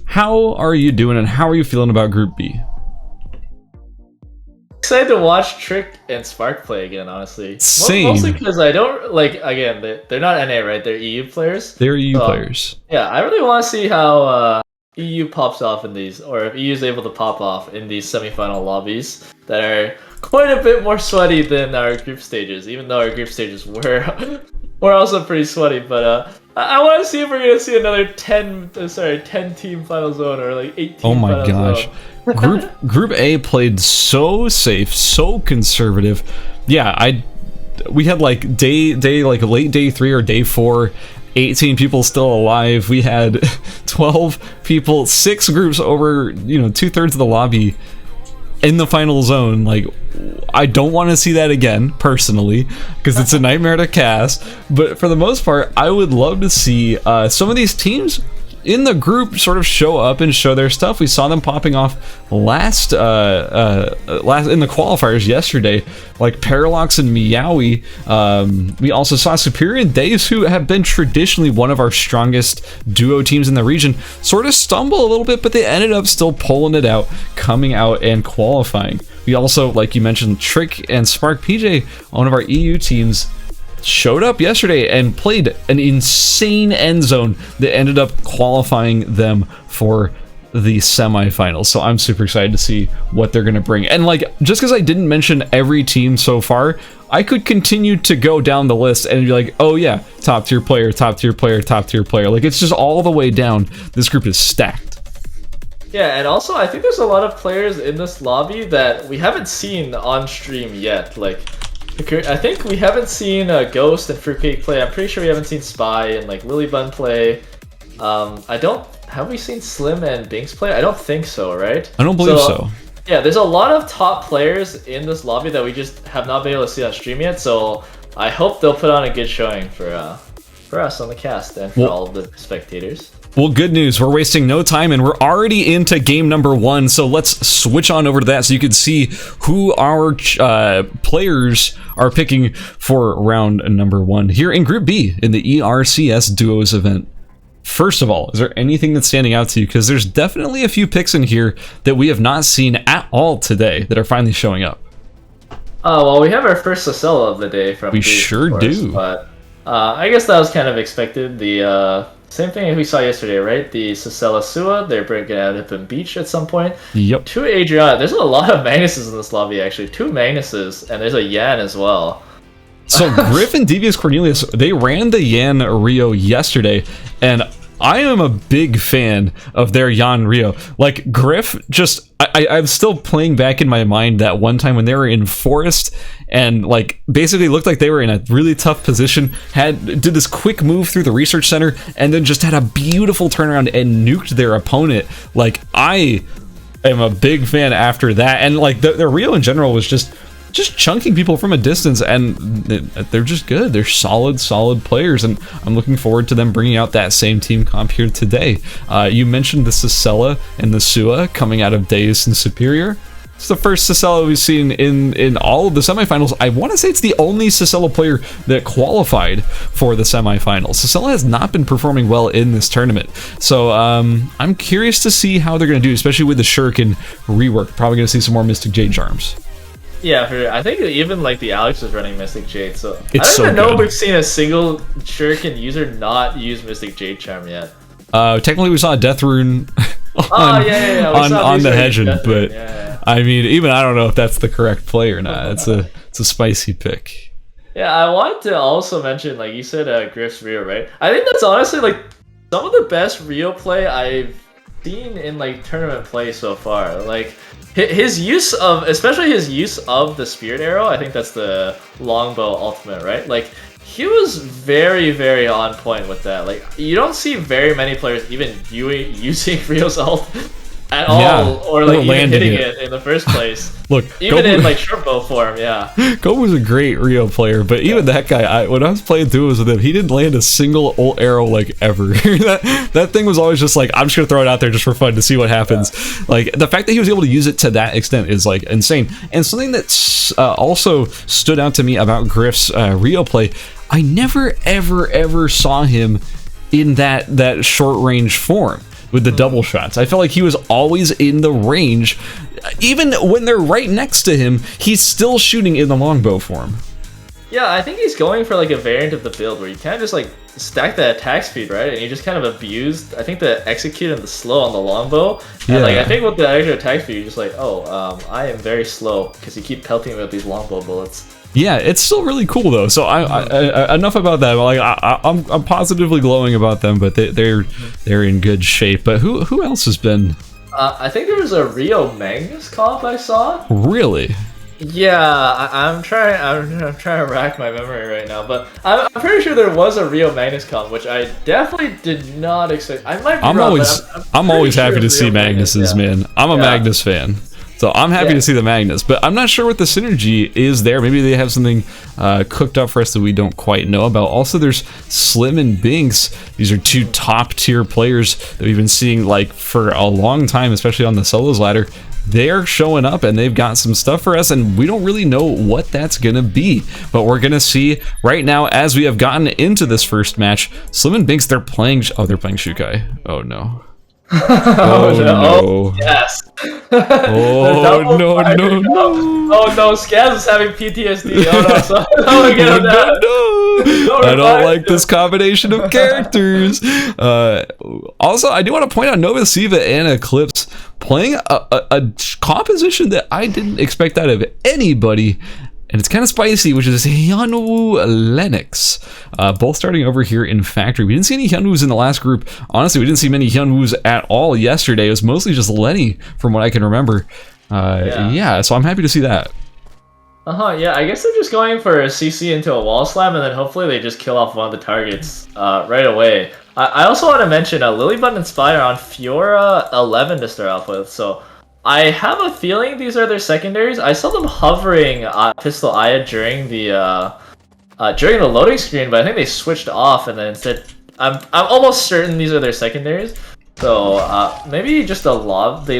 how are you doing and how are you feeling about Group B? Excited to watch Trick and Spark play again, honestly. Same. Mostly because I don't, like, again, they're not NA, right? They're EU players. They're EU players. Yeah, I really want to see how EU pops off in these, or if EU is able to pop off in these semifinal lobbies that are quite a bit more sweaty than our group stages, even though our group stages were also pretty sweaty. But I want to see if we're gonna see another 10 team final zone or like 18. Oh my gosh. Group A played so safe, so conservative. Yeah, we had like late day 3 or day 4, 18 people still alive. We had 12 people, 6 groups over, 2/3 of the lobby in the final zone. Like, I don't want to see that again, personally, because it's a nightmare to cast. But for the most part, I would love to see some of these teams in the group sort of show up and show their stuff. We saw them popping off last in the qualifiers yesterday, like Parallax and Meowie. We also saw Superior and Days, who have been traditionally one of our strongest duo teams in the region, sort of stumble a little bit, but they ended up still pulling it out, coming out and qualifying. We also, like you mentioned, Trick and Spark PJ, one of our EU teams, showed up yesterday and played an insane end zone that ended up qualifying them for the semifinals. So I'm super excited to see what they're going to bring. And like, just because I didn't mention every team so far, I could continue to go down the list and be like, oh yeah, top tier player, top tier player, top tier player. Like, it's just all the way down. This group is stacked. Yeah, and also I think there's a lot of players in this lobby that we haven't seen on stream yet. Like, I think we haven't seen Ghost and Fruitcake play. I'm pretty sure we haven't seen Spy and like Lilybun play. Have we seen Slim and Binks play? I don't think so, right? I don't believe so. Yeah, there's a lot of top players in this lobby that we just have not been able to see on stream yet. So I hope they'll put on a good showing for us on the cast and for all of the spectators. Well, good news. We're wasting no time, and we're already into game number 1, so let's switch on over to that so you can see who our players are picking for round number 1 here in Group B in the ERCS Duos event. First of all, is there anything that's standing out to you? Because there's definitely a few picks in here that we have not seen at all today that are finally showing up. Oh, well, we have our first Sacella of the day from We sure do. But I guess that was kind of expected. The same thing we saw yesterday, right? The Sacella Sua, they're breaking out of Hippo Beach at some point. Yep. 2 Adriana. There's a lot of Magnuses in this lobby, actually. 2 Magnuses, and there's a Yan as well. So Griff and Devious Cornelius, they ran the Yan Rio yesterday, and I am a big fan of their Yan Rio. Like, Griff, I'm still playing back in my mind that one time when they were in Forest and like basically looked like they were in a really tough position, did this quick move through the research center and then just had a beautiful turnaround and nuked their opponent. Like, I am a big fan after that, and like the Rio in general was just chunking people from a distance, and they're just good. They're solid players, and I'm looking forward to them bringing out that same team comp here today. You mentioned the Sacella and the Sua coming out of Deus and Superior. It's the first Sacella we've seen in all of the semifinals. I want to say it's the only Sacella player that qualified for the semifinals. Sacella has not been performing well in this tournament, so I'm curious to see how they're going to do, especially with the Shuriken rework. Probably going to see some more Mystic Jade charms. Yeah, I think even like the Alex was running Mystic Jade, so it's I don't even know if we've seen a single Shuriken user not use Mystic Jade charm yet. Technically, we saw a Death Rune on the Hedgen, but yeah. I mean, even I don't know if that's the correct play or not. It's a spicy pick. Yeah, I wanted to also mention, like you said, Griff's Rio, right? I think that's honestly like some of the best Rio play I've seen in like tournament play so far. Like his use of, especially his use of the Spirit Arrow, I think that's the longbow ultimate, right? Like, he was very, very on point with that. Like, you don't see very many players even using Rio's ult at all, or like even hitting it it in the first place. Look, even in like short bow form, yeah. Gomu was a great Rio player, but even that guy, when I was playing duos with him, he didn't land a single ult arrow like ever. that thing was always just like, I'm just gonna throw it out there just for fun to see what happens. Yeah. Like the fact that he was able to use it to that extent is like insane. And something that's also stood out to me about Griff's Rio play, I never ever saw him in that short range form with the double shots. I felt like he was always in the range. Even when they're right next to him, he's still shooting in the longbow form. Yeah, I think he's going for like a variant of the build where you kind of just like stack the attack speed, right? And you just kind of abused, I think, the execute and the slow on the longbow. And like I think with the extra attack speed, you're just like, oh, I am very slow because you keep pelting me with these longbow bullets. Yeah, it's still really cool though. So I enough about that. Like I'm positively glowing about them, but they're in good shape. But who else has been? I think there was a Rio Magnus comp I saw. Really? Yeah, I'm trying to rack my memory right now, but I'm pretty sure there was a Rio Magnus comp, which I definitely did not expect. I might be wrong, I'm always happy to see Magnuses, man. I'm a Magnus fan. So I'm happy to see the Magnus, but I'm not sure what the synergy is there. Maybe they have something cooked up for us that we don't quite know about. Also, there's Slim and Binks. These are two top tier players that we've been seeing like for a long time, especially on the solos ladder. They're showing up and they've got some stuff for us, and we don't really know what that's gonna be, but we're gonna see right now as we have gotten into this first match. Slim and Binks, they're playing Shukai. Oh no. Oh no. Oh, yes. Oh no. Oh no, Scaz is having PTSD. Oh no, so no. I don't like this combination of characters. Also, I do want to point out Nova Siva and Eclipse playing a composition that I didn't expect out of anybody. And it's kind of spicy, which is Hyunwoo Lennox. Both starting over here in Factory. We didn't see any Hyunwoos in the last group. Honestly, we didn't see many Hyunwoos at all yesterday. It was mostly just Lenny, from what I can remember. Yeah, so I'm happy to see that. Yeah, I guess they're just going for a CC into a wall slam, and then hopefully they just kill off one of the targets right away. I also want to mention Lilybutton and Spire on Fiora 11 to start off with, so I have a feeling these are their secondaries. I saw them hovering Pistol Aya during the loading screen, but I think they switched off, and then instead, I'm almost certain these are their secondaries. So maybe just they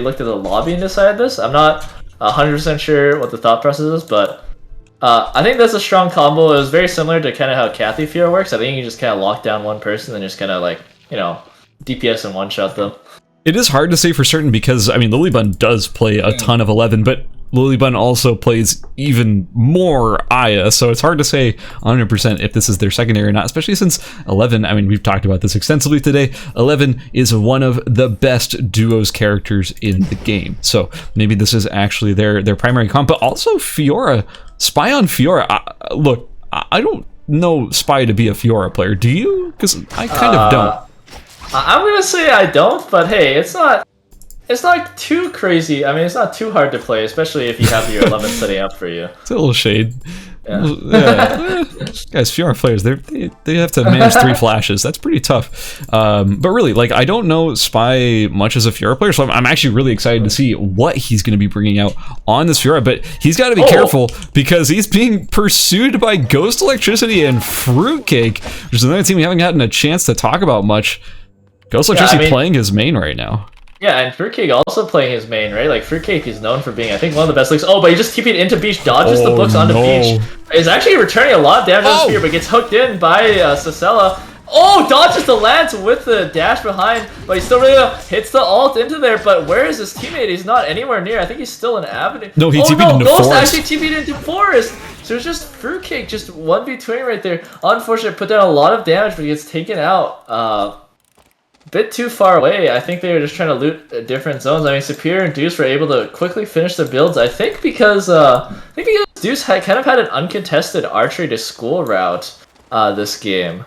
looked at the lobby and decided this. I'm not 100% sure what the thought process is, but I think that's a strong combo. It was very similar to kind of how Kathy Fiora works. I think you can just kind of lock down one person and just kind of like, DPS and one-shot them. It is hard to say for certain because, I mean, Lilybun does play a ton of 11, but Lilybun also plays even more Aya, so it's hard to say 100% if this is their secondary or not, especially since 11, I mean, we've talked about this extensively today, 11 is one of the best duos characters in the game. So maybe this is actually their primary comp, but also Fiora, Spy on Fiora. Look, I don't know Spy to be a Fiora player. Do you? Because I kind of don't. I'm gonna say I don't, but hey, it's not too crazy. I mean, it's not too hard to play, especially if you have your 11 setting up for you. It's a little shade. Yeah. Guys, Fiora players, they have to manage 3 flashes. That's pretty tough. But really, like, I don't know Spy much as a Fiora player, so I'm actually really excited to see what he's going to be bringing out on this Fiora. But he's got to be careful because he's being pursued by Ghost Electricity and Fruitcake, which is another team we haven't gotten a chance to talk about much. Ghost Electricity playing his main right now. Yeah, and Fruitcake also playing his main, right? Like, Fruitcake is known for being, I think, one of the best links. Oh, but he just TP'd into Beach, dodges the books onto Beach. Is actually returning a lot of damage on the Sphere, but gets hooked in by Sacella. Oh, dodges the lance with the dash behind, but he still really hits the ult into there. But where is his teammate? He's not anywhere near. I think he's still in Avenue. No, he TP'd into Ghost Forest. Actually TP'd into Forest. So it's just Fruitcake, just 1v2 right there. Unfortunately, put down a lot of damage, but he gets taken out. Bit too far away. I think they were just trying to loot different zones. I mean, Superior and Deuce were able to quickly finish their builds. I think because Deuce kind of had an uncontested archery to school route this game.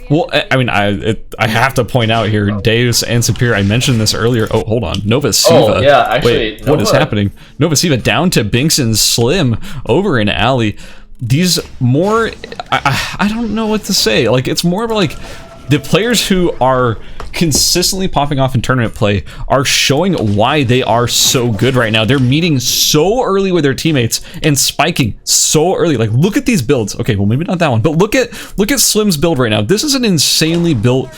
Well, I mean, I have to point out here, Deus and Superior. I mentioned this earlier. Oh, hold on, Nova Siva. Oh yeah, actually, wait, what is happening? Nova Siva down to Binks and Slim over in Alley. These more, I don't know what to say. Like, it's more of like The players who are consistently popping off in tournament play are showing why they are so good right now. They're meeting so early with their teammates and spiking so early. Like, look at these builds. Okay, well, maybe not that one, but look at Slim's build right now. This is an insanely built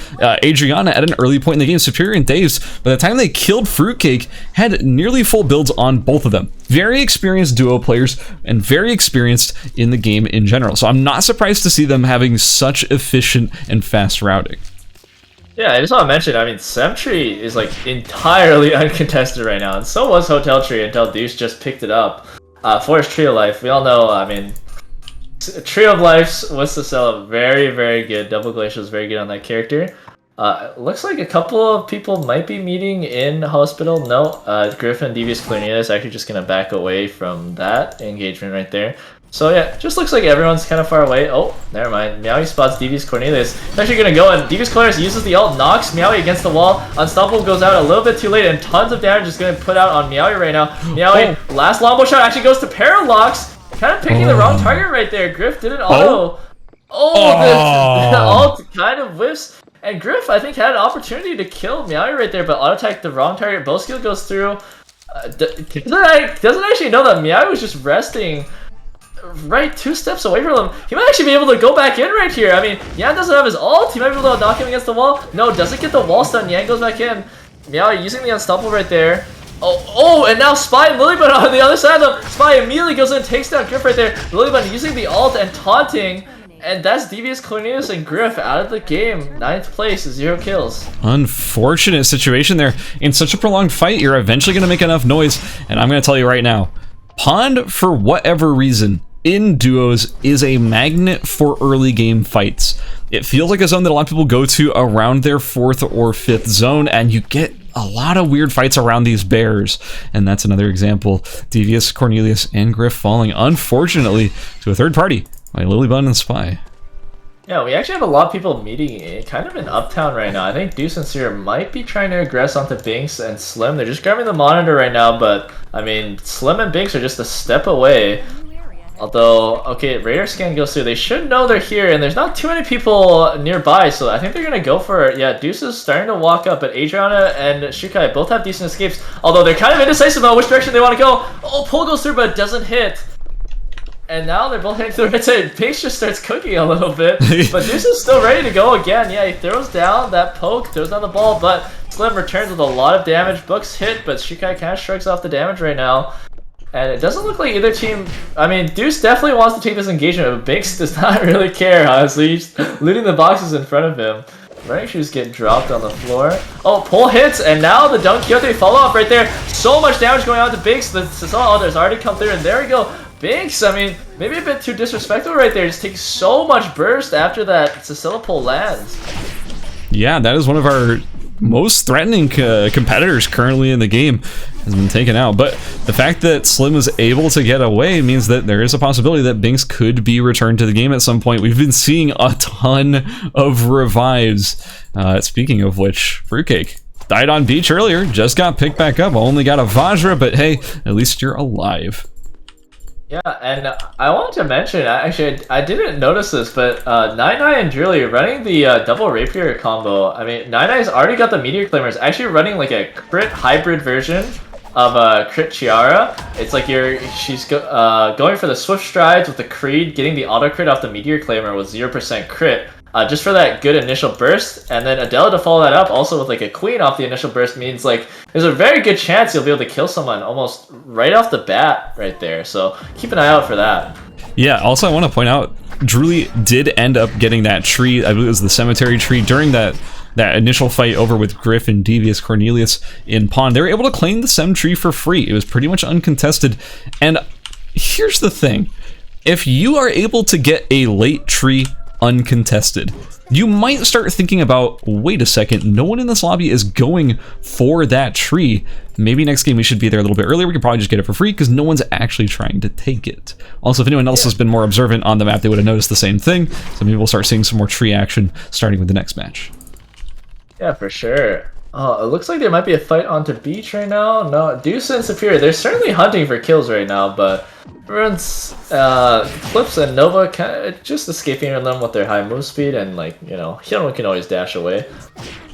Adriana at an early point in the game. Superior and Dave's, by the time they killed Fruitcake, had nearly full builds on both of them. Very experienced duo players and very experienced in the game in general. So I'm not surprised to see them having such efficient and fast routing. Yeah, I just want to mention, I mean, Semtree is like entirely uncontested right now, and so was Hotel Tree until Deuce just picked it up. Forest Tree of Life, we all know, I mean, Tree of Life's was to sell very, very good. Double Glacial is very good on that character. Looks like a couple of people might be meeting in Hospital. No, Griffin, Devious Cornelius actually just going to back away from that engagement right there. So yeah, just looks like everyone's kind of far away. Oh, never mind. Meowie spots Devious Cornelius. He's actually going to go, and Devious Cornelius uses the ult, knocks Meowie against the wall. Unstoppable goes out a little bit too late, and tons of damage is going to put out on Meowie right now. Meowie, last longbow shot actually goes to Paralocks. Kind of picking the wrong target right there. Griff didn't auto. The ult kind of whiffs. And Griff, I think, had an opportunity to kill Meowie right there, but auto-attacked the wrong target. Bow skill goes through. Doesn't actually know that Meowie was just resting right 2 steps away from him. He might actually be able to go back in right here. I mean, Yan doesn't have his ult. He might be able to knock him against the wall. No, doesn't get the wall stun. Yan goes back in. Meowie using the Unstoppable right there. Oh, and now Spy and Lilybun on the other side of them. Spy immediately goes in and takes down Griff right there. Lilybun using the ult and taunting. And that's Devious Cornelius and Griff out of the game. 9th place, 0 kills. Unfortunate situation there. In such a prolonged fight, you're eventually going to make enough noise. And I'm going to tell you right now, Pond, for whatever reason, in duos, is a magnet for early game fights. It feels like a zone that a lot of people go to around their 4th or 5th zone, and you get a lot of weird fights around these bears. And that's another example. Devious Cornelius and Griff falling, unfortunately, to a third party by Lilybun and Spy. Yeah, we actually have a lot of people meeting kind of in Uptown right now. I think Deuce and Seer might be trying to aggress onto Binks and Slim. They're just grabbing the monitor right now, but I mean, Slim and Binks are just a step away. Although, okay, radar scan goes through. They should know they're here, and there's not too many people nearby, so I think they're going to go for it. Yeah, Deuce is starting to walk up, but Adriana and Shukai both have decent escapes, although they're kind of indecisive about which direction they want to go. Oh, pull goes through, but it doesn't hit. And now they're both heading to the right side. Binks just starts cooking a little bit, but Deuce is still ready to go again. Yeah, he throws down that poke, throws down the ball, but Slim returns with a lot of damage. Books hit, but Shukai kind of shrugs off the damage right now. And it doesn't look like either team... I mean, Deuce definitely wants to take this engagement, but Binks does not really care, honestly. He's looting the boxes in front of him. Running shoes get dropped on the floor. Oh, pull hits, and now the Don Quixote follow-up right there. So much damage going on to Binks. The Sasala others already come through, and there we go. Binks, I mean, maybe a bit too disrespectful right there. Just takes so much burst after that Cecilia pull lands. Yeah, that is one of our most threatening competitors currently in the game, has been taken out. But the fact that Slim was able to get away means that there is a possibility that Binks could be returned to the game at some point. We've been seeing a ton of revives. Speaking of which, Fruitcake died on beach earlier, just got picked back up, only got a Vajra, but hey, at least you're alive. Yeah, and I wanted to mention, actually, I didn't notice this, but Nine and Drily running the double rapier combo. I mean, Nine's already got the meteor claimers, actually running like a crit hybrid version of crit Chiara. It's like she's going for the swift strides with the Creed, getting the auto crit off the meteor claimer with 0% crit. Just for that good initial burst, and then Adela to follow that up also with like a queen off the initial burst means like there's a very good chance you'll be able to kill someone almost right off the bat right there. So keep an eye out for that. Yeah, also I want to point out, Druli did end up getting that tree, I believe it was the cemetery tree, during that initial fight over with Griff and Devious Cornelius in Pond. They were able to claim the Sem tree for free. It was pretty much uncontested. And here's the thing. If you are able to get a late tree uncontested, you might start thinking about, wait a second, no one in this lobby is going for that tree. Maybe next game we should be there a little bit earlier. We could probably just get it for free because no one's actually trying to take it. Also, if anyone else has been more observant on the map, they would have noticed the same thing. So maybe we'll start seeing some more tree action starting with the next match. Yeah, for sure. It looks like there might be a fight onto beach right now. No, Deuce and Superior, they're certainly hunting for kills right now, but everyone's Clips and Nova kind of just escaping them with their high move speed, and like, you know, Hyunwoo can always dash away.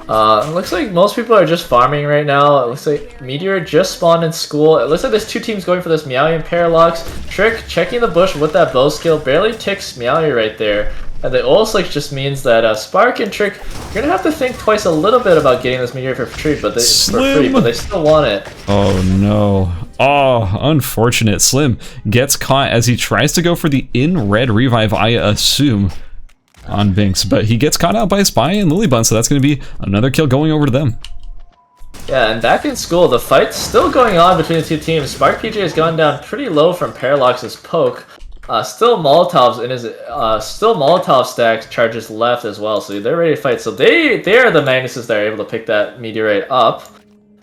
It looks like most people are just farming right now. It looks like Meteor just spawned in school. It looks like there's two teams going for this Meowth and Parallax. Trick checking the bush with that bow skill, barely ticks Meowth right there. And the oil slick just means that Spark and Trick are gonna have to think twice a little bit about getting this Meteor for free, but they still want it. Oh no. Oh, unfortunate. Slim gets caught as he tries to go for the in red revive, I assume, on Binks, but he gets caught out by Spy and Lilybun, so that's going to be another kill going over to them. Yeah, and back in school, the fight's still going on between the two teams. Spark PJ has gone down pretty low from Parallax's poke. Still Molotovs in his still Molotov stack charges left as well, so they're ready to fight. So they are the Magnuses that are able to pick that meteorite up.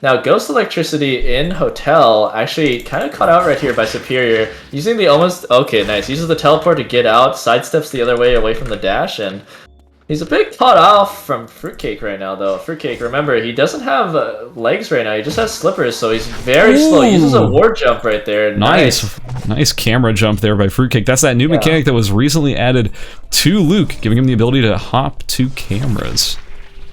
Now Ghost Electricity in Hotel actually kind of caught out right here by Superior, using the okay, nice, uses the teleport to get out, sidesteps the other way away from the dash, and he's a bit caught off from Fruitcake right now though. Fruitcake, remember, he doesn't have legs right now, he just has slippers, so he's very slow. He uses a ward jump right there. Nice camera jump there by Fruitcake. That's that new mechanic that was recently added to Luke, giving him the ability to hop to cameras.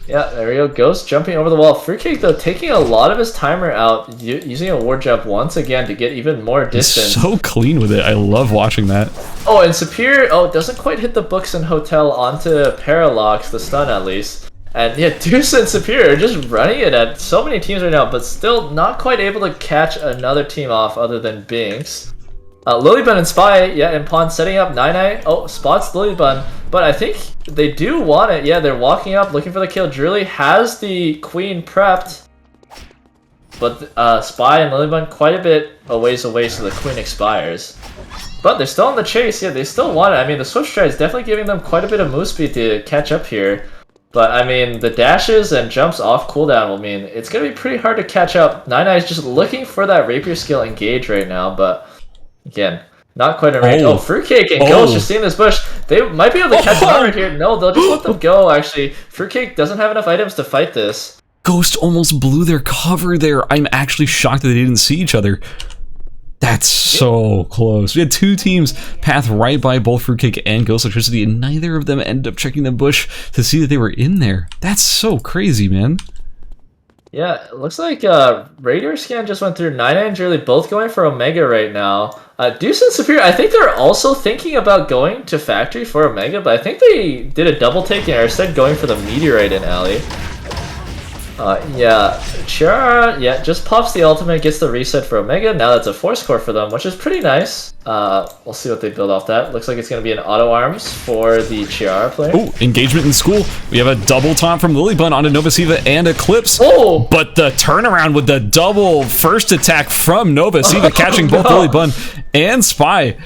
Yeah, there we go. Ghost jumping over the wall. Fruitcake, though, taking a lot of his timer out, using a ward jump once again to get even more distance. He's so clean with it. I love watching that. Oh, and Superior, doesn't quite hit the books in Hotel onto Parallax, the stun at least. And yeah, Deuce and Superior are just running it at so many teams right now, but still not quite able to catch another team off other than Binks. Lilybun and Spy, and Pawn setting up 9-9. Oh, spots Lilybun, but I think they do want it. Yeah, they're walking up, looking for the kill. Druli has the Queen prepped, but Spy and Lilybun quite a bit a ways away, so the Queen expires. But they're still in the chase. Yeah, they still want it. I mean, the Swift Stride is definitely giving them quite a bit of move speed to catch up here. But, I mean, the dashes and jumps off cooldown will mean it's going to be pretty hard to catch up. 9-9 is just looking for that Rapier skill engage right now, but again, not quite in range. Oh, Fruitcake and Ghost just seeing this bush. They might be able to catch them right here. No, they'll just let them go, actually. Fruitcake doesn't have enough items to fight this. Ghost almost blew their cover there. I'm actually shocked that they didn't see each other. That's so close. We had two teams path right by both Fruitcake and Ghost Electricity, and neither of them ended up checking the bush to see that they were in there. That's so crazy, man. Yeah, it looks like Radar Scan just went through. 9-9 and Druli both going for Omega right now. Deuce and Superior, I think they're also thinking about going to Factory for Omega, but I think they did a double take and are instead going for the Meteorite in Alley. Chiara, just pops the ultimate, gets the reset for Omega. Now that's a force core for them, which is pretty nice. We'll see what they build off that. Looks like it's going to be an auto arms for the Chiara player. Oh, engagement in school. We have a double taunt from Lilybun onto Nova Siva and Eclipse. Oh! But the turnaround with the double first attack from Nova Siva, catching both Lilybun and Spy.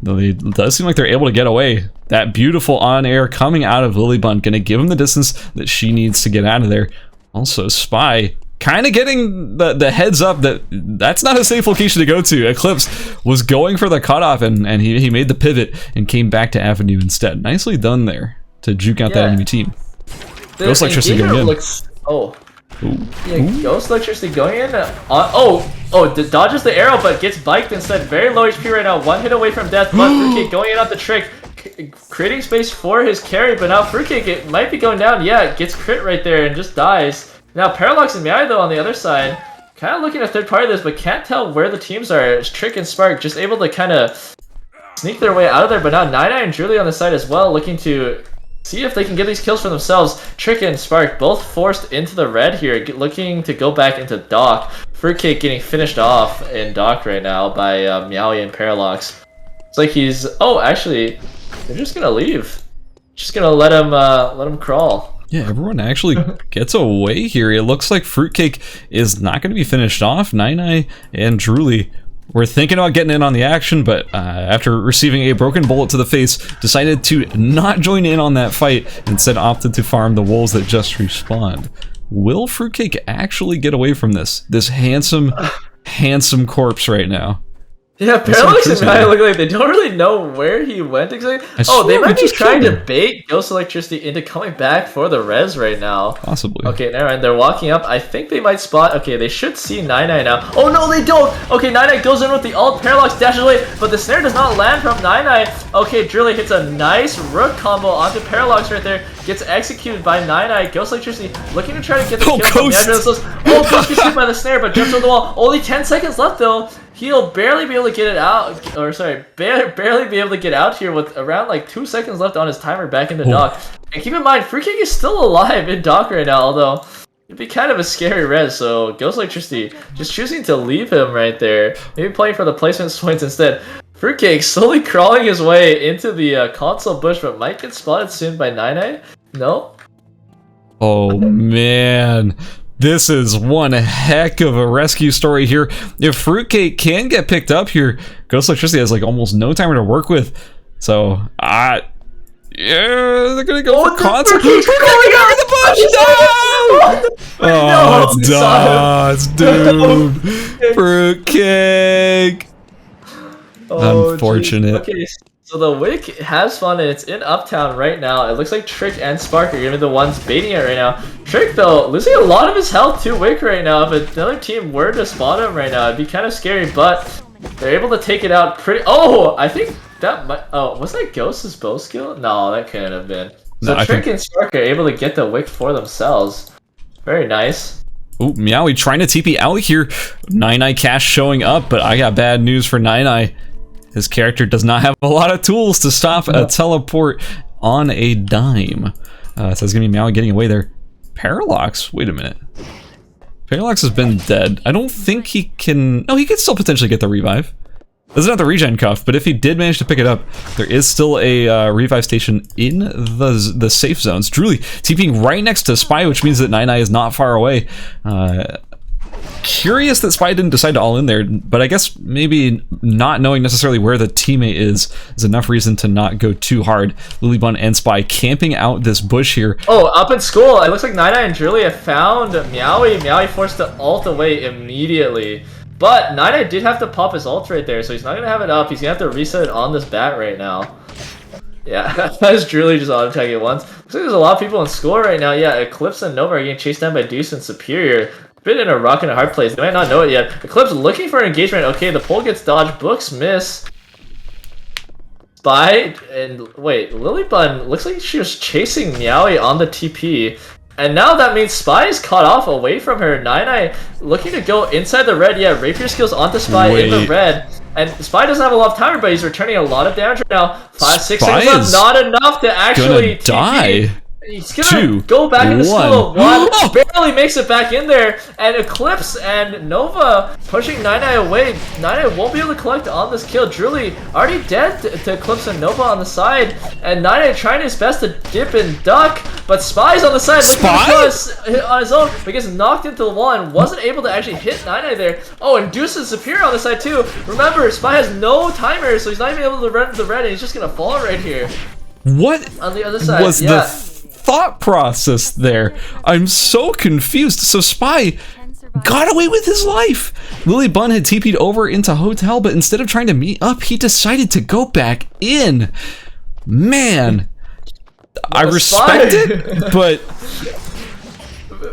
It does seem like they're able to get away. That beautiful on-air coming out of Lilybun, going to give him the distance that she needs to get out of there. Also, Spy kind of getting the heads up that that's not a safe location to go to. Eclipse was going for the cutoff, and he made the pivot and came back to Avenue instead. Nicely done there to juke out that enemy team. Ghost Electricity going in. Ghost Electricity going in. Dodges the arrow, but gets biked instead. Very low HP right now. One hit away from death, but Fruitcake going in on the trick. Creating space for his carry, but now Fruitcake, it might be going down. Yeah, it gets crit right there and just dies. Now Parallax and Meowth, though, on the other side, kind of looking at third party this, but can't tell where the teams are. Trick and Spark just able to kind of sneak their way out of there, but now 9-9 and Druli on the side as well, looking to see if they can get these kills for themselves. Trick and Spark both forced into the red here, looking to go back into Dock. Fruitcake getting finished off in Dock right now by Meowth and Parallax. It's like he's... Oh, actually... They're just gonna leave. Just gonna let him crawl. Yeah, everyone actually gets away here. It looks like Fruitcake is not going to be finished off. 9-9 and Druli were thinking about getting in on the action, but after receiving a broken bullet to the face, decided to not join in on that fight. Instead, opted to farm the wolves that just respawned. Will Fruitcake actually get away from this? This handsome corpse right now. Yeah, Parallax and Nine look like they don't really know where he went exactly. Oh, they might be trying to bait Ghost Electricity into coming back for the res right now. Possibly. Okay, never mind. They're walking up. I think they might spot. Okay, they should see Nine now. Oh no, they don't. Okay, Nine goes in with the ult. Parallax dashes away, but the snare does not land from Nine. Okay, Drilly hits a nice rook combo onto Parallax right there. Gets executed by Nine. Ghost Electricity looking to try to get the kill from Ghost. Oh, Ghost gets hit by the snare, but jumps on the wall. Only 10 seconds left though. He'll barely be able to get it out, or sorry, barely be able to get out here with around like 2 seconds left on his timer back in the dock. And keep in mind, Free Kick is still alive in dock right now, although it'd be kind of a scary res, so Ghost Electricity just choosing to leave him right there. Maybe playing for the placement points instead. Fruitcake slowly crawling his way into the console bush, but might get spotted soon by Nine. No? Oh man. This is one heck of a rescue story here. If Fruitcake can get picked up here, Ghost Electricity has like almost no timer to work with. So, yeah, they're gonna go for console. Fruitcake's going out the bush! No! Oh, it's done. It's doomed. Fruitcake. Oh, unfortunate. Geez. Okay, so the Wick has fun and it's in Uptown right now. It looks like Trick and Spark are gonna be the ones baiting it right now. Trick though, losing a lot of his health to Wick right now. If another team were to spot him right now, it'd be kind of scary, but they're able to take it out pretty... Oh, I think that might... Oh, was that Ghost's bow skill? No, that couldn't have been. So no, Trick and Spark are able to get the Wick for themselves. Very nice. Ooh, Meowie trying to TP out here. Nine Cash showing up, but I got bad news for Nine. His character does not have a lot of tools to stop a teleport on a dime. So it's gonna be Meowie getting away there. Parallax? Wait a minute. Parallax has been dead. I don't think he can... No, he could still potentially get the revive. Doesn't have the regen cuff, but if he did manage to pick it up, there is still a revive station in the safe zones. Truly, TPing right next to Spy, which means that Nine is not far away. Curious that Spy didn't decide to all in there, but I guess maybe not knowing necessarily where the teammate is enough reason to not go too hard. Lilybun and Spy camping out this bush here. Oh, up in school, it looks like Nine and Julia found Meowie. Meowie forced to ult away immediately. But Nine did have to pop his ult right there, so he's not going to have it up. He's going to have to reset it on this bat right now. Yeah, that's Druly just auto-attacking it once. Looks like there's a lot of people in school right now. Yeah, Eclipse and Nova are getting chased down by Deuce and Superior. Been in a rock and a hard place. They might not know it yet. Eclipse looking for an engagement. Okay, the pole gets dodged. Books miss. Spy and wait, Lilybun looks like she was chasing Meowie on the TP. And now that means Spy is caught off away from her. Nine looking to go inside the red. Yeah, Rapier skills onto Spy in the red. And Spy doesn't have a lot of timer, but he's returning a lot of damage right now. 5, 6 seconds left. Not enough to actually die. He's gonna go back into school. One barely makes it back in there, and Eclipse and Nova pushing Nine away. Nine won't be able to collect on this kill. Druly already dead to Eclipse and Nova on the side, and Nine trying his best to dip and duck, but Spy's on the side on his own, but gets knocked into the wall and wasn't able to actually hit Nine there. Oh, and Deuce is Superior on the side too. Remember, Spy has no timer, so he's not even able to run to the red, and he's just gonna fall right here. What on the other side was the thought process there? I'm so confused. So Spy got away with his life. Lilybun had TP'd over into Hotel, but instead of trying to meet up, he decided to go back in. Man, I respect it, but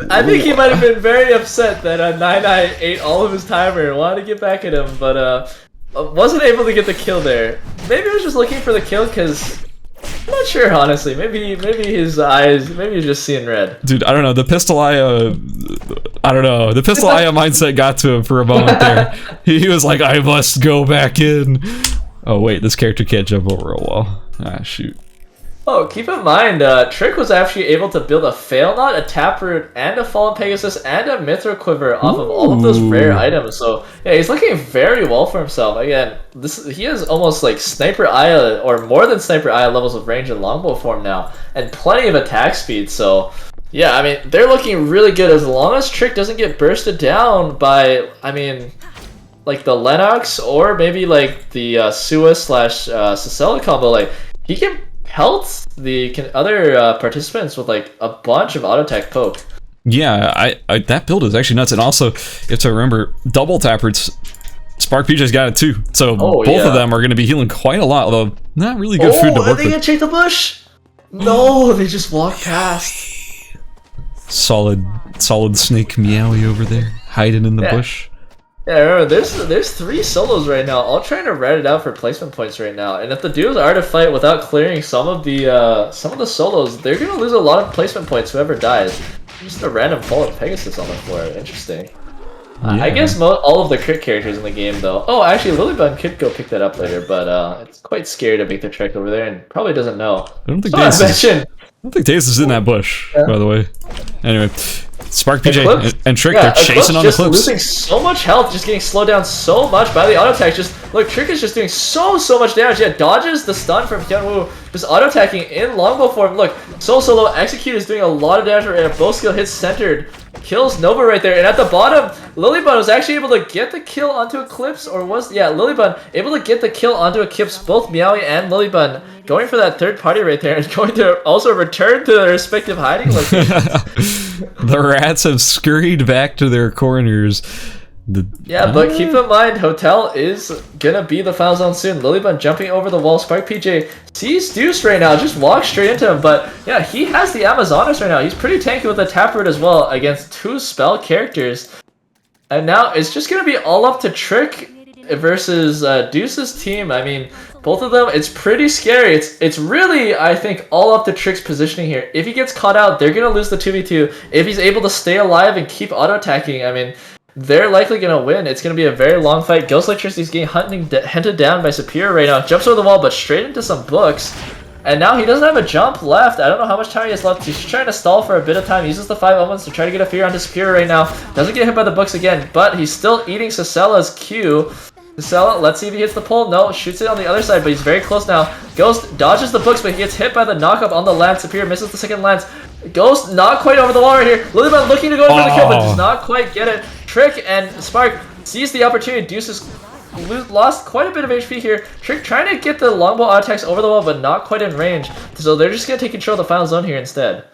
I think he might have been very upset that Nine ate all of his timer and wanted to get back at him, but wasn't able to get the kill there. Maybe he was just looking for the kill because I'm not sure, honestly. Maybe his eyes, maybe he's just seeing red. Dude, I don't know. The Pistol Aya, I don't know. The Pistol Aya mindset got to him for a moment there. He was like, I must go back in. Oh, wait, this character can't jump over a wall. Ah, shoot. Oh, keep in mind, Trick was actually able to build a Fail Knot, a Taproot, and a Fallen Pegasus, and a Mithril Quiver off of all of those rare items. So, yeah, he's looking very well for himself. Again, he has almost like Sniper Aya, or more than Sniper Aya levels of range in Longbow form now, and plenty of attack speed. So, yeah, I mean, they're looking really good as long as Trick doesn't get bursted down by, I mean, like the Lennox, or maybe like the Sua/Sicella combo. Like, he can pelt the other participants with like a bunch of auto attack poke. Yeah, I that build is actually nuts, and also you have to remember double taproots Spark PJ's got it too. So both yeah. of them are going to be healing quite a lot, although not really good food to are work they with. gonna check the bush? No, they just walked past. Solid snake Meowie over there, hiding in the bush. Yeah, remember, there's 3 solos right now, all trying to rat it out for placement points right now. And if the duos are to fight without clearing some of the solos, they're gonna lose a lot of placement points. Whoever dies, just a random fall of Pegasus on the floor. Interesting. I guess all of the crit characters in the game, though. Oh, actually, Lilybun could go pick that up later, but it's quite scary to make the trek over there, and probably doesn't know. I don't think Dace is in that bush, by the way. Anyway, Spark PJ and Trick, they're chasing on the clips. Losing so much health, just getting slowed down so much by the auto attack. Just look, Trick is just doing so much damage. Yeah, dodges the stun from Hyunwoo, just auto attacking in longbow form. Look, Solo Execute is doing a lot of damage, and both skill hits centered. Kills Nova right there, and at the bottom, Lilybun was actually able to get the kill onto Eclipse, Lilybun able to get the kill onto Eclipse, both Meowie and Lilybun going for that third party right there, and going to also return to their respective hiding locations. The rats have scurried back to their corners. But keep in mind, Hotel is gonna be the foul zone soon. Lilybun jumping over the wall. Spark PJ sees Deuce right now, just walks straight into him. But yeah, he has the Amazonas right now. He's pretty tanky with the Taproot as well against 2 spell characters. And now it's just gonna be all up to Trick versus Deuce's team. I mean, both of them, it's pretty scary. It's really, I think, all up to Trick's positioning here. If he gets caught out, they're gonna lose the 2v2. If he's able to stay alive and keep auto attacking, I mean, they're likely going to win. It's going to be a very long fight. Ghost Electricity's getting hunted down by Superior right now. Jumps over the wall, but straight into some books. And now he doesn't have a jump left. I don't know how much time he has left. He's trying to stall for a bit of time. He uses the 5 elements to try to get a fear onto Superior right now. Doesn't get hit by the books again, but he's still eating Sacella's Q. Sacella, let's see if he hits the pole. No, shoots it on the other side, but he's very close now. Ghost dodges the books, but he gets hit by the knockup on the lance. Superior misses the second lance. Ghost not quite over the wall right here. Lilybun looking to go for the kill, but does not quite get it. Trick and Spark sees the opportunity. Deuce has lost quite a bit of HP here. Trick trying to get the longbow attacks over the wall, but not quite in range. So they're just going to take control of the final zone here instead.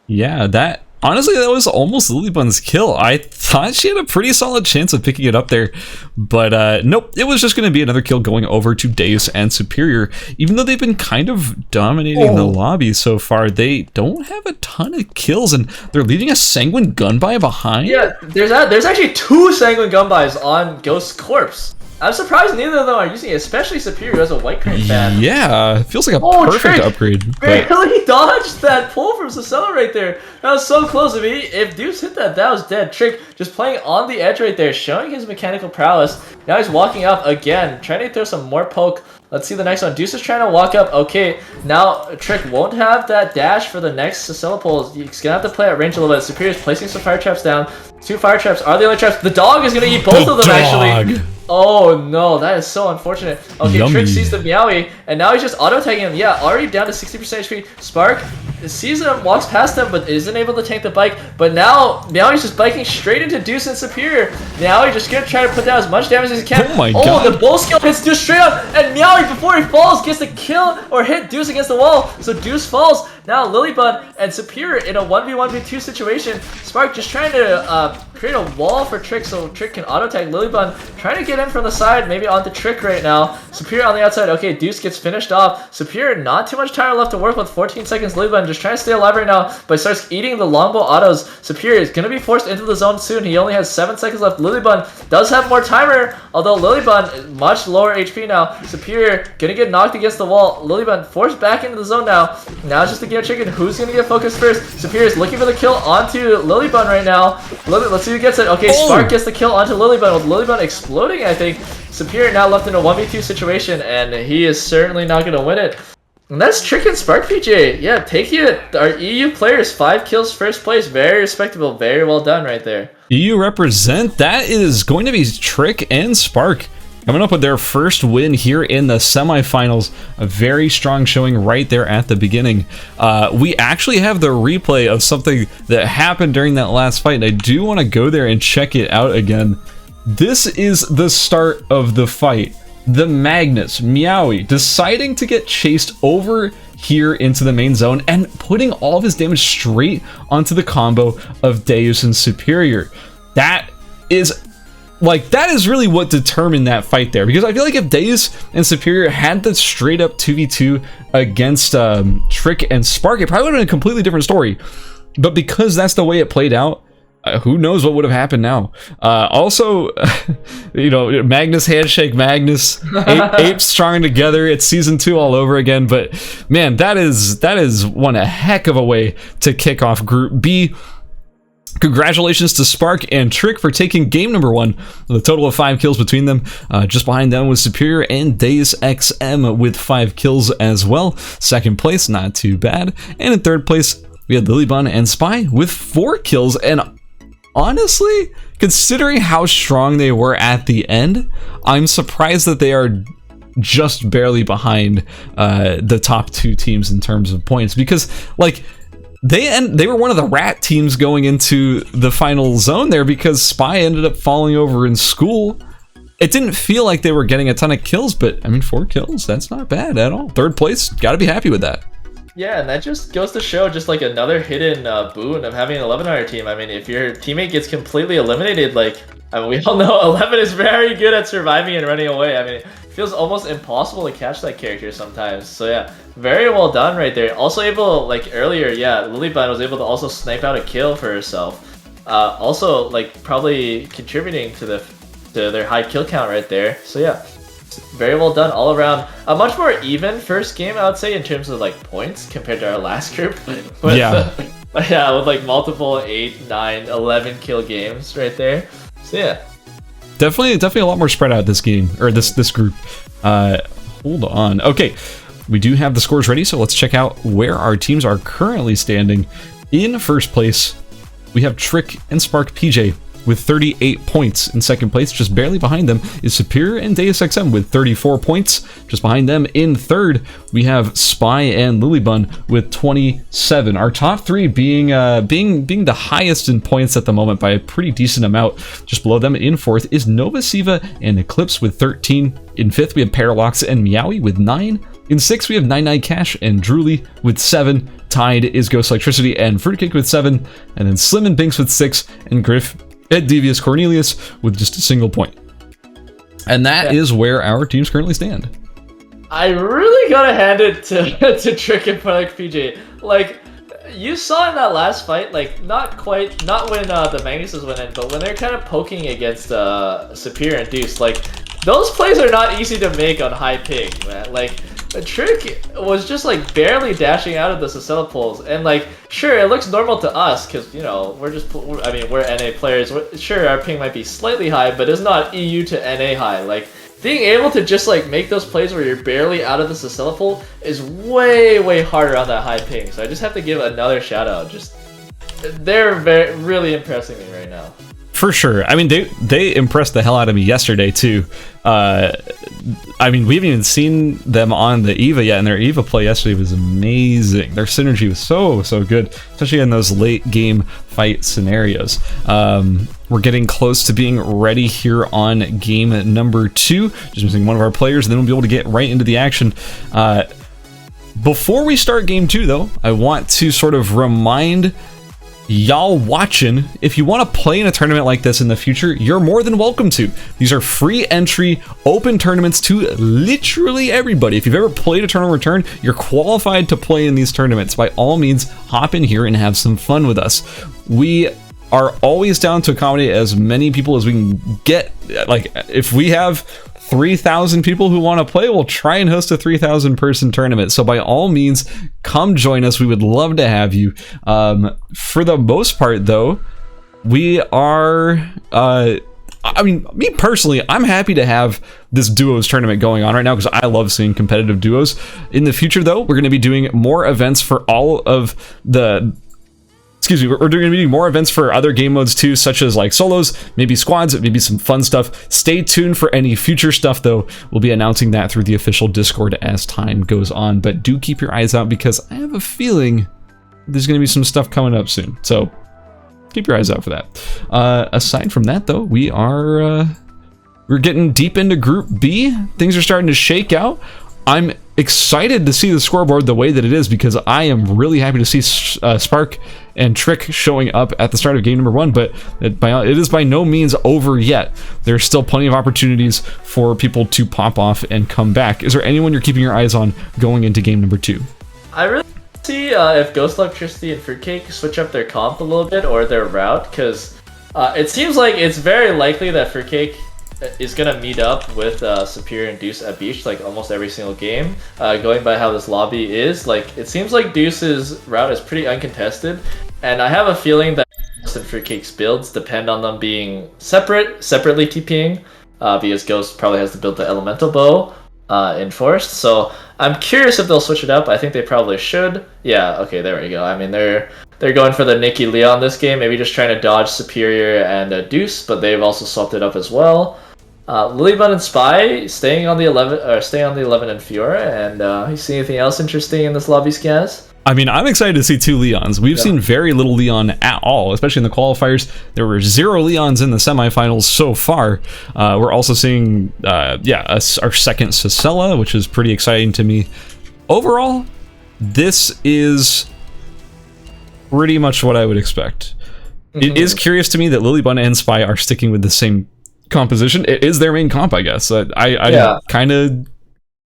Yeah, honestly, that was almost Lilybun's kill. I thought she had a pretty solid chance of picking it up there, but nope, it was just going to be another kill going over to Deus and Superior. Even though they've been kind of dominating the lobby so far, they don't have a ton of kills, and they're leaving a Sanguine Gunby behind. Yeah, there's actually 2 Sanguine Gunbys on Ghost's corpse. I'm surprised neither of them are using it, especially Superior as a White Crane fan. Yeah, feels like a perfect Trick upgrade. Barely dodged that pull from Sacella right there. That was so close. I mean, if Deuce hit that, that was dead. Trick just playing on the edge right there, showing his mechanical prowess. Now he's walking up again, trying to throw some more poke. Let's see the next one. Deuce is trying to walk up. Okay, now Trick won't have that dash for the next Sacella pulls. He's going to have to play at range a little bit. Superior's placing some fire traps down. 2 fire traps are the only traps. The dog is going to eat both of them, actually. Oh no, that is so unfortunate. Okay, Yummy. Trick sees the Meowie, and now he's just auto-tagging him. Yeah, already down to 60% HP. Spark sees him, walks past him, but isn't able to tank the bike. But now, Meowie's just biking straight into Deuce and Superior. Meowie just gonna try to put down as much damage as he can. Oh my god. The bull skill hits Deuce straight up, and Meowie, before he falls, gets to kill or hit Deuce against the wall. So Deuce falls. Now Lilybun and Superior in a 1v1v2 situation. Spark just trying to create a wall for Trick so Trick can auto-tag Lilybun. Trying to get in from the side, maybe onto Trick right now. Superior on the outside. Okay, Deuce gets finished off. Superior, not too much time left to work with. 14 seconds. Lilybun just trying to stay alive right now, but starts eating the longbow autos. Superior is going to be forced into the zone soon. He only has 7 seconds left. Lilybun does have more timer, although Lilybun is much lower HP now. Superior going to get knocked against the wall. Lilybun forced back into the zone now. Now it's just a game of chicken. Who's going to get focused first? Superior is looking for the kill onto Lilybun right now. Let's see who gets it. Okay, Spark gets the kill onto Lilybun, with Lilybun exploding, I think. Superior now left in a 1v2 situation, and he is certainly not going to win it. And that's Trick and Spark PJ. Yeah, take it. Our EU players, 5 kills, first place. Very respectable. Very well done right there. EU represent. That is going to be Trick and Spark coming up with their first win here in the semifinals. A very strong showing right there at the beginning. We actually have the replay of something that happened during that last fight, and I do want to go there and check it out again. This is the start of the fight. The Magnus, Meowie, deciding to get chased over here into the main zone and putting all of his damage straight onto the combo of Deus and Superior. That is like, that is really what determined that fight there, because I feel like if Daze and Superior had the straight up 2v2 against Trick and Spark, it probably would have been a completely different story. But because that's the way it played out, who knows what would have happened now. Also, you know, Magnus handshake Magnus, apes strong together. It's season 2 all over again. But man, that is one a heck of a way to kick off Group B. Congratulations to Spark and Trick for taking game number 1 with a total of 5 kills between them. Just behind them was Superior and Daze XM with 5 kills as well. Second place, not too bad. And in third place, we had Lilybun and Spy with 4 kills. And honestly, considering how strong they were at the end, I'm surprised that they are just barely behind the top 2 teams in terms of points, because like they were one of the rat teams going into the final zone there, because Spy ended up falling over in school. It didn't feel like they were getting a ton of kills, but I mean, 4 kills, that's not bad at all. Third place, gotta be happy with that. Yeah, and that just goes to show just like another hidden boon of having an 11 on your team. I mean, if your teammate gets completely eliminated, like, I mean, we all know 11 is very good at surviving and running away. I mean, it feels almost impossible to catch that character sometimes. So yeah, very well done right there. Also able, like earlier, yeah, Lilybun was able to also snipe out a kill for herself. Also, like, probably contributing to their high kill count right there. So yeah, very well done all around. A much more even first game, I would say, in terms of like points compared to our last group. But, yeah. Yeah, with like multiple 8, 9, 11 kill games right there. So yeah, definitely a lot more spread out this game, or this group. Hold on. Okay, we do have the scores ready, so let's check out where our teams are currently standing. In first place, we have Trick and Spark PJ with 38 points. In second place, just barely behind them, is Superior and Deus XM with 34 points. Just behind them in third, we have Spy and Lilybun with 27. Our top 3 being the highest in points at the moment by a pretty decent amount. Just below them in fourth is Nova Siva and Eclipse with 13. In fifth, we have Parallax and Meowie with 9. In sixth, we have 99 Cash and Drooly with 7. Tied is Ghost Electricity and Fruitcake with 7. And then Slim and Binks with 6. And Griff at Devious Cornelius with just a single point. And that is where our teams currently stand. I really gotta hand it to Trick and Product PJ. Like, you saw in that last fight, like, not when the Magnuses went in, but when they're kind of poking against Superior and Deuce, like, those plays are not easy to make on high ping, man. Like, the Trick was just like barely dashing out of the Sicela pulls, and like, sure, it looks normal to us because, you know, we're NA players. Sure, our ping might be slightly high, but it's not EU to NA high. Like, being able to just like make those plays where you're barely out of the Sicela pull is way harder on that high ping. So I just have to give another shout out. Just, they're really impressing me right now. For sure. I mean, they impressed the hell out of me yesterday too. I mean, we haven't even seen them on the EVA yet, and their EVA play yesterday was amazing. Their synergy was so good, especially in those late game fight scenarios. We're getting close to being ready here on game number 2. Just missing one of our players, and then we'll be able to get right into the action. Before we start game 2, though, I want to sort of remind y'all watching, if you want to play in a tournament like this in the future, you're more than welcome to. These are free entry, open tournaments to literally everybody. If you've ever played a tournament return, you're qualified to play in these tournaments. By all means, hop in here and have some fun with us. We are always down to accommodate as many people as we can get. Like, if we have 3,000 people who want to play, we'll try and host a 3,000 person tournament. So by all means, come join us. We would love to have you. For the most part, though, we are, I mean, me personally, I'm happy to have this duos tournament going on right now because I love seeing competitive duos. In the future, though, we're going to be doing more events for all of the... Excuse me, we're going to be doing more events for other game modes too, such as like solos, maybe squads, maybe some fun stuff. Stay tuned for any future stuff, though. We'll be announcing that through the official Discord as time goes on. But do keep your eyes out because I have a feeling there's going to be some stuff coming up soon. So keep your eyes out for that. Aside from that, though, we're getting deep into Group B. Things are starting to shake out. I'm excited to see the scoreboard the way that it is, because I am really happy to see Spark and Trick showing up at the start of game number 1, but it is by no means over yet. There's still plenty of opportunities for people to pop off and come back. Is there anyone you're keeping your eyes on going into game number 2? I really see if Ghost Electricity and Fruitcake switch up their comp a little bit, or their route, because it seems like it's very likely that Fruitcake is gonna meet up with Superior and Deuce at Beach like almost every single game. Going by how this lobby is, like it seems like Deuce's route is pretty uncontested, and I have a feeling that Ghost and Fruitcake's builds depend on them being separately TPing, because Ghost probably has to build the Elemental Bow in Forest. So I'm curious if they'll switch it up. I think they probably should. Yeah, okay, there we go. I mean, they're going for the Nikki Leon this game, maybe just trying to dodge Superior and Deuce, but they've also swapped it up as well. Lilybud and Spy staying on the 11 and Fiora, and you see anything else interesting in this lobby, Scaz? I mean, I'm excited to see 2 Leons. We've seen very little Leon at all, especially in the qualifiers. There were 0 Leons in the semifinals so far. We're also seeing, our second Cicella, which is pretty exciting to me. Overall, this is pretty much what I would expect. It is curious to me that Lilybud and Spy are sticking with the same composition. It is their main comp, I guess. I kind of,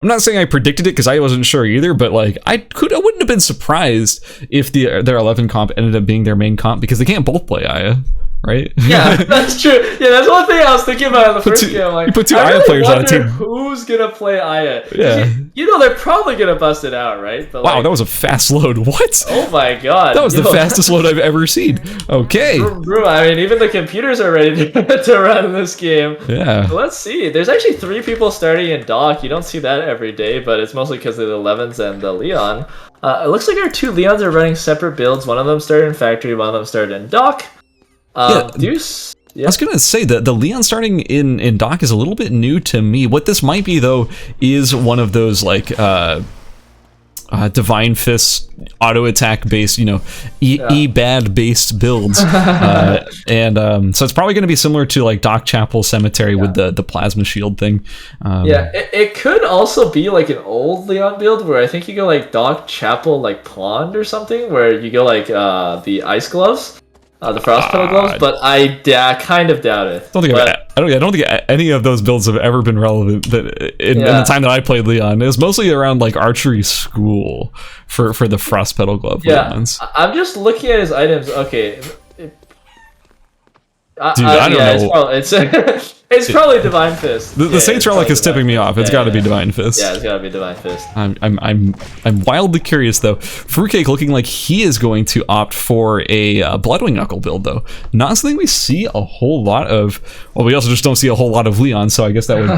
I'm not saying I predicted it because I wasn't sure either, but like I wouldn't have been surprised if their 11 comp ended up being their main comp, because they can't both play Aya, right? Yeah, that's true. Yeah, that's one thing I was thinking about in the first game. Like, you put 2 Aya players on a team. Who's gonna play Aya? Yeah, you know they're probably gonna bust it out, right? But wow, that was a fast load. What? Oh my god, that was the fastest load I've ever seen. Okay, bro, I mean, even the computers are ready to run this game. Yeah. Let's see. There's actually 3 people starting in Doc. You don't see that every day, but it's mostly because of the 11s and the Leon. It looks like our 2 Leons are running separate builds. One of them started in Factory, one of them started in Doc. Deuce. Yeah. I was gonna say that the Leon starting in Doc is a little bit new to me. What this might be though is one of those like Divine Fist auto attack based, E-Bad based builds, and so it's probably going to be similar to like Doc Chapel Cemetery with the plasma shield thing. It could also be like an old Leon build where I think you go like Doc Chapel like Pond or something, where you go like the ice gloves. The frost petal gloves, but I kind of doubt it. I don't think any of those builds have ever been relevant in the time that I played Leon. It was mostly around like archery school for the frost petal glove. Leons. I'm just looking at his items. Okay. Dude, I don't know. It's probably Divine Fist. The Saints Relic is tipping me off. It's got to be Divine Fist. Yeah, it's got to be Divine Fist. I'm wildly curious though. Fruitcake looking like he is going to opt for a Bloodwing Knuckle build though. Not something we see a whole lot of. Well, we also just don't see a whole lot of Leon, so I guess that would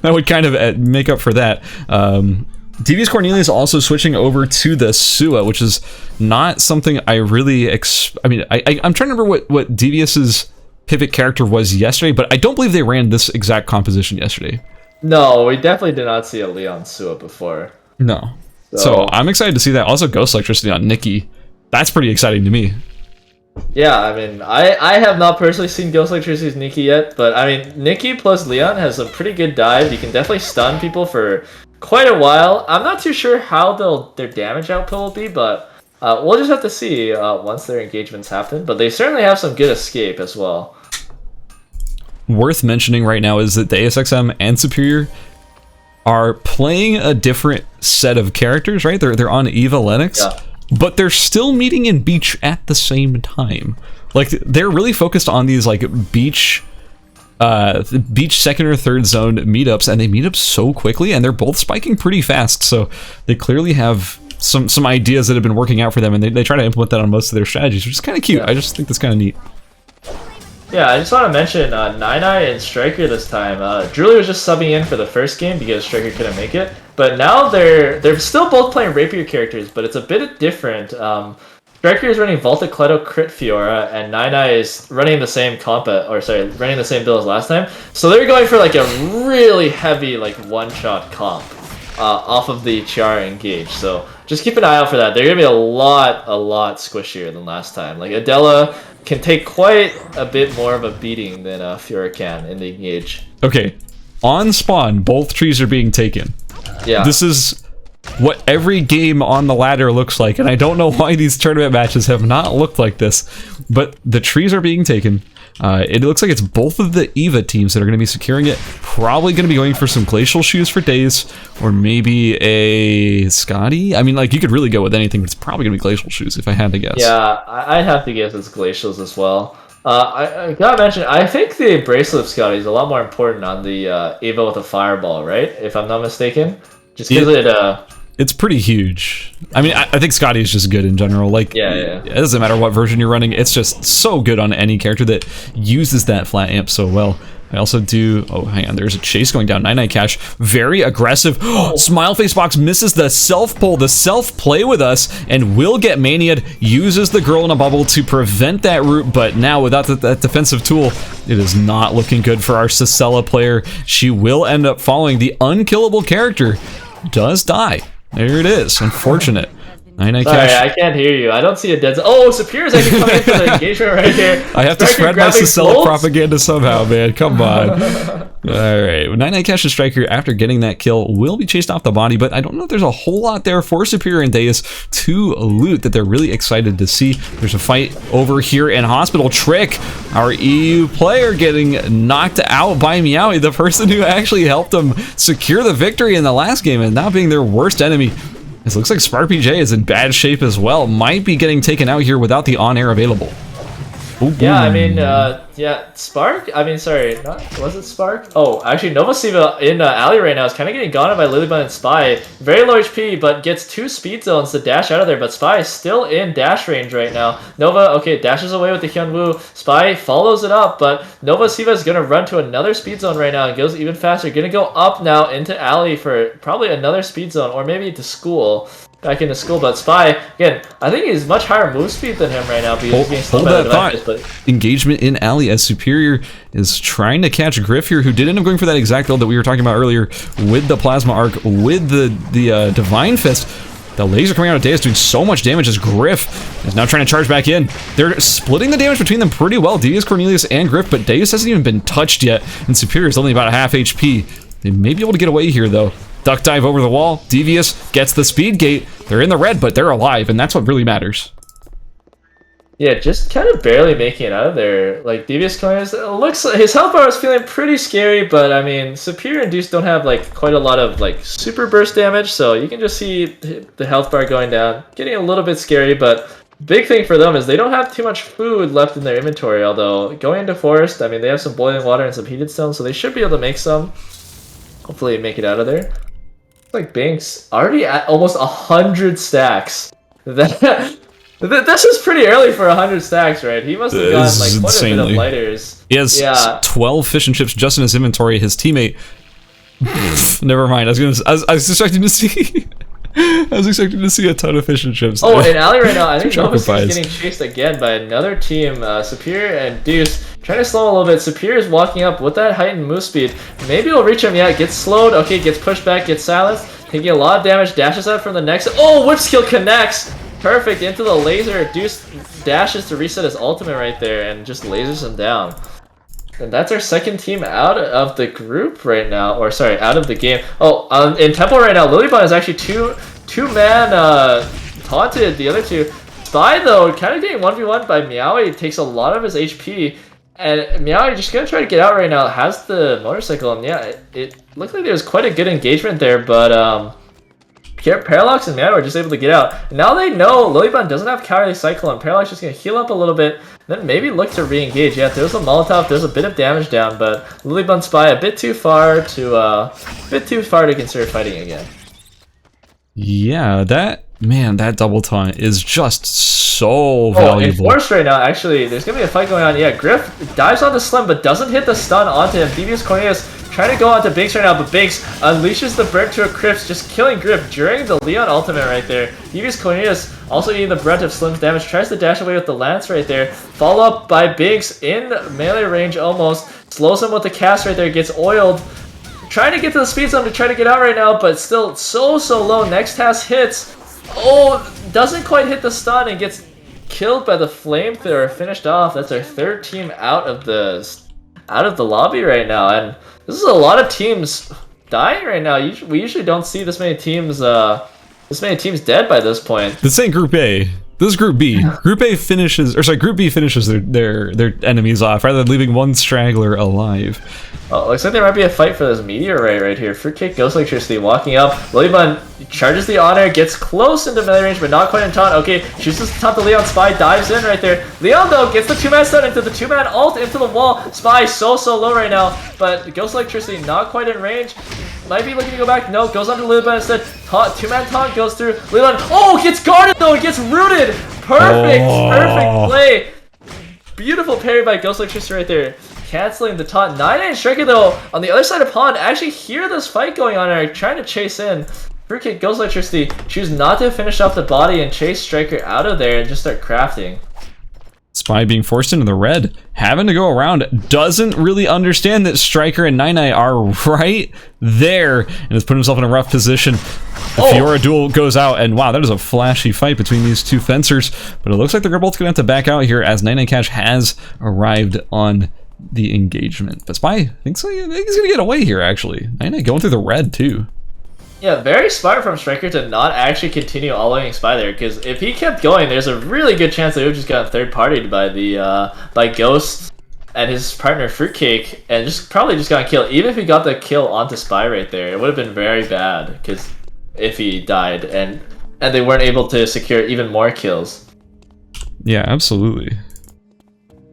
that would kind of make up for that. Devious Cornelius also switching over to the Sua, which is not something I really I'm trying to remember what Devious's pivot character was yesterday, but I don't believe they ran this exact composition yesterday. No, we definitely did not see a Leon Sua before. No. So I'm excited to see that. Also Ghost Electricity on Nikki. That's pretty exciting to me. Yeah, I mean, I have not personally seen Ghost Electricity's Nikki yet, but I mean, Nikki plus Leon has a pretty good dive. You can definitely stun people for quite a while. I'm not too sure how their damage output will be, but we'll just have to see once their engagements happen. But they certainly have some good escape as well. Worth mentioning right now is that the ASXM and Superior are playing a different set of characters, right? They're on Eva Lennox, but they're still meeting in Beach at the same time. Like, they're really focused on these like Beach second or third zone meetups, and they meet up so quickly, and they're both spiking pretty fast, so they clearly have some ideas that have been working out for them, and they try to implement that on most of their strategies, which is kind of cute. I just think that's kind of neat. Yeah, I just want to mention Nine and Striker this time. Julie was just subbing in for the first game because Striker couldn't make it, but now they're still both playing Rapier characters, but it's a bit different. Striker is running Volta Cleto Crit Fiora, and Nine is running the same running the same build as last time. So they're going for like a really heavy like one-shot comp off of the Chiara engage. So just keep an eye out for that. They're gonna be a lot squishier than last time. Like Adela can take quite a bit more of a beating than Fiora can in the engage. Okay, on spawn, both trees are being taken. Yeah. This is what every game on the ladder looks like, and I don't know why these tournament matches have not looked like this. But the trees are being taken. It looks like it's both of the EVA teams that are going to be securing it. Probably going to be going for some glacial shoes for Days, or maybe a Scotty. I mean, like, you could really go with anything, but it's probably going to be glacial shoes if I had to guess. Yeah, I'd have to guess it's glacials as well. I gotta mention, I think the bracelet of Scotty is a lot more important on the EVA with a fireball, right? If I'm not mistaken, just because it's pretty huge. I mean, I think Scotty is just good in general. Like, yeah. It doesn't matter what version you're running. It's just so good on any character that uses that flat amp so well. I also do... Oh, hang on. There's a chase going down. 99 Cash. Very aggressive. Smile Face Box misses the self-pull, the self-play with us, and will get mania'd. Uses the girl in a bubble to prevent that route, but now without that defensive tool, it is not looking good for our Sisela player. She will end up following. The unkillable character does die. There it is. Unfortunate. 99 Sorry, Cash. I can't hear you. I don't see a dead zone. Oh, Superior's actually coming into the engagement right here. I have to spread my Sisela propaganda somehow, man. Come on. Alright, 99 Cash and Striker, after getting that kill, will be chased off the body, but I don't know if there's a whole lot there for Superior and Deus to loot that they're really excited to see. There's a fight over here in Hospital. Trick, our EU player, getting knocked out by Meowie, the person who actually helped them secure the victory in the last game, and now being their worst enemy. It looks like Spark PJ is in bad shape as well. Might be getting taken out here without the on-air available. Ooh, yeah, I mean, yeah, Spark? I mean, sorry, was it Spark? Oh, actually, Nova Siva in Alley right now is kind of getting gone by Lilybun and Spy. Very low HP, but gets 2 speed zones to dash out of there, but Spy is still in dash range right now. Nova, okay, dashes away with the Hyunwoo. Spy follows it up, but Nova Siva is going to run to another speed zone right now and goes even faster. Going to go up now into Alley for probably another speed zone, or maybe to school. Back into school, but Spy, again, I think he's much higher move speed than him right now because he's being slowed by the devices, but... Engagement in Alley as Superior is trying to catch Griff here, who did end up going for that exact build that we were talking about earlier with the Plasma Arc, with the Divine Fist. The laser coming out of Deus doing so much damage as Griff is now trying to charge back in. They're splitting the damage between them pretty well, Deus, Cornelius, and Griff, but Deus hasn't even been touched yet, and Superior is only about a half HP. They may be able to get away here, though. Duck dive over the wall. Devious gets the speed gate. They're in the red, but they're alive, and that's what really matters. Yeah, just kind of barely making it out of there. Like, Devious Cornelius, looks like his health bar is feeling pretty scary, but I mean, Superior and Deuce don't have like quite a lot of like super burst damage, so you can just see the health bar going down, getting a little bit scary, but big thing for them is they don't have too much food left in their inventory, although going into Forest, I mean, they have some boiling water and some heated stone, so they should be able to make some. Hopefully make it out of there. Like Banks already at almost 100 stacks. This is pretty early for 100 stacks, right? He must have gotten like quite a bit of lighters. He has 12 fish and chips just in his inventory. His teammate, never mind. I was expecting to see. I was expecting to see a ton of fish and chips. Oh, in Alley right now, I think Nova is getting chased again by another team. Superior and Deuce trying to slow him a little bit. Superior is walking up with that heightened move speed. Maybe he'll reach him. Yeah, gets slowed. Okay, gets pushed back, gets silenced. Taking a lot of damage. Dashes out from the next. Oh, whip skill connects. Perfect into the laser. Deuce dashes to reset his ultimate right there and just lasers him down. And that's our second team out of the group right now, or sorry, out of the game. Oh, in Temple right now, Lilybun is actually two-man taunted the other two. Spy though, kind of getting 1v1 by Meowie, takes a lot of his HP, and Meowie just gonna try to get out right now. Has the motorcycle, and yeah, it looked like there was quite a good engagement there, but Parallax and Meowie were just able to get out. Now they know Lilybun doesn't have Cowardly Cyclone. Parallax just gonna heal up a little bit, then maybe look to re-engage. Yeah, there's a Molotov, there's a bit of damage down, but Lilybun Spy a bit too far to consider fighting again. Yeah, that double taunt is just so valuable. In Force right now, actually, there's gonna be a fight going on. Yeah, Griff dives onto Slim, but doesn't hit the stun onto him. Devious Cornelius trying to go onto Binks right now, but Binks unleashes the brunt to a Crips, just killing Griff during the Leon ultimate right there. Devious Cornelius also eating the brunt of Slim's damage, tries to dash away with the Lance right there. Follow up by Binks in melee range almost. Slows him with the cast right there, gets oiled. Trying to get to the speed zone to try to get out right now, but still so low. Next task hits. Oh, doesn't quite hit the stun and gets killed by the flamethrower. Finished off. That's our third team out of the lobby right now, and this is a lot of teams dying right now. We usually don't see this many teams dead by this point. This ain't Group A. This is Group B. Group A finishes, or sorry, Group B finishes their enemies off rather than leaving one straggler alive. Oh, looks like there might be a fight for this meteorite right here. Fruitcake, Ghost Electricity walking up. Lilybun charges the honor, gets close into melee range, but not quite in taunt. Okay, chooses to taunt the Leon. Spy dives in right there. Leon, though, gets the 2-man stun into the 2-man ult into the wall. Spy so low right now, but Ghost Electricity not quite in range. Might be looking to go back. No, goes onto Lilybun instead. 2-man taunt goes through. Lilybun, oh, gets guarded though. It gets rooted. Perfect play. Beautiful parry by Ghost Electricity right there. Canceling the taunt. 9 Striker though, on the other side of pond, actually hear this fight going on and are trying to chase in. Fruitcake, Ghost Electricity, choose not to finish off the body and chase Striker out of there and just start crafting. Spy being forced into the red, having to go around, doesn't really understand that Striker and Nine are right there, and has put himself in a rough position. The Fiora duel goes out, and wow, that is a flashy fight between these two fencers, but it looks like they're both going to have to back out here as Nine Cash has arrived on the engagement. But Spy thinks he's going to get away here, actually. Nine going through the red, too. Yeah, very smart from Striker to not actually continue all-in Spy there, because if he kept going, there's a really good chance that he would just got third-partied by Ghost and his partner Fruitcake, and probably just got killed. Even if he got the kill onto Spy right there, it would have been very bad, because if he died, and they weren't able to secure even more kills. Yeah, absolutely.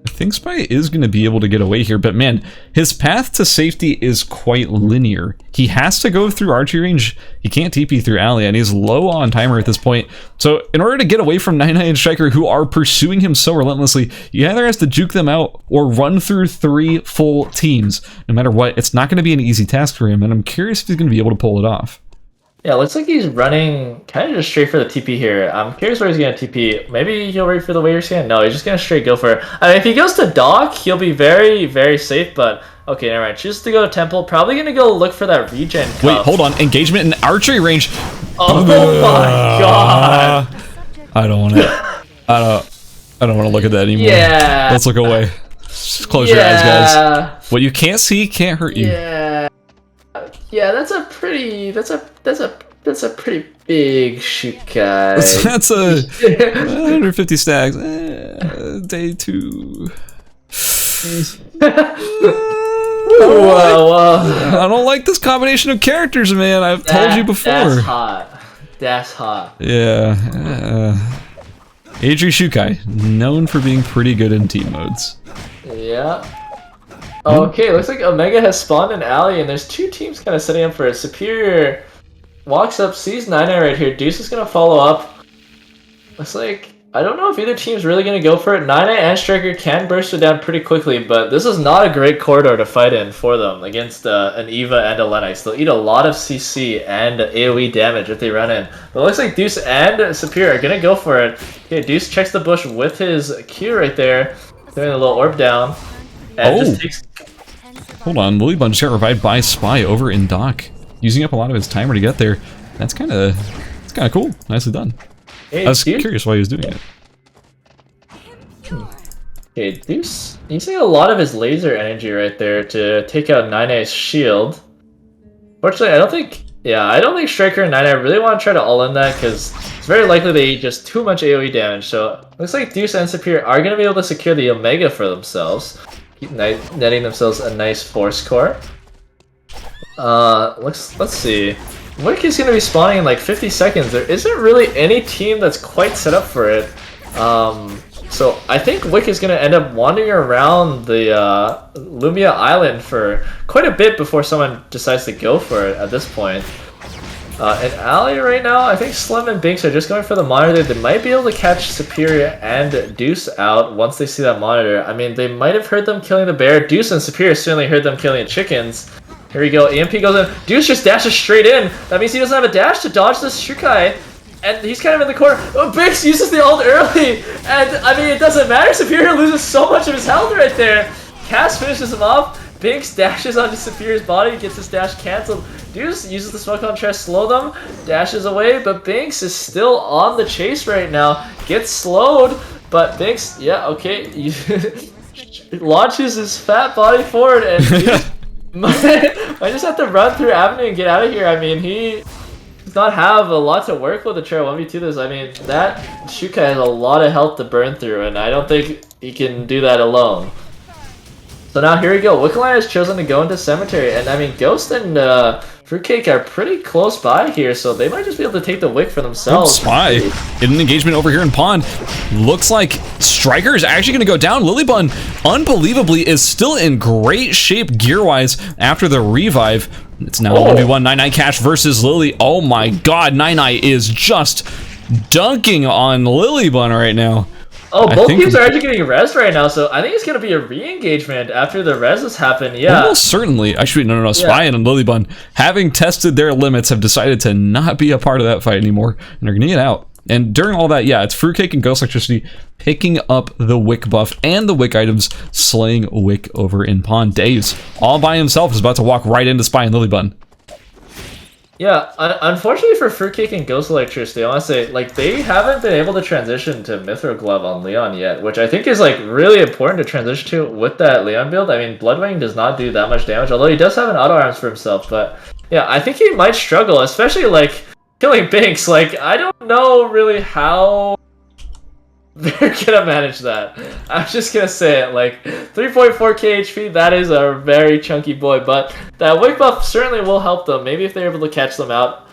I think Spy is going to be able to get away here, but man, his path to safety is quite linear. He has to go through archery range. He can't TP through alley, and he's low on timer at this point. So in order to get away from 9 and Striker, who are pursuing him so relentlessly, he either has to juke them out or run through 3 full teams. No matter what, it's not going to be an easy task for him, and I'm curious if he's going to be able to pull it off. Yeah, looks like he's running kind of just straight for the TP here. I'm curious where he's going to TP. Maybe he'll wait for the waiver scan? No, he's just going to straight go for it. I mean, if he goes to Dock, he'll be very, very safe, but okay, never mind. Chooses to go to Temple. Probably going to go look for that regen cuff. Wait, hold on. Engagement in archery range. Oh my god. I don't want to. I don't want to look at that anymore. Yeah. Let's look away. Just close your eyes, guys. What you can't see can't hurt you. Yeah, that's a pretty big shoot, guys. That's a 150 stacks. Day 2. Whoa. I don't like this combination of characters, man. I've told you before. That's hot. Yeah. Adri Shukai, known for being pretty good in team modes. Yeah. Okay, looks like Omega has spawned an alley, and there's 2 teams kind of setting up for it. Superior walks up, sees Nine right here. Deuce is going to follow up. Looks like, I don't know if either team's really going to go for it. Nine and Striker can burst it down pretty quickly, but this is not a great corridor to fight in for them against an Eva and a Lennox. They'll eat a lot of CC and AoE damage if they run in. But it looks like Deuce and Superior are going to go for it. Okay, Deuce checks the bush with his Q right there, throwing a little orb down. And just takes... Hold on, Lilybun just got revived by Spy over in Dock, using up a lot of his timer to get there. That's kind of cool. Nicely done. Hey, I was curious why he was doing it. Okay, Deuce using a lot of his laser energy right there to take out 9A's shield. Fortunately, I don't think Striker and 9A really want to try to all-in that, because it's very likely they eat just too much AoE damage. So looks like Deuce and Superior are going to be able to secure the Omega for themselves. Keep netting themselves a nice force core. Let's see. Wick is going to be spawning in like 50 seconds. There isn't really any team that's quite set up for it. So I think Wick is going to end up wandering around the Lumia Island for quite a bit before someone decides to go for it at this point. In Alley right now, I think Slim and Binks are just going for the monitor. They might be able to catch Superior and Deuce out once they see that monitor. I mean, they might have heard them killing the bear. Deuce and Superior certainly heard them killing the chickens. Here we go. EMP goes in. Deuce just dashes straight in. That means he doesn't have a dash to dodge this Shukai. And he's kind of in the corner. Oh, Binks uses the ult early. And, I mean, it doesn't matter. Superior loses so much of his health right there. Cass finishes him off. Binks dashes onto Superior's body, gets his dash cancelled. Deuce uses the smoke on chest to slow them, dashes away, but Binks is still on the chase right now. Gets slowed, but Binks, yeah, okay, launches his fat body forward, and I just have to run through Avenue and get out of here. I mean, he does not have a lot to work with to try 1v2 this. I mean, that Shukai has a lot of health to burn through, and I don't think he can do that alone. So now here we go. Wickeline has chosen to go into Cemetery, and I mean, Ghost and Fruitcake are pretty close by here, so they might just be able to take the Wick for themselves. Spy in an engagement over here in Pond. Looks like Striker is actually going to go down. Lilybun, unbelievably, is still in great shape gear-wise after the revive. It's now 1v1 Nine Cash versus Lily. Oh my god, Nine is just dunking on Lilybun right now. Oh, both teams are actually getting res right now, so I think it's going to be a re-engagement after the res has happened, yeah. Almost certainly. Actually, no. Spy and Lilybun, having tested their limits, have decided to not be a part of that fight anymore, and they're going to get out. And during all that, yeah, it's Fruitcake and Ghost Electricity picking up the Wick buff and the Wick items, slaying Wick over in Pond. Days, all by himself, is about to walk right into Spy and Lilybun. Yeah, unfortunately for Fruitcake and Ghost Electricity, I want to say, like, they haven't been able to transition to Mithril Glove on Leon yet, which I think is, like, really important to transition to with that Leon build. I mean, Bloodwing does not do that much damage, although he does have an auto arms for himself, but yeah, I think he might struggle, especially, like, killing Binks. Like, I don't know really how they're gonna manage that. I'm just gonna say it, like, 3.4k HP, that is a very chunky boy, but that Wick buff certainly will help them. Maybe if they're able to catch them out,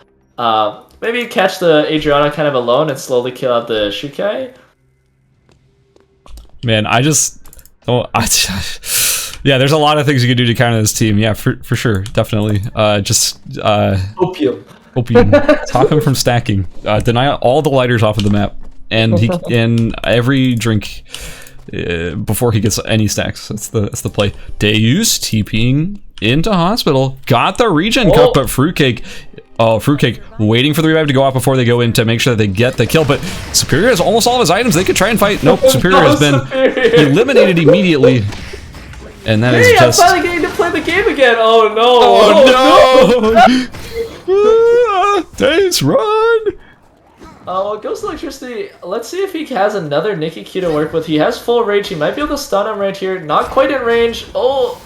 maybe catch the Adriana kind of alone and slowly kill out the Shukai. Man, yeah, there's a lot of things you can do to counter this team. Yeah, for sure, definitely. Opium. Stop him from stacking. Deny all the lighters off of the map. And he and every drink before he gets any stacks. That's the play. Deus TPing into hospital. Got the regen cup, but Fruitcake waiting for the revive to go out before they go in to make sure that they get the kill. But Superior has almost all of his items. They could try and fight. Nope, Superior has been eliminated immediately. And that is just... I'm finally getting to play the game again. Oh no! Oh no! Deus, run! Well, Ghost Electricity, let's see if he has another Nikki Q to work with. He has full range. He might be able to stun him right here. Not quite in range. Oh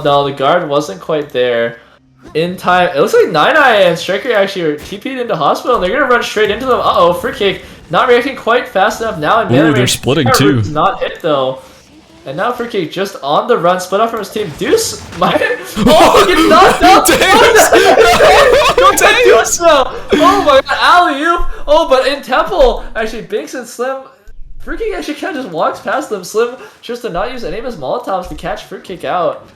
no, the guard wasn't quite there in time. It looks like Nine and Striker actually are TP'd into hospital, and they're going to run straight into them. Uh-oh, Fruitcake not reacting quite fast enough now. In they're splitting too. Not hit, though. And now Fruitcake just on the run, split off from his team. Deuce might... Oh, he gets knocked out! Don't take Deuce now! Oh my god, alley-oop! Oh, but in Temple, actually, Binks and Slim... Fruitcake actually kind of just walks past them. Slim chooses to not use any of his Molotovs to catch Fruitcake out.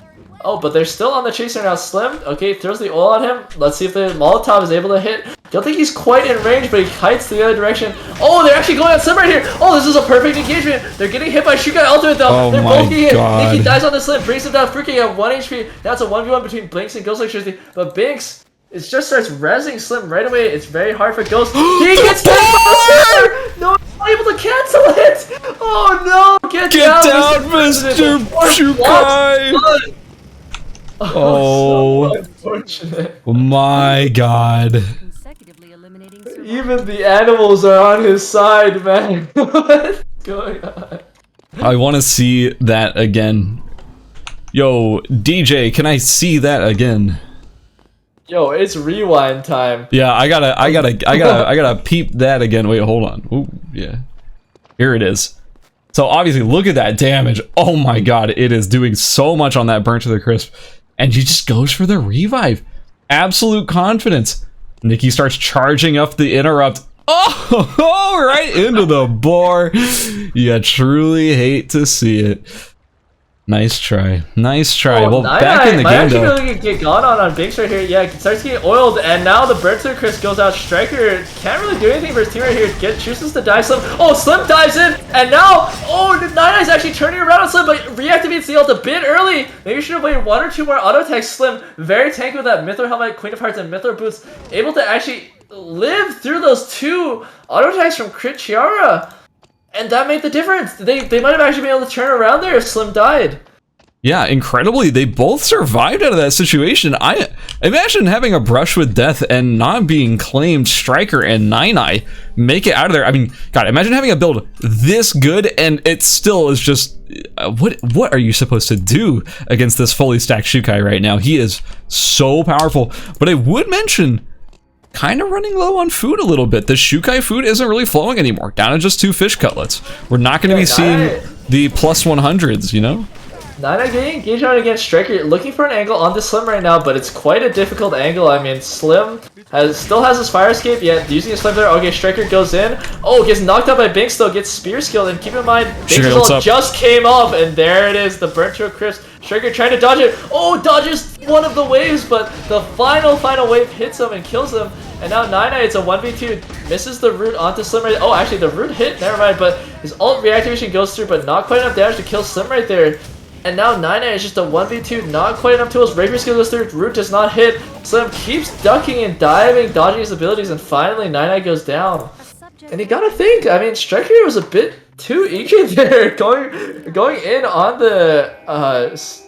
Oh, but they're still on the chaser now. Slim, okay, throws the oil on him. Let's see if the Molotov is able to hit. Don't think he's quite in range, but he kites the other direction. Oh, they're actually going on Slim right here. Oh, this is a perfect engagement. They're getting hit by Shukai Ultimate though. Oh, they're both getting hit. God. Nikki dies on the Slim, brings him down. Fruitcake at 1 HP. That's a 1v1 between Binks and Ghost Electricity. But Binks, it just starts rezzing Slim right away. It's very hard for Ghost. He gets hit by the No, he's not able to cancel it. Oh no, get down Mr. Shukai. Oh, so unfortunate. My god. Even the animals are on his side, man. What's going on? I want to see that again. Yo, DJ, can I see that again? Yo, it's rewind time. Yeah, I gotta peep that again. Wait, hold on. Ooh, yeah. Here it is. So obviously, look at that damage. Oh my god, it is doing so much on that burnt to the crisp. And he just goes for the revive. Absolute confidence. Nikki starts charging up the interrupt. Oh, right into the boar. You truly hate to see it. Nice try. Nice try. Oh, well, back in the game, though. Might actually get gone on Binks right here. Yeah, it starts getting oiled, and now the burnt to the crisp goes out. Striker can't really do anything for his team right here. Chooses to dive Slim. Oh, Slim dives in, and now, Nine-Eye's actually turning around on Slim, but reactivates the ult a bit early. Maybe should have waited 1 or 2 more auto attacks. Slim, very tanky with that Mithril Helmet, Queen of Hearts, and Mithril Boots, able to actually live through those 2 auto attacks from Crit Chiara. And that made the difference. They might have actually been able to turn around there if Slim died. Yeah, incredibly, they both survived out of that situation. I imagine having a brush with death and not being claimed. Striker and Nine make it out of there. I mean, God, imagine having a build this good and it still is just... what are you supposed to do against this fully stacked Shukai right now? He is so powerful. But I would mention, kind of running low on food a little bit. The Shukai food isn't really flowing anymore. Down to just 2 fish cutlets. We're not going to be seeing the plus 100s, you know? Nine getting engaged on against Striker, looking for an angle onto Slim right now, but it's quite a difficult angle. I mean, Slim still has his fire escape, yet using his Slim there. Okay, Striker goes in. Oh, gets knocked out by Binks though, gets spear skilled, and keep in mind, Binks' ult just came up, and there it is, the burnt to a crisp. Striker trying to dodge it. Oh, dodges one of the waves, but the final wave hits him and kills him. And now Nine, it's a 1v2, misses the root onto Slim right. Oh, actually, the root hit, never mind, but his ult reactivation goes through, but not quite enough damage to kill Slim right there. And now Nine is just a 1v2, not quite enough tools. Rapier skill goes through, root does not hit. Slim keeps ducking and diving, dodging his abilities, and finally Nine goes down. And you gotta think, I mean, Striker was a bit too eager there, going in on the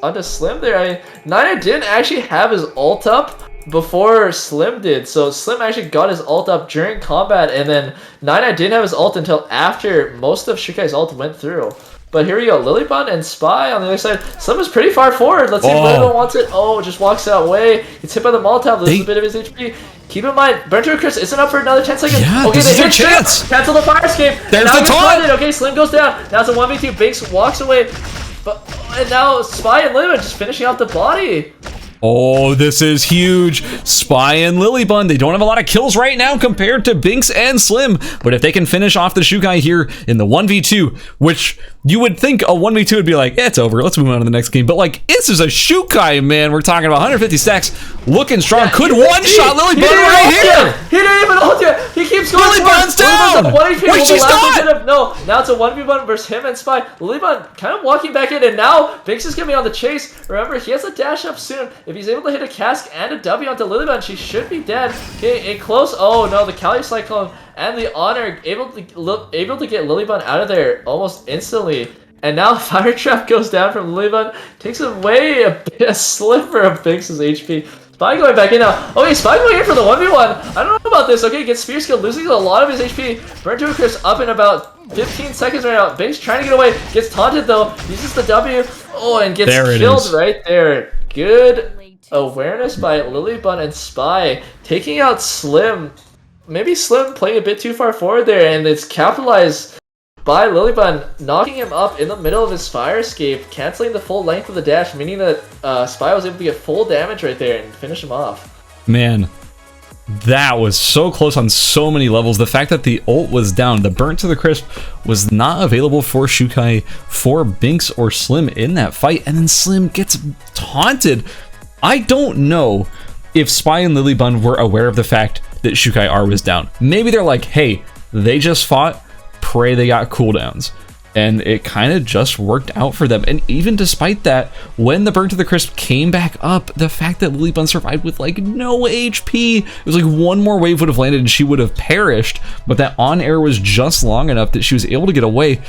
onto Slim there. I mean, Nine didn't actually have his ult up before Slim did, so Slim actually got his ult up during combat, and then Nine didn't have his ult until after most of Shukai's ult went through. But here we go, Lilybun and Spy on the other side. Slim is pretty far forward. Let's see if Lilybun wants it. Oh, just walks that way. Gets hit by the Molotov, loses a bit of his HP. Keep in mind, Burnt to a Crisp isn't up for another 10 seconds. Yeah, okay, this is their chance. Cancel the fire escape. There's now the taunt. Okay, Slim goes down. Now it's a 1v2. Binks walks away. And now Spy and Lilybun just finishing off the body. Oh, this is huge. Spy and Lilybun, they don't have a lot of kills right now compared to Binks and Slim, but if they can finish off the Shukai here in the 1v2, which you would think a 1v2 would be like, yeah, it's over, let's move on to the next game, but like, this is a Shukai, man. We're talking about 150 stacks, looking strong, yeah, could one-shot Lilybun right here. He didn't even ult yet. He keeps going. Lilybun's down. Wait, she's not. No, now it's a 1v1 versus him and Spy. Lilybun kind of walking back in, and now Binks is gonna be on the chase. Remember, he has a dash up soon. If he's able to hit a cask and a W onto Lilybun, she should be dead. Okay, in close. Oh no, the Kali Cyclone and the Honor able to get Lilybun out of there almost instantly. And now Fire Trap goes down from Lilybun, takes away a sliver of Binks' HP. Spy going back in now. Okay, Spy going in for the 1v1. I don't know about this. Okay, gets Spear Skill, losing a lot of his HP. Burnt to a Crisp up in about 15 seconds right now. Binks trying to get away. Gets taunted though. Uses the W. Oh, and gets killed right there. Good awareness by Lilybun and Spy. Taking out Slim. Maybe Slim playing a bit too far forward there, and it's capitalized by Lilybun, knocking him up in the middle of his fire escape, canceling the full length of the dash, meaning that Spy was able to get full damage right there and finish him off. Man, that was so close on so many levels. The fact that the ult was down, the Burnt to the Crisp was not available for Shukai, for Binks or Slim in that fight, and then Slim gets taunted. I don't know if Spy and Lilybun were aware of the fact that Shukai R was down. Maybe they're like, hey, they just fought, pray they got cooldowns. And it kind of just worked out for them. And even despite that, when the Burnt to the Crisp came back up, the fact that Lilybun survived with like no HP, it was like one more wave would have landed and she would have perished, but that on air was just long enough that she was able to get away.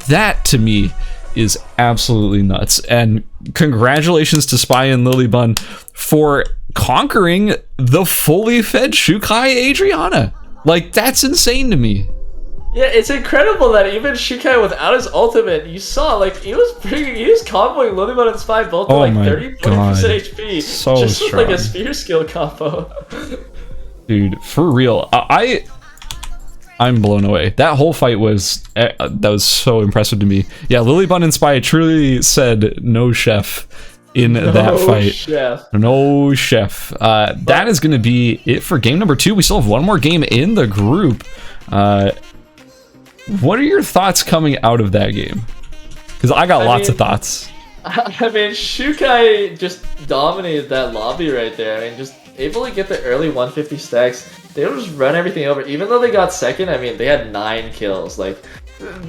That to me is absolutely nuts. And congratulations to Spy and Lilybun for conquering the fully fed Shukai Adriana. Like, that's insane to me. Yeah, it's incredible that even Shukai without his ultimate, you saw, like, he was comboing Lilybun and Spy both to like 30-40% HP. So just strong. with like a spear skill combo. Dude, for real. I'm blown away. That whole fight was so impressive to me. Yeah, Lilybun and Spy truly said no chef in that fight. No chef. That is going to be it for game number 2. We still have one more game in the group. What are your thoughts coming out of that game? Because I got lots of thoughts. I mean, Shukai just dominated that lobby right there. I mean, just able to get the early 150 stacks. They would just run everything over. Even though they got second, I mean, they had 9 kills. Like,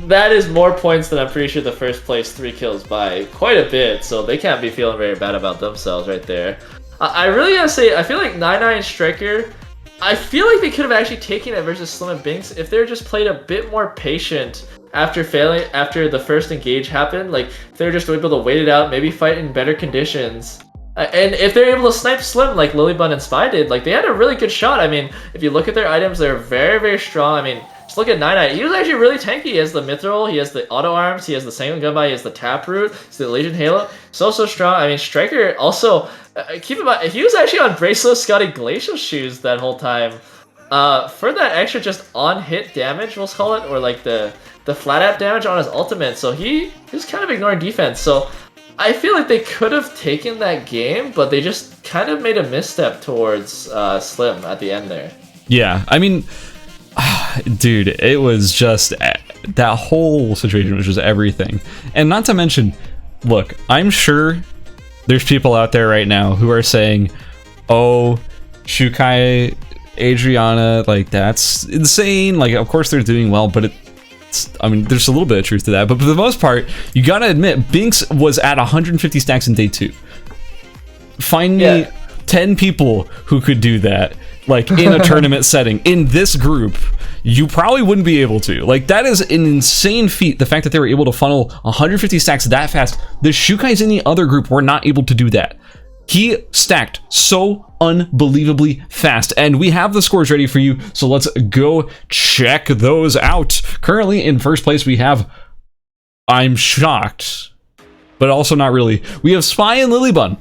that is more points than I'm pretty sure the first place 3 kills by quite a bit. So they can't be feeling very bad about themselves right there. I really gotta say, I feel like 99 Striker I feel like they could have actually taken it versus Slim and Binks if they were just played a bit more patient after the first engage happened. Like if they were just able to wait it out, maybe fight in better conditions. And if they're able to snipe Slim like Lilybun and Spy did, like they had a really good shot. I mean, if you look at their items, they're very, very strong. I mean, just look at Nine. He was actually really tanky. He has the Mithril, he has the Auto Arms, he has the Sanguine Gunbuy, he has the Taproot, he's the Legion Halo. So strong. I mean, Striker also, keep in mind, he was actually on Bracelet Scotty Glacial Shoes that whole time. For that extra just on-hit damage, we'll call it, or like the flat app damage on his ultimate. So he was kind of ignoring defense. So I feel like they could have taken that game, but they just kind of made a misstep towards Slim at the end there. Yeah, I mean, dude, it was just that whole situation was just everything. And not to mention, look, I'm sure there's people out there right now who are saying, oh, Shukai, Adriana, like that's insane. Like, of course they're doing well, but I mean, there's a little bit of truth to that, but for the most part, you gotta admit, Binks was at 150 stacks in day 2. Find me 10 people who could do that, like, in a tournament setting. In this group, you probably wouldn't be able to. Like, that is an insane feat, the fact that they were able to funnel 150 stacks that fast. The Shukais in the other group were not able to do that. He stacked so unbelievably fast, and we have the scores ready for you, so let's go check those out. Currently in first place we have, I'm shocked, but also not really, we have Spy and Lilybun.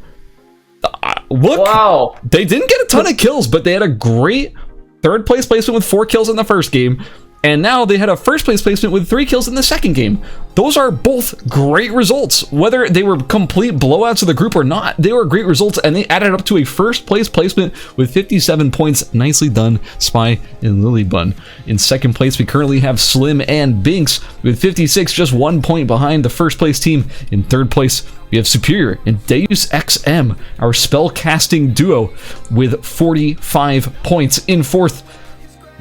Look, wow, they didn't get a ton of kills, but they had a great third place placement with 4 kills in the first game, and now they had a first place placement with 3 kills in the second game. Those are both great results. Whether they were complete blowouts of the group or not, they were great results, and they added up to a first place placement with 57 points. Nicely done, Spy and Lilybun. In second place, we currently have Slim and Binks with 56, just 1 point behind the first place team. In third place, we have Superior and Deus XM, our spellcasting duo, with 45 points. In fourth,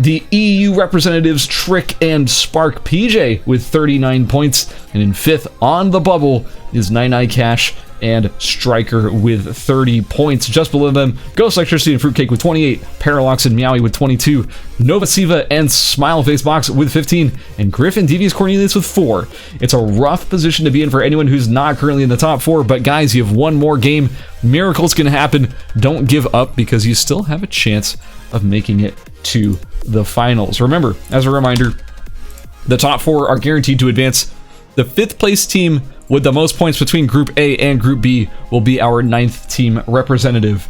the EU representatives Trick and Spark PJ with 39 points. And in fifth on the bubble is Nine Cash and Striker with 30 points. Just below them, Ghost Electricity and Fruitcake with 28, Parallax and Meowie with 22, Nova Siva and Smile Face Box with 15, and Griffin Devious Cornelius with 4. It's a rough position to be in for anyone who's not currently in the top 4, but guys, you have one more game. Miracles can happen. Don't give up, because you still have a chance of making it to the finals. Remember, as a reminder, the top 4 are guaranteed to advance. The 5th place team with the most points between Group A and Group B will be our 9th team representative.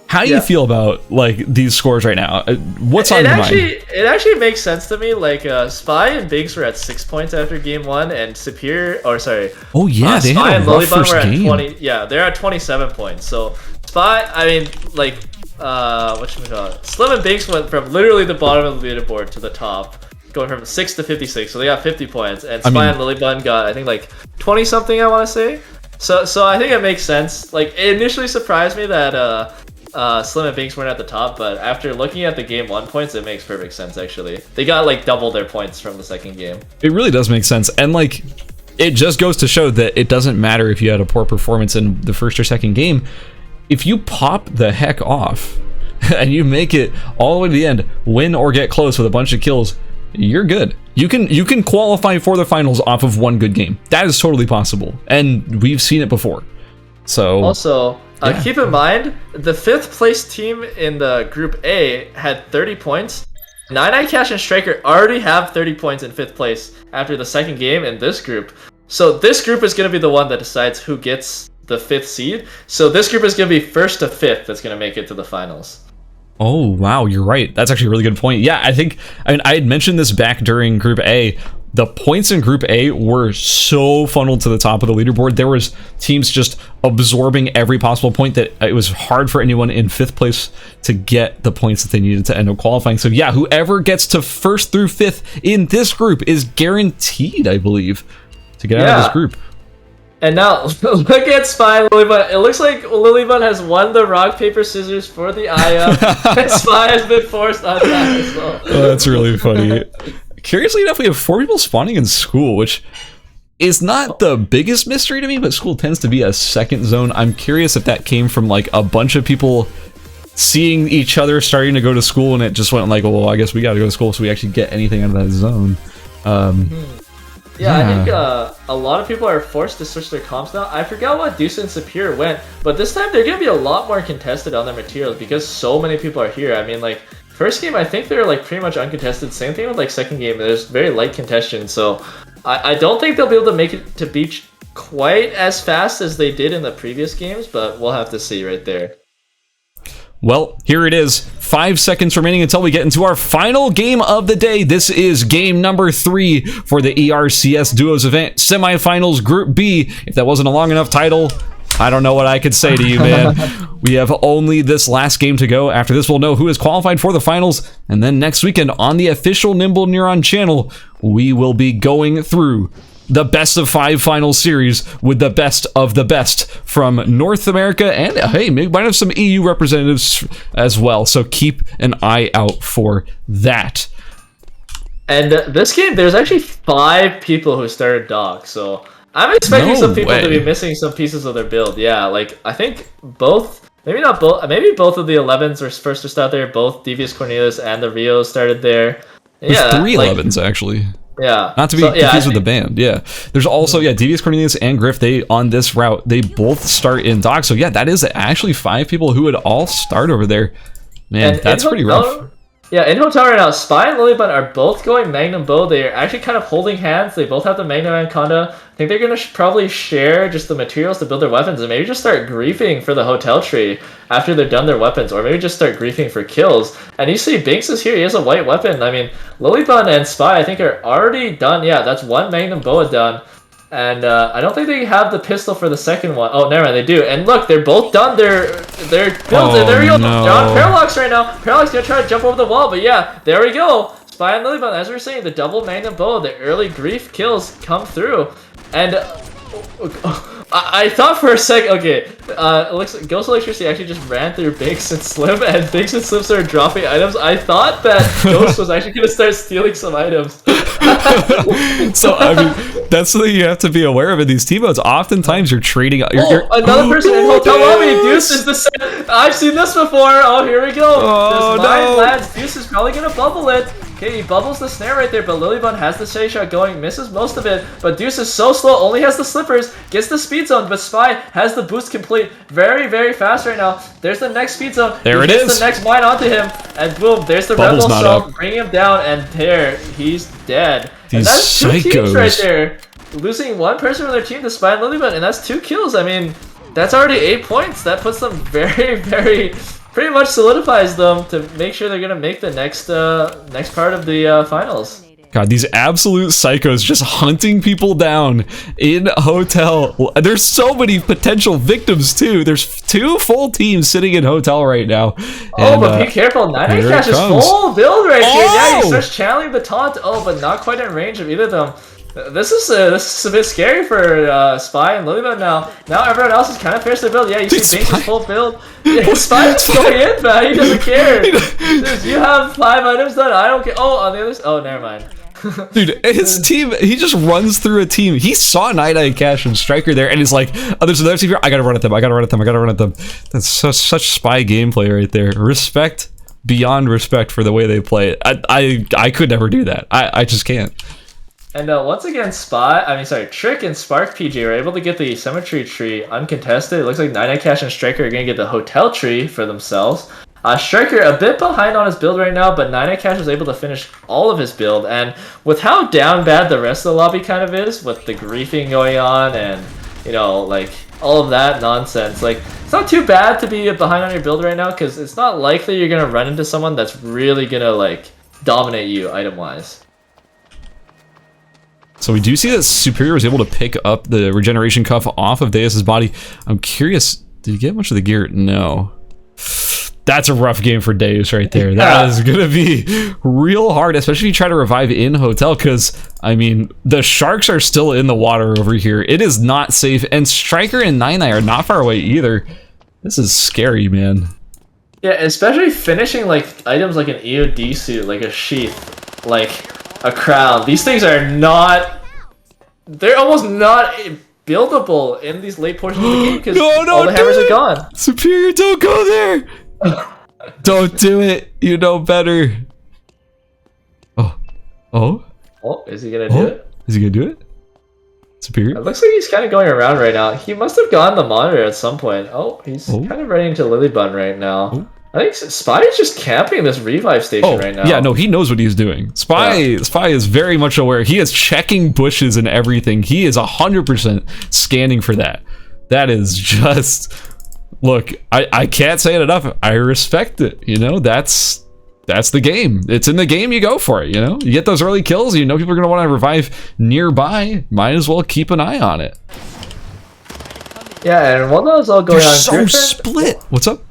How do you feel about, like, these scores right now? What's on your mind? It actually makes sense to me. Like, Spy and Binks were at 6 points after game 1, and Superior, or sorry, oh yeah, they Spy had a and rough Lilybun first were at game. 20. Yeah, they're at 27 points. So Spy, I mean, like, whatchamacallit, Slim and Binks went from literally the bottom of the leaderboard to the top, going from 6 to 56. So they got 50 points, and Spy and Lilybun got, I think, like 20 something. I want to say. So I think it makes sense. Like, it initially surprised me that Slim and Binks weren't at the top, but after looking at the game 1 points, it makes perfect sense. Actually, they got like double their points from the second game. It really does make sense, and like, it just goes to show that it doesn't matter if you had a poor performance in the first or second game. If you pop the heck off and you make it all the way to the end, win or get close with a bunch of kills, you're good. You can qualify for the finals off of one good game. That is totally possible, and we've seen it before. So also, keep in mind, the 5th place team in the Group A had 30 points. Nine Cash and Striker already have 30 points in 5th place after the second game in this group. So this group is going to be the one that decides who gets the 5th seed. So this group is going to be 1st to 5th that's going to make it to the finals. Oh, wow, you're right. That's actually a really good point. Yeah, I had mentioned this back during Group A. The points in Group A were so funneled to the top of the leaderboard. There was teams just absorbing every possible point that it was hard for anyone in 5th place to get the points that they needed to end up qualifying. So yeah, whoever gets to 1st through 5th in this group is guaranteed, I believe, to get out of this group. And now, look at Spy and Lilybun. It looks like Lilybun has won the rock, paper, scissors for the Aya, and Spy has been forced on that as well. Oh, that's really funny. Curiously enough, we have 4 people spawning in school, which is not the biggest mystery to me, but school tends to be a second zone. I'm curious if that came from, like, a bunch of people seeing each other starting to go to school, and it just went like, well, I guess we got to go to school so we actually get anything out of that zone. Yeah, I think a lot of people are forced to switch their comps now. I forgot what Deuce and Superior went, but this time they're going to be a lot more contested on their materials because so many people are here. I mean, like, first game, I think they're like pretty much uncontested. Same thing with like second game, there's very light contention. So I don't think they'll be able to make it to beach quite as fast as they did in the previous games, but we'll have to see right there. Well, here it is. 5 seconds remaining until we get into our final game of the day. This is game number 3 for the ERCS Duos event, Semifinals Group B. If that wasn't a long enough title, I don't know what I could say to you, man. We have only this last game to go. After this, we'll know who is qualified for the finals. And then next weekend on the official Nimble Neuron channel, we will be going through the best of 5 final series with the best of the best from North America, and hey, maybe might have some EU representatives as well, so keep an eye out for that. And this game, there's actually 5 people who started Doc, so I'm expecting some people to be missing some pieces of their build. Yeah, like, I think both, maybe not both, maybe both of the 11s were first to start there, both Devious Cornelius and the Rio started there. There's 3 11s, actually. Yeah. Not to be confused with the band. Yeah. There's also, Devious Cornelius and Griff, they, on this route, they both start in Doc. So yeah, that is actually 5 people who would all start over there. Man, and that's pretty rough. Yeah, in Hotel right now, Spy and Lilybun are both going Magnum Bow. They're actually kind of holding hands. They both have the Magnum Anaconda. I think they're going to probably share just the materials to build their weapons and maybe just start griefing for the hotel tree after they're done their weapons, or maybe just start griefing for kills. And you see Binks is here. He has a white weapon. I mean, Lilybun and Spy, I think, are already done. Yeah, that's 1 Magnum Boa done. And I don't think they have the pistol for the second one. Oh, never mind, they do. And look, they're both done their builds. Oh, there we go. No. John Parallax right now. Parallax gonna try to jump over the wall, but yeah, there we go. Spy and Lilybun, as we were saying, the double Magnum Bow, the early grief kills come through. And I thought for a second, okay, it looks like Ghost Electricity actually just ran through Binks and Slim, and Binks and Slim started dropping items. I thought that Ghost was actually going to start stealing some items. So, I mean, that's something you have to be aware of in these team modes. Oftentimes, you're trading... Another person in Hotel Lobby! Deuce is the same. I've seen this before! Oh, here we go! Oh, There's 9 lads. Deuce is probably going to bubble it. Okay, he bubbles the snare right there, but Lilybun has the steady shot going, misses most of it, but Deuce is so slow, only has the slippers, gets the speed zone, but Spy has the boost complete very, very fast right now. There's the next speed zone. There it is. The next mine onto him, and boom, there's the Rebel Assault, bringing him down, and there, he's dead. And that's 2 teams right there. Losing 1 person from their team to Spy and Lilybun, and that's 2 kills. I mean, that's already 8 points. That puts them very, very... pretty much solidifies them to make sure they're gonna make the next part of the finals. God, these absolute psychos just hunting people down in Hotel. There's so many potential victims too. There's 2 full teams sitting in Hotel right now. Oh, but be careful. 9 Cash is full build right here. Yeah, he starts channeling the taunt. Oh, but not quite in range of either of them. This is a bit scary for Spy and Lilybun now. Now everyone else is kind of fierce to build. Yeah, you see Binks' full build. Yeah, Spy's going in, man. He doesn't care. Dude, you have 5 items done. I don't care. Oh, on the other side. Oh, never mind. Dude, his team, he just runs through a team. He saw Night Cash and Striker there, and he's like, oh, there's another team here. I gotta run at them. I gotta run at them. I gotta run at them. That's such Spy gameplay right there. Respect, beyond respect for the way they play it. I could never do that. I just can't. And once again, Trick and Spark PG are able to get the Symmetry tree uncontested. It looks like Night Cash and Striker are going to get the Hotel tree for themselves. Striker a bit behind on his build right now, but Night Cash was able to finish all of his build. And with how down bad the rest of the lobby kind of is, with the griefing going on and, you know, like, all of that nonsense, like, it's not too bad to be behind on your build right now, because it's not likely you're going to run into someone that's really going to, like, dominate you item-wise. So we do see that Superior was able to pick up the regeneration cuff off of Deus's body. I'm curious, did he get much of the gear? No. That's a rough game for Deus right there. That is going to be real hard, especially if you try to revive in Hotel, because, I mean, the sharks are still in the water over here. It is not safe, and Striker and Nine are not far away either. This is scary, man. Yeah, especially finishing, like, items like an EOD suit, like a sheath, like a crown. These things are not... They're almost not buildable in these late portions of the game because all the hammers are gone. Superior, don't go there! Don't do it. You know better. Oh. Oh? Oh, is he gonna do it? Is he gonna do it? Superior? It looks like he's kind of going around right now. He must have gotten the monitor at some point. Oh, he's kind of running into Lily Bun right now. Oh. I think Spy is just camping this revive station right now. Yeah, no, he knows what he's doing. Spy is very much aware. He is checking bushes and everything. He is 100% scanning for that. That is just... Look, I can't say it enough. I respect it. You know, that's the game. It's in the game, you go for it, you know? You get those early kills, you know people are going to want to revive nearby. Might as well keep an eye on it. Yeah, and while that was all going They're on... so split. What's up?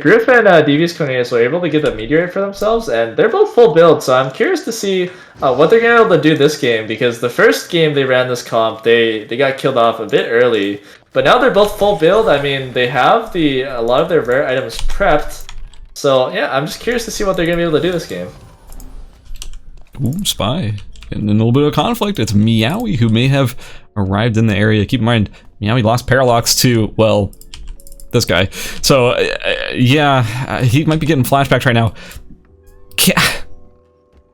Griff and Devious Cornelius were able to get the meteorite for themselves, and they're both full build, so I'm curious to see what they're going to be able to do this game, because the first game they ran this comp, they got killed off a bit early, but now they're both full build. I mean, they have a lot of their rare items prepped, so yeah, I'm just curious to see what they're going to be able to do this game. Ooh, Spy. And a little bit of conflict. It's Meowie who may have arrived in the area. Keep in mind, Meowie lost Parallax to, well... this guy. So, yeah, he might be getting flashbacks right now.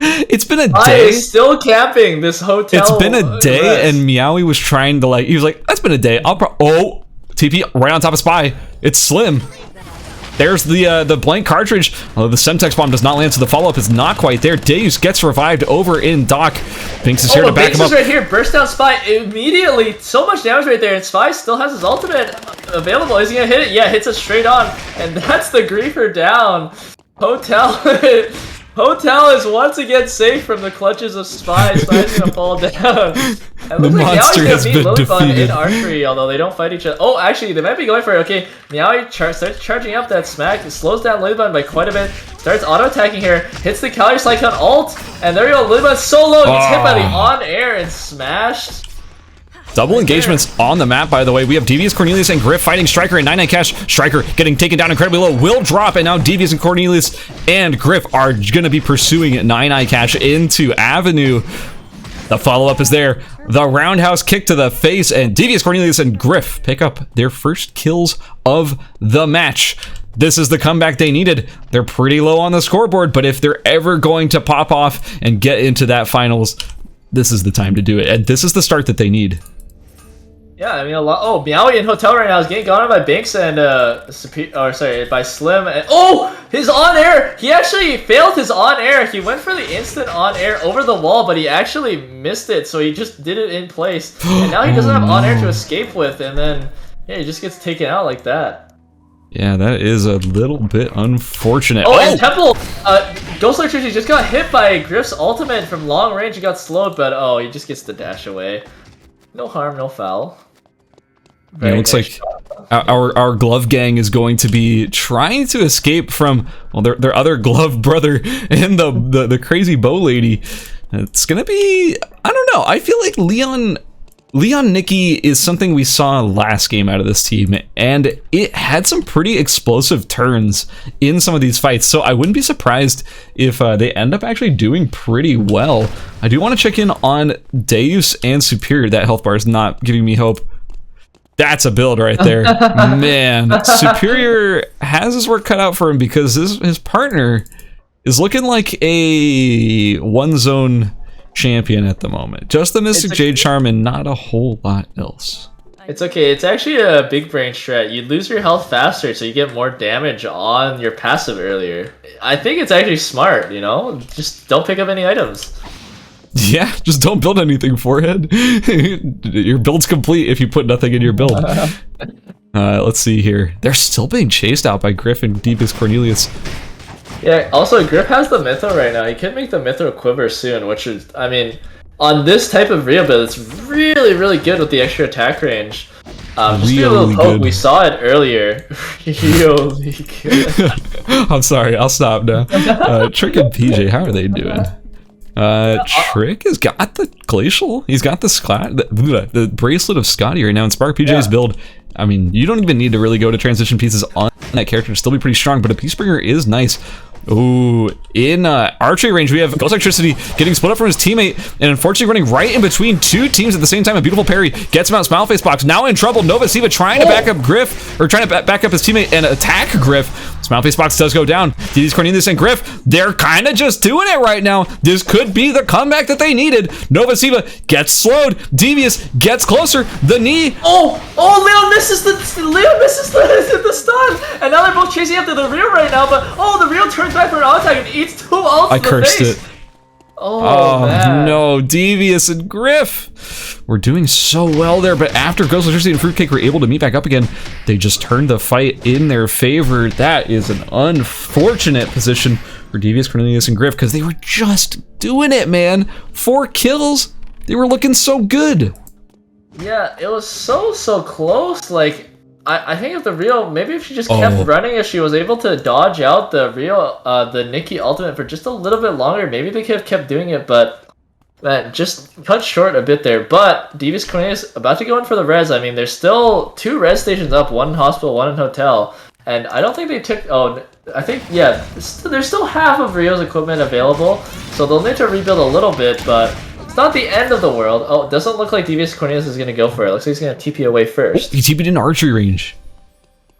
It's been a day. I is still camping this hotel. It's been a day, and Meowie was trying to, like, he was like, that's been a day. Oh, TP right on top of Spy. It's Slim. There's the blank cartridge. Although the Semtex bomb does not land, so the follow-up is not quite there. Deus gets revived over in Doc. Binks is here to back him up. Binks is right here. Burst down Spy immediately. So much damage right there, and Spy still has his ultimate available. Is he gonna hit it? Yeah, hits it straight on, and that's the griefer down. Hotel is once again safe from the clutches of Spy. Spy's gonna fall down. And The monster has been defeated. In archery, although they don't fight each other. Oh, actually, they might be going for it. Okay, Meowie starts charging up that smack. It slows down Lilybun by quite a bit. Starts auto-attacking here. Hits the Calorie Cyclone ult. And there you go. Lilybun's so low. Gets hit by the on-air and smashed. Double engagements on the map, by the way. We have Devious, Cornelius, and Griff fighting Striker and 99 Cash. Striker getting taken down incredibly low. Will drop, and now Devious and Cornelius and Griff are going to be pursuing 99 Cash into Avenue. The follow-up is there. The roundhouse kick to the face, and Devious, Cornelius, and Griff pick up their first kills of the match. This is the comeback they needed. They're pretty low on the scoreboard, but if they're ever going to pop off and get into that finals, this is the time to do it. And this is the start that they need. Yeah, I mean a lot. Oh, Meowie in hotel right now is getting gone on by Binks and by Slim. And oh, his on air. He actually failed his on air. He went for the instant on air over the wall, but he actually missed it. So he just did it in place, and now he doesn't have on air to escape with. And then yeah, he just gets taken out like that. Yeah, that is a little bit unfortunate. Oh, and Temple, Ghost Electricity just got hit by Griff's ultimate from long range. He got slowed, but oh, he just gets the dash away. No harm, no foul. Yeah, it looks like our glove gang is going to be trying to escape from, well, their other glove brother and the crazy bow lady. It's gonna be, I don't know. I feel like Leon Nicky is something we saw last game out of this team, and it had some pretty explosive turns in some of these fights, so I wouldn't be surprised if they end up actually doing pretty well. I do want to check in on Deus and Superior. That health bar is not giving me hope. That's a build right there. Man, Superior has his work cut out for him because his partner is looking like a one-zone champion at the moment. Just the Mystic Jade Charm and not a whole lot else. It's okay. It's actually a big brain strat. You lose your health faster, so you get more damage on your passive earlier. I think it's actually smart, you know? Just don't pick up any items. Yeah, just don't build anything, Forehead. Your build's complete if you put nothing in your build. Let's see here. They're still being chased out by Griff and Deepest Cornelius. Yeah, also Griff has the Mytho right now. He can make the Mytho quiver soon, which is, I mean, on this type of Rio build, it's really, really good with the extra attack range. Just be a little hope. We saw it earlier. Really good. I'm sorry, I'll stop now. Trick and PJ, how are they doing? Trick has got the Glacial. He's got the bracelet of Scotty right now. And Spark PJ's build, I mean, you don't even need to really go to transition pieces on that character to still be pretty strong, but a Peacebringer is nice. Ooh, in archery range, we have Ghost Electricity getting split up from his teammate, and unfortunately running right in between two teams at the same time. A beautiful parry gets him out. Smileface box now in trouble. Nova Siva trying to back up Griff, or trying to back up his teammate and attack Griff. Smileface box does go down. DD's Cornelius and Griff, they're kind of just doing it right now. This could be the comeback that they needed. Nova Siva gets slowed. Devious gets closer. The knee. Leon misses the stun, and now they're both chasing after the Rio right now. But the Rio turns back for an auto attack and eats 2 ults. I cursed it. Oh man. No, Devious and Griff were doing so well there, but after Ghost Electricity and Fruitcake were able to meet back up again, they just turned the fight in their favor. That is an unfortunate position for Devious, Cornelius, and Griff, because they were just doing it, man. 4 kills. They were looking so good. Yeah, it was so close. Like, I think if the Rio, maybe if she just kept running, if she was able to dodge out the Rio, the Nikki ultimate for just a little bit longer, maybe they could have kept doing it, but man, just cut short a bit there. But Devious Cornelius about to go in for the res. I mean, there's still 2 res stations up, 1 in hospital, 1 in hotel, and I don't think they took, I think, yeah, there's still half of Rio's equipment available, so they'll need to rebuild a little bit, but it's not the end of the world. Oh, it doesn't look like Devious Cornelius is going to go for it. Looks like he's going to TP away first. He TP'd in archery range.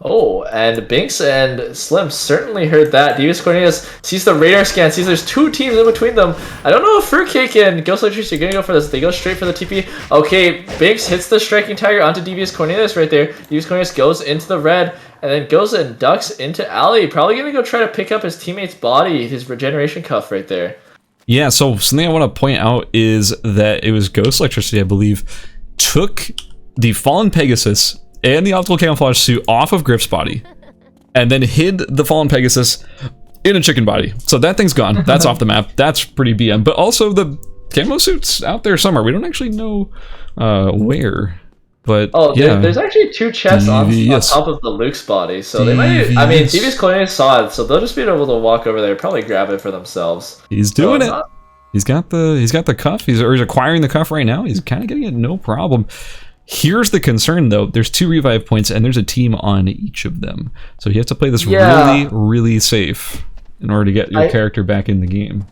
Oh, and Binks and Slim certainly heard that. Devious Cornelius sees the radar scan, sees there's 2 teams in between them. I don't know if Fruitcake and Ghost Electricity are going to go for this. They go straight for the TP. Okay, Binks hits the Striking Tiger onto Devious Cornelius right there. Devious Cornelius goes into the red, and then goes and ducks into alley. Probably going to go try to pick up his teammate's body, his regeneration cuff right there. Yeah, so something I want to point out is that it was Ghost Electricity, I believe, took the Fallen Pegasus and the Optical Camouflage suit off of Griff's body, and then hid the Fallen Pegasus in a chicken body. So that thing's gone. That's off the map. That's pretty BM. But also the camo suit's out there somewhere. We don't actually know where. But yeah, there's actually 2 chests on top of the Luke's body, so they might. I mean, Devious Cornelius saw it, so they'll just be able to walk over there, probably grab it for themselves. He's doing it. He's got the cuff. He's acquiring the cuff right now. He's kind of getting it, no problem. Here's the concern, though. There's 2 revive points, and there's a team on each of them, so you have to play this really safe in order to get your character back in the game.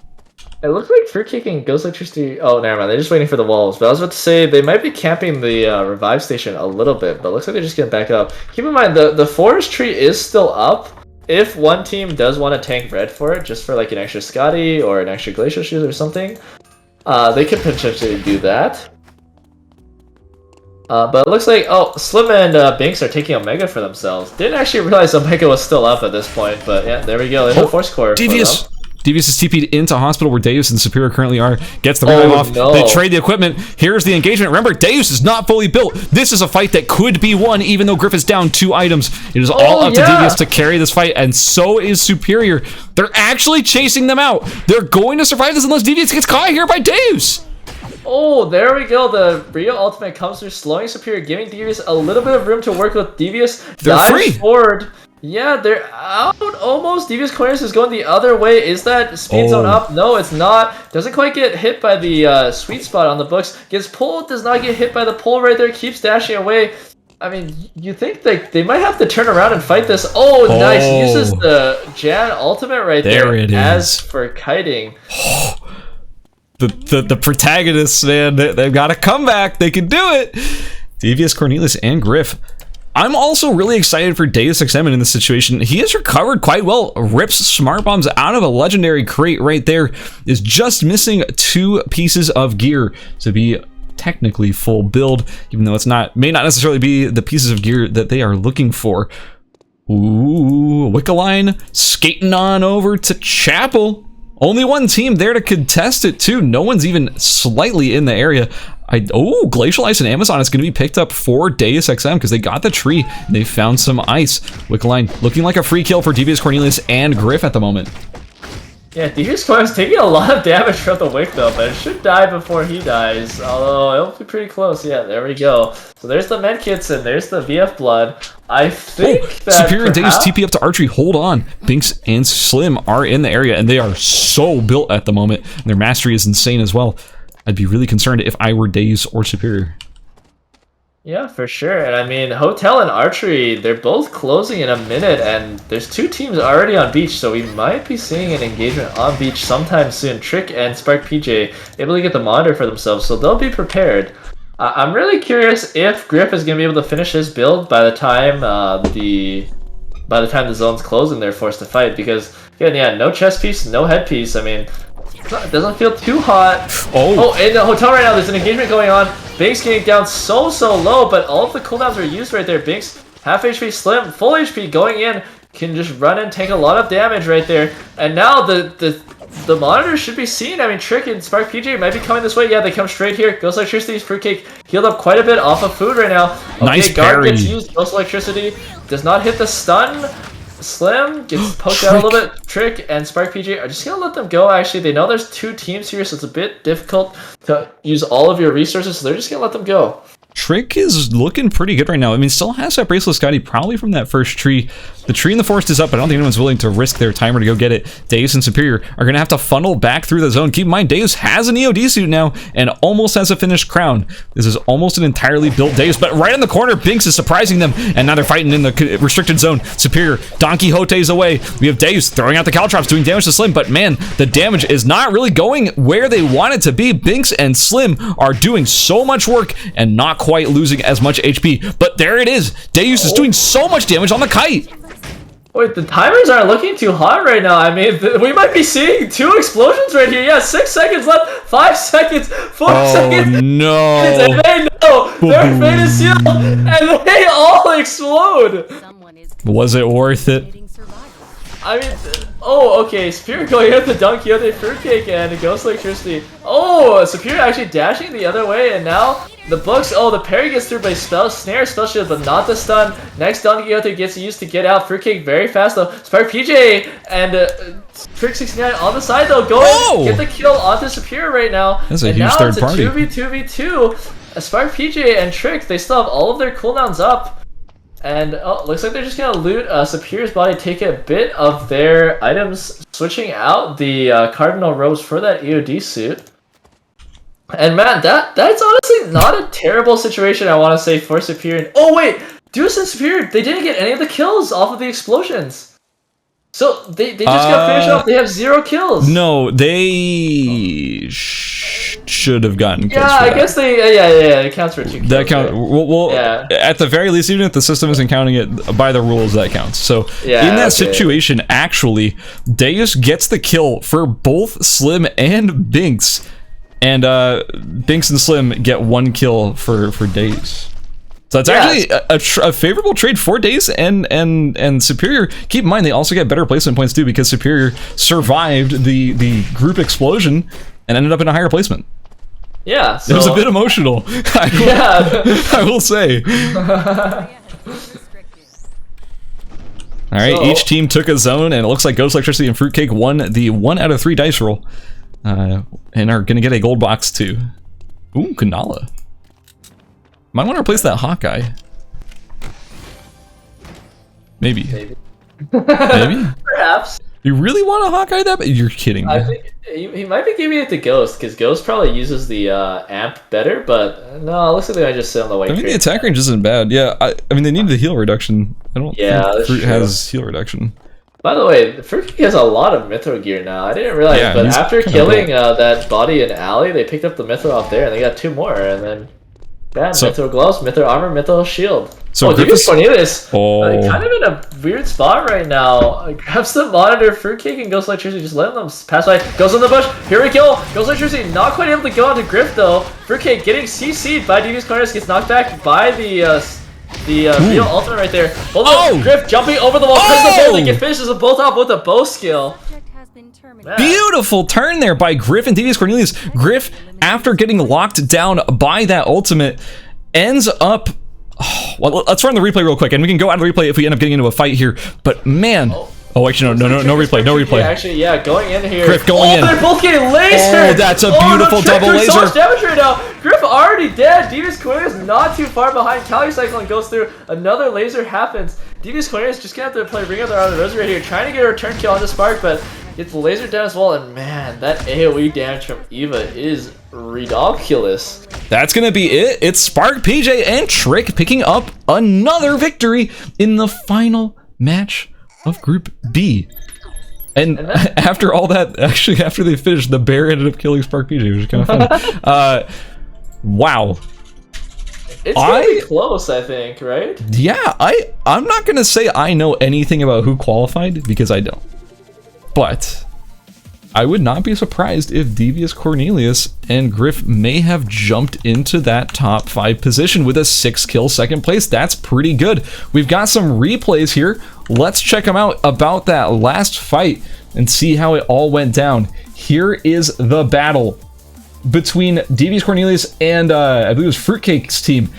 It looks like Fruitcake and Ghost Electricity. Oh, never mind. They're just waiting for the walls. But I was about to say they might be camping the revive station a little bit, but it looks like they're just getting back up. Keep in mind the forest tree is still up. If one team does want to tank red for it, just for like an extra Scotty or an extra Glacial Shoes or something, they could potentially do that. But it looks like Slim and Binks are taking Omega for themselves. Didn't actually realize Omega was still up at this point, but yeah, there we go. There's a force core. Devious. Devious is TP'd into hospital where Deus and Superior currently are. Gets the revive off. No. They trade the equipment. Here's the engagement. Remember, Deus is not fully built. This is a fight that could be won, even though Griff is down 2 items. It is all up to Devious to carry this fight, and so is Superior. They're actually chasing them out. They're going to survive this unless Devious gets caught here by Deus. Oh, there we go. The Rio ultimate comes through, slowing Superior, giving Devious a little bit of room to work with. Devious dives free. Forward. Yeah, they're out almost. Devious Cornelius is going the other way. Is that speed zone up? No, it's not. Doesn't quite get hit by the sweet spot on the books. Gets pulled, does not get hit by the pole right there. Keeps dashing away. I mean, you think they might have to turn around and fight this. Oh, nice. Uses the Jan ultimate right there. There it is. As for kiting. The protagonists, man, they've got to come back. They can do it. Devious, Cornelius, and Griff. I'm also really excited for Deus Ex Emin in this situation. He has recovered quite well. Rips Smart Bombs out of a legendary crate right there. Is just missing 2 pieces of gear to be technically full build, even though may not necessarily be the pieces of gear that they are looking for. Ooh, Wickaline skating on over to Chapel. Only 1 team there to contest it too. No one's even slightly in the area. Glacial Ice and Amazon is going to be picked up for Deus XM because they got the tree. And they found some ice. Wickaline looking like a free kill for Devious Cornelius and Griff at the moment. Yeah, Devious Cornelius taking a lot of damage from the Wick though, but it should die before he dies. Although it'll be pretty close. Yeah, there we go. So there's the medkits and there's the VF blood. I think that Superior and Deus TP up to archery. Hold on. Binks and Slim are in the area and they are so built at the moment. And their mastery is insane as well. I'd be really concerned if I were Deus or Superior. Yeah, for sure. And I mean, Hotel and Archery, they're both closing in a minute, and there's 2 teams already on beach, so we might be seeing an engagement on beach sometime soon. Trick and Spark PJ able to get the monitor for themselves, so they'll be prepared. I'm really curious if Griff is going to be able to finish his build by the time the zone's closed and they're forced to fight, because again, yeah, no chest piece, no head piece. I mean, it doesn't feel too hot. Oh, in the hotel right now, there's an engagement going on. Binks getting down so low, but all of the cooldowns are used right there. Binks, half HP, Slim, full HP, going in, can just run and take a lot of damage right there. And now the monitor should be seen. I mean, Trick and Spark PJ might be coming this way. Yeah, they come straight here. Ghost Electricity's Fruitcake healed up quite a bit off of food right now. Okay, nice guard parry. gets used. Ghost Electricity does not hit the stun. Slim gets poked out a little bit. Trick and Spark PJ are just gonna let them go. Actually, they know there's 2 teams here, so it's a bit difficult to use all of your resources, so they're just gonna let them go. Trick is looking pretty good right now. I mean, still has that Braceless Scotty probably from that first tree. The tree in the forest is up, but I don't think anyone's willing to risk their timer to go get it. Deus and Superior are going to have to funnel back through the zone. Keep in mind, Deus has an EOD suit now and almost has a finished crown. This is almost an entirely built Deus, but right in the corner, Binks is surprising them, and now they're fighting in the restricted zone. Superior, Don Quixote's away. We have Deus throwing out the Caltrops, doing damage to Slim, but man, the damage is not really going where they want it to be. Binks and Slim are doing so much work and not quite losing as much HP, but there it is. Deus is doing so much damage on the kite. Wait, the timers aren't looking too hot right now. I mean, we might be seeing 2 explosions right here. Yeah, 6 seconds left, 5 seconds, 4 seconds. No. And they know their fate is sealed, and they all explode. Was it worth it? I mean, oh, okay, Superior going at the Don Quixote Fruitcake and Ghost Electricity. Oh, Superior actually dashing the other way, and now the books, oh, the parry gets through by snare, spell shield, but not the stun. Next, Don Quixote gets used to get out. Fruitcake very fast, though. Spark PJ and Trick 69 on the side, though, going get the kill onto Superior right now. That's a huge third party. And now it's a 2v2v2. Spark PJ and Trick, they still have all of their cooldowns up. And looks like they're just gonna loot Superior's body, take a bit of their items, switching out the Cardinal robes for that EOD suit. And man, that's honestly not a terrible situation, I want to say, for Superior. Oh wait, Deuce and Superior, they didn't get any of the kills off of the explosions. So they just got finished off. They have 0 kills. No, they should have gotten kills. Yeah, I guess they. Yeah, it counts for 2 kills. That count. Right? Well, yeah. At the very least, even if the system isn't counting it by the rules, that counts. So yeah, in that situation, actually, Deus gets the kill for both Slim and Binks, and Binks and Slim get 1 kill for Deus. So that's actually a favorable trade for Deus and Superior. Keep in mind, they also get better placement points too, because Superior survived the group explosion and ended up in a higher placement. Yeah, so... It was a bit emotional. I will say. All right, each team took a zone, and it looks like Ghost Electricity and Fruitcake won the 1 out of 3 dice roll, and are gonna get a gold box too. Ooh, Kanala. Might want to replace that Hawkeye. Maybe. Maybe? Perhaps. You really want a Hawkeye that bad? You're kidding me. I think he might be giving it to Ghost, because Ghost probably uses the amp better, but no, it looks like they might just sit on the white. I mean, the attack range isn't bad. Yeah, I mean, they need the heal reduction. I don't think Fruit has heal reduction. By the way, Fruitcake has a lot of Mythro gear now. I didn't realize, but after killing that body in Alley, they picked up the Mythro off there, and they got 2 more, and then... Yeah, Mythro gloves, Mythro armor, Mythro shield. So Griffiths Cornelius, kind of in a weird spot right now. Grabs the monitor, Fruitcake, and Ghost Electricity, just letting them pass by. Goes on the bush, here we go. Ghost Electricity not quite able to go onto Griff though. Fruitcake getting CC'd by Devious Cornelius, gets knocked back by the real ultimate right there. Griff jumping over the wall, press the building, get finishes them both off with a bow skill. Beautiful turn there by Griff and Devious Cornelius. Griff, after getting locked down by that ultimate, ends up... well, let's run the replay real quick, and we can go out of the replay if we end up getting into a fight here. But man... Oh, actually, no replay, no replay. Actually, yeah, going in here. Griff going in. They're both getting lasered! Oh, that's a beautiful double laser. So much damage right now. Griff already dead. Devious Cornelius not too far behind. Calorie Cyclone goes through. Another laser happens. DB's Cornelius just gonna have to play Ring of the Honor Rosary right here, trying to get a return kill on the Spark, but gets lasered down as well, and man, that AoE damage from Eva is ridiculous. That's gonna be it. It's Spark, PJ, and Trick picking up another victory in the final match of Group B. And after all that, actually, after they finished, the bear ended up killing Spark PJ, which is kind of fun. Wow. It's gonna be close, I think, right? Yeah, I'm not gonna say I know anything about who qualified, because I don't. But I would not be surprised if Devious Cornelius and Griff may have jumped into that top 5 position with a 6-kill second place. That's pretty good. We've got some replays here. Let's check them out about that last fight and see how it all went down. Here is the battle between Devious Cornelius and I believe it was Fruitcake's team.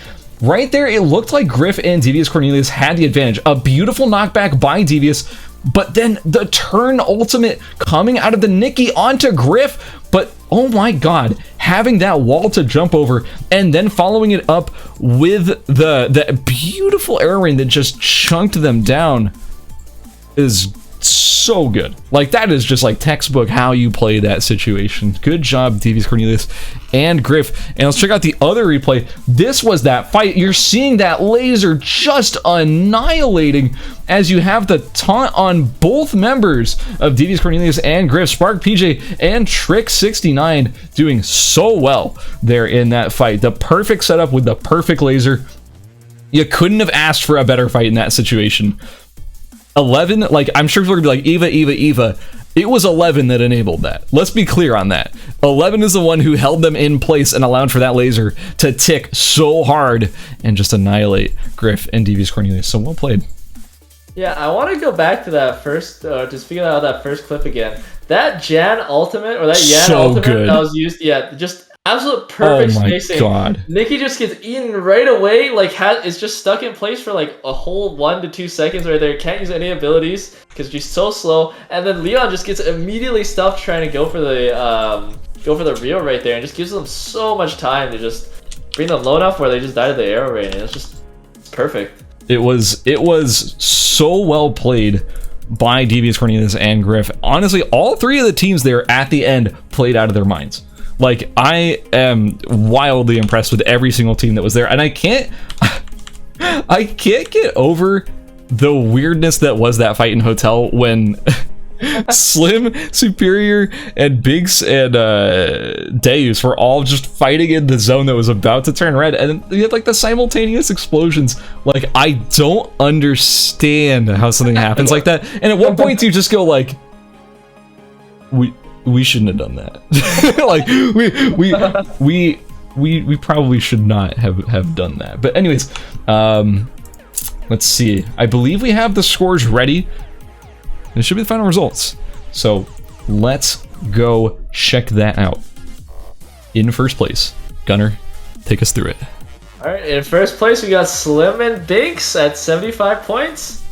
Right there, it looked like Griff and Devious Cornelius had the advantage. A beautiful knockback by Devious, but then the turn ultimate coming out of the Nikki onto Griff. But oh my god, having that wall to jump over and then following it up with the beautiful arrow rain that just chunked them down is so good. Like, that is just like textbook how you play that situation. Good job, Devious Cornelius and Griff. And let's check out the other replay. This was that fight. You're seeing that laser just annihilating as you have the taunt on both members of Devious Cornelius and Griff. Spark PJ and Trick 69 doing so well there in that fight. The perfect setup with the perfect laser. You couldn't have asked for a better fight in that situation. 11, like, I'm sure people are gonna be like, Eva. It was 11 that enabled that. Let's be clear on that. 11 is the one who held them in place and allowed for that laser to tick so hard and just annihilate Griff and Devious Cornelius. So well played. Yeah, I want to go back to that first, to speak about that first clip again. That Jan ultimate, or that Yan ultimate good. that was used, yeah, just absolute perfect spacing. Oh my god. Nikki just gets eaten right away, like it's just stuck in place for like a whole 1 to 2 seconds right there. Can't use any abilities because she's so slow. And then Leon just gets immediately stopped trying to go for the Rio right there, and just gives them so much time to just bring them low enough where they just die to the arrow rain. And it's perfect. It was so well played by Devious Cornelius and Griff. Honestly, all 3 of the teams there at the end played out of their minds. Like, I am wildly impressed with every single team that was there, and I can't get over the weirdness that was that fight in Hotel when Slim, Superior, and Biggs and Deus were all just fighting in the zone that was about to turn red, and you had like the simultaneous explosions. Like, I don't understand how something happens like that. And at what point do you just go like, we shouldn't have done that. Like, we probably should not have done that. But anyways, let's see. I believe we have the scores ready. And it should be the final results. So let's go check that out. In first place, Gunner, take us through it. Alright, in first place we got Slim and Biggs at 75 points.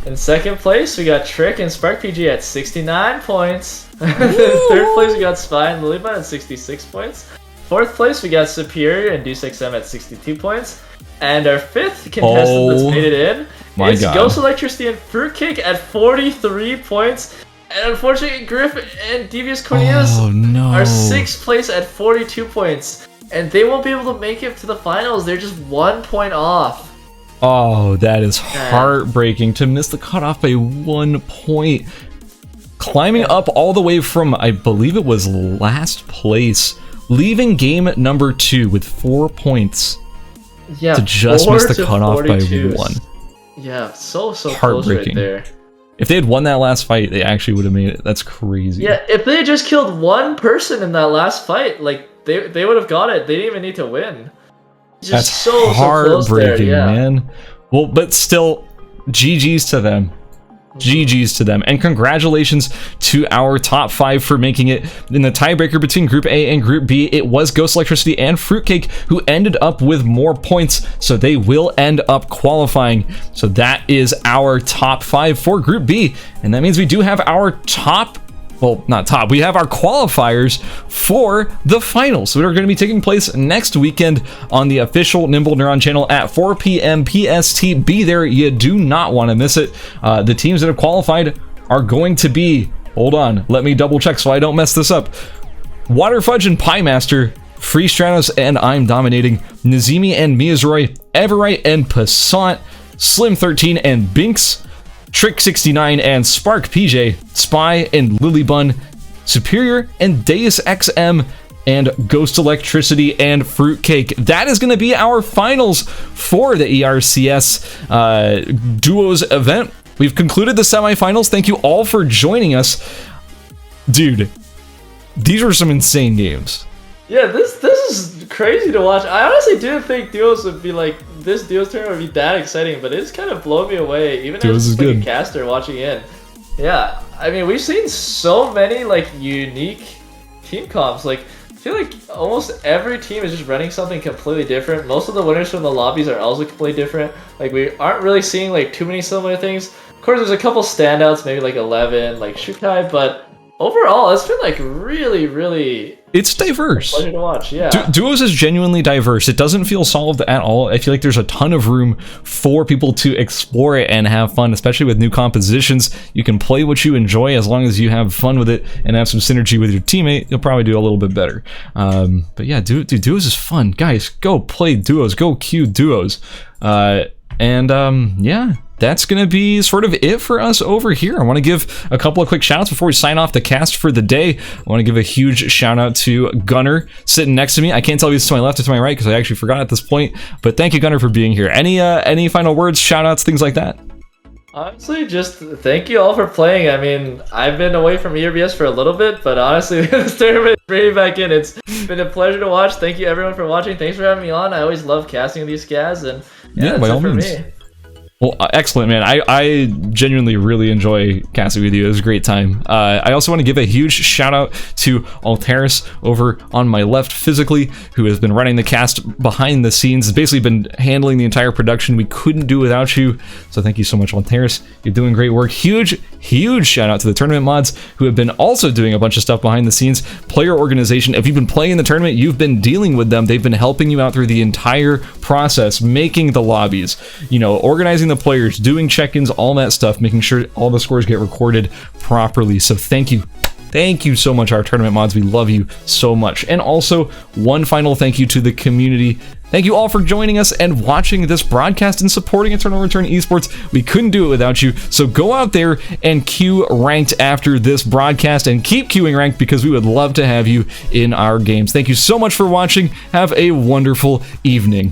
In second place, we got Trick and Spark PG at 69 points. Third place, we got Spy and Lilybud at 66 points. Fourth place, we got Superior and DuceXM at 62 points. And our fifth contestant that's made it in is Ghost Electricity and Fruitcake at 43 points. And unfortunately, Griff and Devious Cornelius are sixth place at 42 points. And they won't be able to make it to the finals. They're just 1 point off. Oh, that is heartbreaking to miss the cutoff by 1 point. Climbing up all the way from, I believe it was last place, leaving game number 2 with 4 points. Yeah, to just miss the cutoff by 1. Yeah, so close right there. If they had won that last fight, they actually would have made it. That's crazy. Yeah, if they had just killed one person in that last fight, like they would have got it. They didn't even need to win. Just That's so heartbreaking, there, yeah. man. Well, but still, GG's to them. GG's to them, and congratulations to our top 5 for making it in the tiebreaker between Group A and Group B. It was Ghost Electricity and Fruitcake who ended up with more points, so they will end up qualifying. So that is our top 5 for Group B, and that means we do have our top well, not top. We have our qualifiers for the finals that are going to be taking place next weekend on the official Nimble Neuron channel at 4 p.m. PST. Be there. You do not want to miss it. The teams that have qualified are going to be, hold on, let me double check so I don't mess this up. Water Fudge and Pie Master, Free Stratos and I'm Dominating, Nazimi and Miyazroy, Everite and Passant, Slim 13 and Binks, Trick 69 and Spark PJ, Spy and Lilybun, Superior and Deus XM, and Ghost Electricity and Fruitcake. That is going to be our finals for the ERCS Duos event. We've concluded the semifinals. Thank you all for joining us. Dude, these were some insane games. Yeah, this is crazy to watch. I honestly didn't think duos would be like, this duos tournament would be that exciting, but it's kind of blown me away, even duos as is like good. A caster watching in. Yeah, I mean, we've seen so many like unique team comps. Like, I feel like almost every team is just running something completely different. Most of the winners from the lobbies are also completely different. Like, we aren't really seeing like too many similar things. Of course, there's a couple standouts, maybe like 11, like Shukai, but overall, it's been like really. It's diverse. Pleasure to watch, yeah. Duos is genuinely diverse. It doesn't feel solved at all. I feel like there's a ton of room for people to explore it and have fun, especially with new compositions. You can play what you enjoy as long as you have fun with it and have some synergy with your teammate. You'll probably do a little bit better. But yeah, duos is fun. Guys, go play duos. Go queue duos. Yeah. That's going to be sort of it for us over here. I want to give a couple of quick shout outs before we sign off the cast for the day. I want to give a huge shout out to Gunner sitting next to me. I can't tell if he's to my left or to my right because I actually forgot at this point, but thank you, Gunner, for being here. Any final words, shout outs, things like that? Honestly, just thank you all for playing. I mean, I've been away from ERBS for a little bit, but honestly, this tournament is bringing back in. It's been a pleasure to watch. Thank you everyone for watching. Thanks for having me on. I always love casting these scaz, and yeah, that's by it all for means. me. Well, excellent, man. I genuinely really enjoy casting with you. It was a great time. I also want to give a huge shout out to Alteris over on my left physically, who has been running the cast behind the scenes, has basically been handling the entire production. We couldn't do without you. So thank you so much, Alteris. You're doing great work. Huge shout out to the tournament mods who have been also doing a bunch of stuff behind the scenes. Player organization. If you've been playing in the tournament, you've been dealing with them. They've been helping you out through the entire process, making the lobbies, organizing the players, doing check-ins, all that stuff, making sure all the scores get recorded properly. So thank you so much, our tournament mods. We love you so much. And also, one final thank you to the community. Thank you all for joining us and watching this broadcast and supporting Eternal Return Esports. We couldn't do it without you. So go out there and queue ranked after this broadcast and keep queuing ranked because we would love to have you in our games. Thank you so much for watching. Have a wonderful evening.